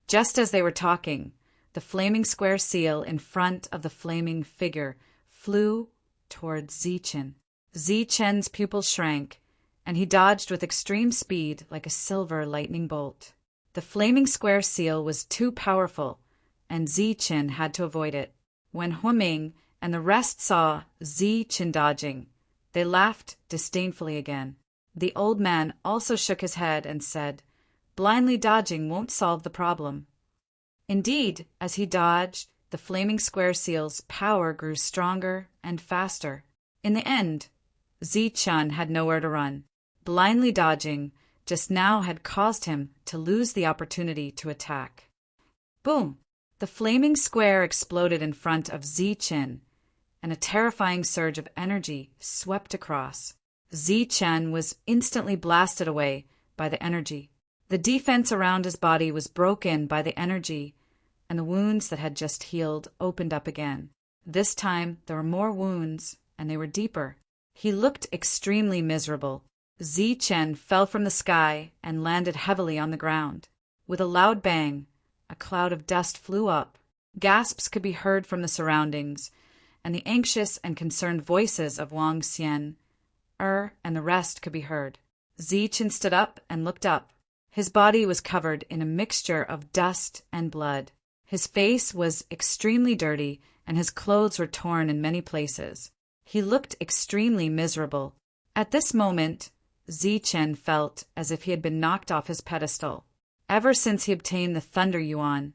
Speaker 1: Just as they were talking, the flaming square seal in front of the flaming figure flew towards Zichen. Zichen's pupils shrank, and he dodged with extreme speed like a silver lightning bolt. The flaming square seal was too powerful, and Zichen had to avoid it. When Huiming and the rest saw Zichen dodging, they laughed disdainfully again. The old man also shook his head and said, blindly dodging won't solve the problem. Indeed, as he dodged, the flaming square seal's power grew stronger and faster. In the end, Zichen had nowhere to run. Blindly dodging just now had caused him to lose the opportunity to attack. Boom! The flaming square exploded in front of Zichen, and a terrifying surge of energy swept across. Zichen was instantly blasted away by the energy. The defense around his body was broken by the energy, and the wounds that had just healed opened up again. This time there were more wounds, and they were deeper. He looked extremely miserable. Zichen fell from the sky and landed heavily on the ground. With a loud bang, a cloud of dust flew up. Gasps could be heard from the surroundings, and the anxious and concerned voices of Wang Xian, and the rest could be heard. Zichen stood up and looked up. His body was covered in a mixture of dust and blood. His face was extremely dirty, and his clothes were torn in many places. He looked extremely miserable. At this moment, Zichen felt as if he had been knocked off his pedestal. Ever since he obtained the Thunder Yuan,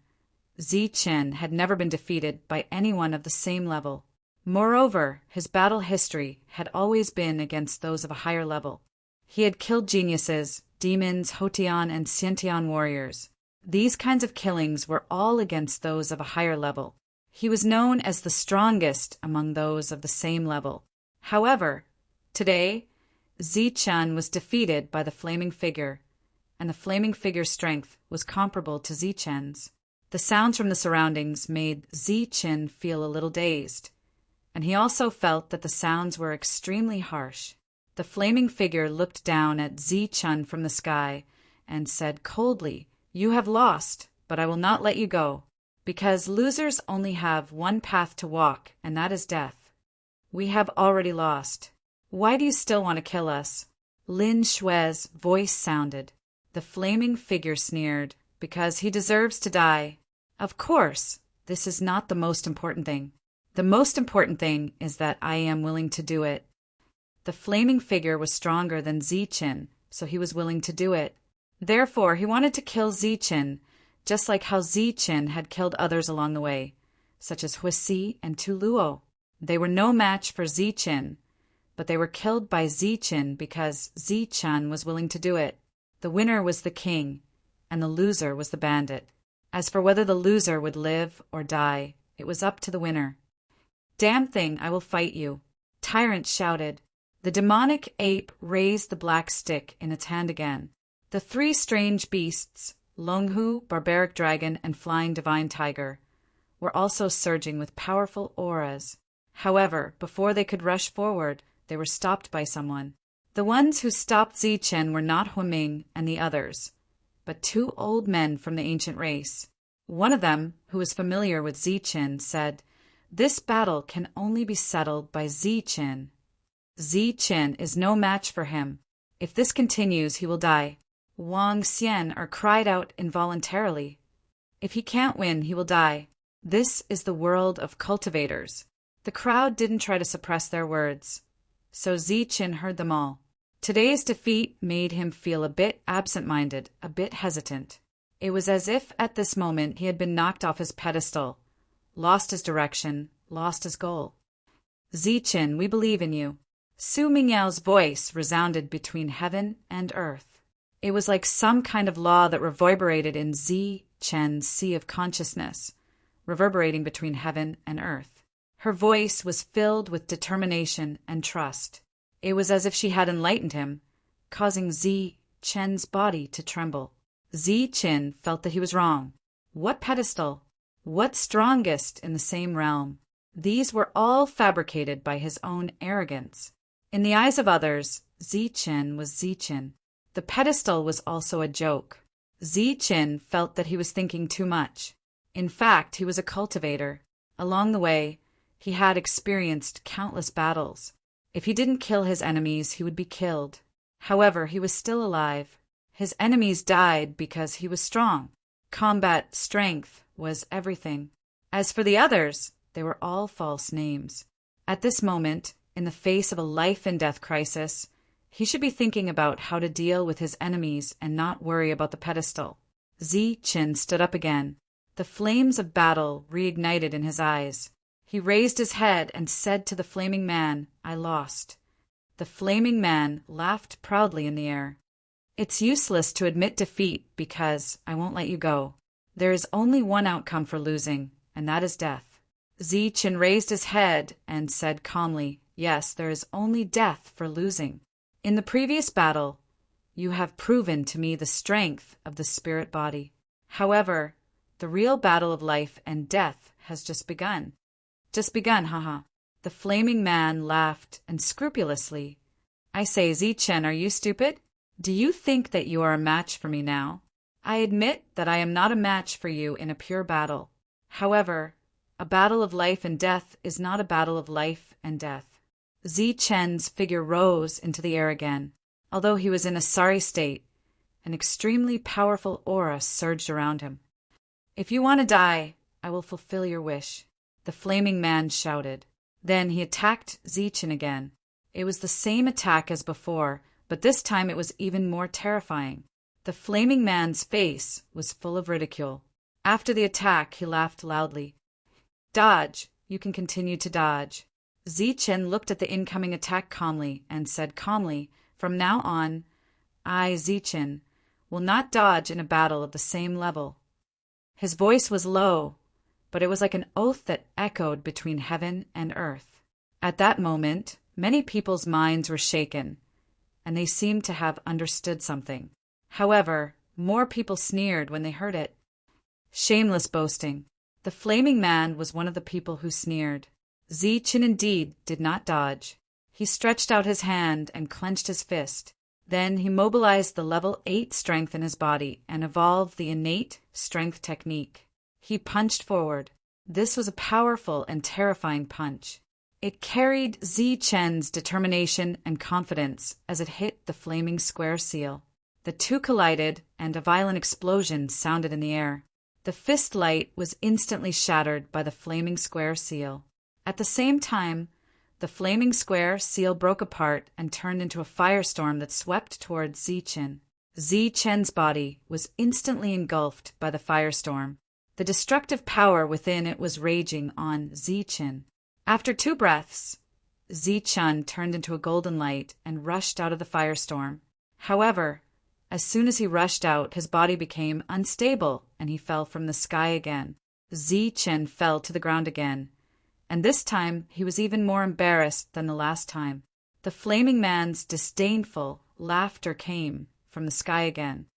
Speaker 1: Zichen had never been defeated by anyone of the same level. Moreover, his battle history had always been against those of a higher level. He had killed geniuses, demons, Hotian, and Xiantian warriors. These kinds of killings were all against those of a higher level. He was known as the strongest among those of the same level. However, today, Zichen was defeated by the flaming figure, and the flaming figure's strength was comparable to Zichen's. The sounds from the surroundings made Zichen feel a little dazed, and he also felt that the sounds were extremely harsh. The flaming figure looked down at Zichen from the sky and said coldly, "You have lost, but I will not let you go, because losers only have one path to walk, and that is death. We have already lost. Why do you still want to kill us?" Lin Shui's voice sounded. The flaming figure sneered, "Because he deserves to die. Of course, this is not the most important thing. The most important thing is that I am willing to do it." The flaming figure was stronger than Zichen, so he was willing to do it. Therefore, he wanted to kill Zichen, just like how Zichen had killed others along the way, such as Huisi and Tu Luo. They were no match for Zichen, but they were killed by Zichen because Zichen was willing to do it. The winner was the king, and the loser was the bandit. As for whether the loser would live or die, it was up to the winner. "Damn thing, I will fight you," Tyrant shouted. The demonic ape raised the black stick in its hand again. The three strange beasts, Longhu, barbaric dragon, and flying divine tiger, were also surging with powerful auras. However, before they could rush forward, they were stopped by someone. The ones who stopped Zichen were not Huiming and the others, but two old men from the ancient race. One of them, who was familiar with Zichen, said, "This battle can only be settled by Zichen. Zichen is no match for him. If this continues, he will die." Wang Xian cried out involuntarily, "If he can't win, he will die." This is the world of cultivators. The crowd didn't try to suppress their words, so Zichen heard them all. Today's defeat made him feel a bit absent-minded, a bit hesitant. It was as if at this moment he had been knocked off his pedestal, lost his direction, lost his goal. "Zichen, we believe in you." Su Mingyao's voice resounded between heaven and earth. It was like some kind of law that reverberated in Zichen's sea of consciousness, reverberating between heaven and earth. Her voice was filled with determination and trust. It was as if she had enlightened him, causing Zi Chen's body to tremble. Zi Chen felt that he was wrong. What pedestal? What strongest in the same realm? These were all fabricated by his own arrogance. In the eyes of others, Zi Chen was Zi Chen. The pedestal was also a joke. Zi Chen felt that he was thinking too much. In fact, he was a cultivator. Along the way, he had experienced countless battles. If he didn't kill his enemies, he would be killed. However, he was still alive. His enemies died because he was strong. Combat strength was everything. As for the others, they were all false names. At this moment, in the face of a life-and-death crisis, he should be thinking about how to deal with his enemies and not worry about the pedestal. Zi Chen stood up again. The flames of battle reignited in his eyes. He raised his head and said to the flaming man, "I lost." The flaming man laughed proudly in the air. "It's useless to admit defeat because I won't let you go. There is only one outcome for losing, and that is death." Zi Chen raised his head and said calmly, "Yes, there is only death for losing. In the previous battle, you have proven to me the strength of the spirit body. However, the real battle of life and death has just begun." "Just begun, haha." The flaming man laughed unscrupulously. "I say, Zi Chen, are you stupid? Do you think that you are a match for me now? I admit that I am not a match for you in a pure battle. However, a battle of life and death is not a battle of life and death." Zi Chen's figure rose into the air again. Although he was in a sorry state, an extremely powerful aura surged around him. "If you want to die, I will fulfill your wish," the flaming man shouted. Then he attacked Zi Chen again. It was the same attack as before, but this time it was even more terrifying. The flaming man's face was full of ridicule. After the attack, he laughed loudly. "Dodge. You can continue to dodge." Zi Chen looked at the incoming attack calmly and said calmly, "From now on, I, Zi Chen, will not dodge in a battle of the same level." His voice was low, but it was like an oath that echoed between heaven and earth. At that moment, many people's minds were shaken, and they seemed to have understood something. However, more people sneered when they heard it. Shameless boasting. The flaming man was one of the people who sneered. Zi Chen indeed did not dodge. He stretched out his hand and clenched his fist. Then he mobilized the level 8 strength in his body and evolved the innate strength technique. He punched forward. This was a powerful and terrifying punch. It carried Zi Chen's determination and confidence as it hit the flaming square seal. The two collided, and a violent explosion sounded in the air. The fist light was instantly shattered by the flaming square seal. At the same time, the flaming square seal broke apart and turned into a firestorm that swept towards Zi Chen. Zi Chen's body was instantly engulfed by the firestorm. The destructive power within it was raging on Zi Chen. After 2 breaths, Zi Chen turned into a golden light and rushed out of the firestorm. However, as soon as he rushed out, his body became unstable and he fell from the sky again. Zi Chen fell to the ground again, and this time he was even more embarrassed than the last time. The flaming man's disdainful laughter came from the sky again.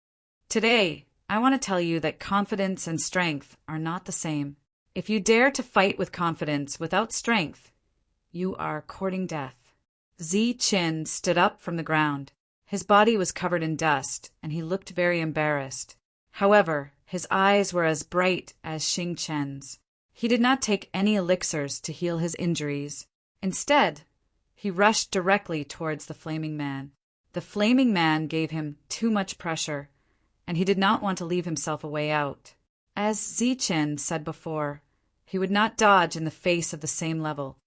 Speaker 1: "Today, I want to tell you that confidence and strength are not the same. If you dare to fight with confidence without strength, you are courting death." Zi Chen stood up from the ground. His body was covered in dust, and he looked very embarrassed. However, his eyes were as bright as Xing Chen's. He did not take any elixirs to heal his injuries. Instead, he rushed directly towards the flaming man. The flaming man gave him too much pressure, and he did not want to leave himself a way out. As Zi Chen said before, he would not dodge in the face of the same level.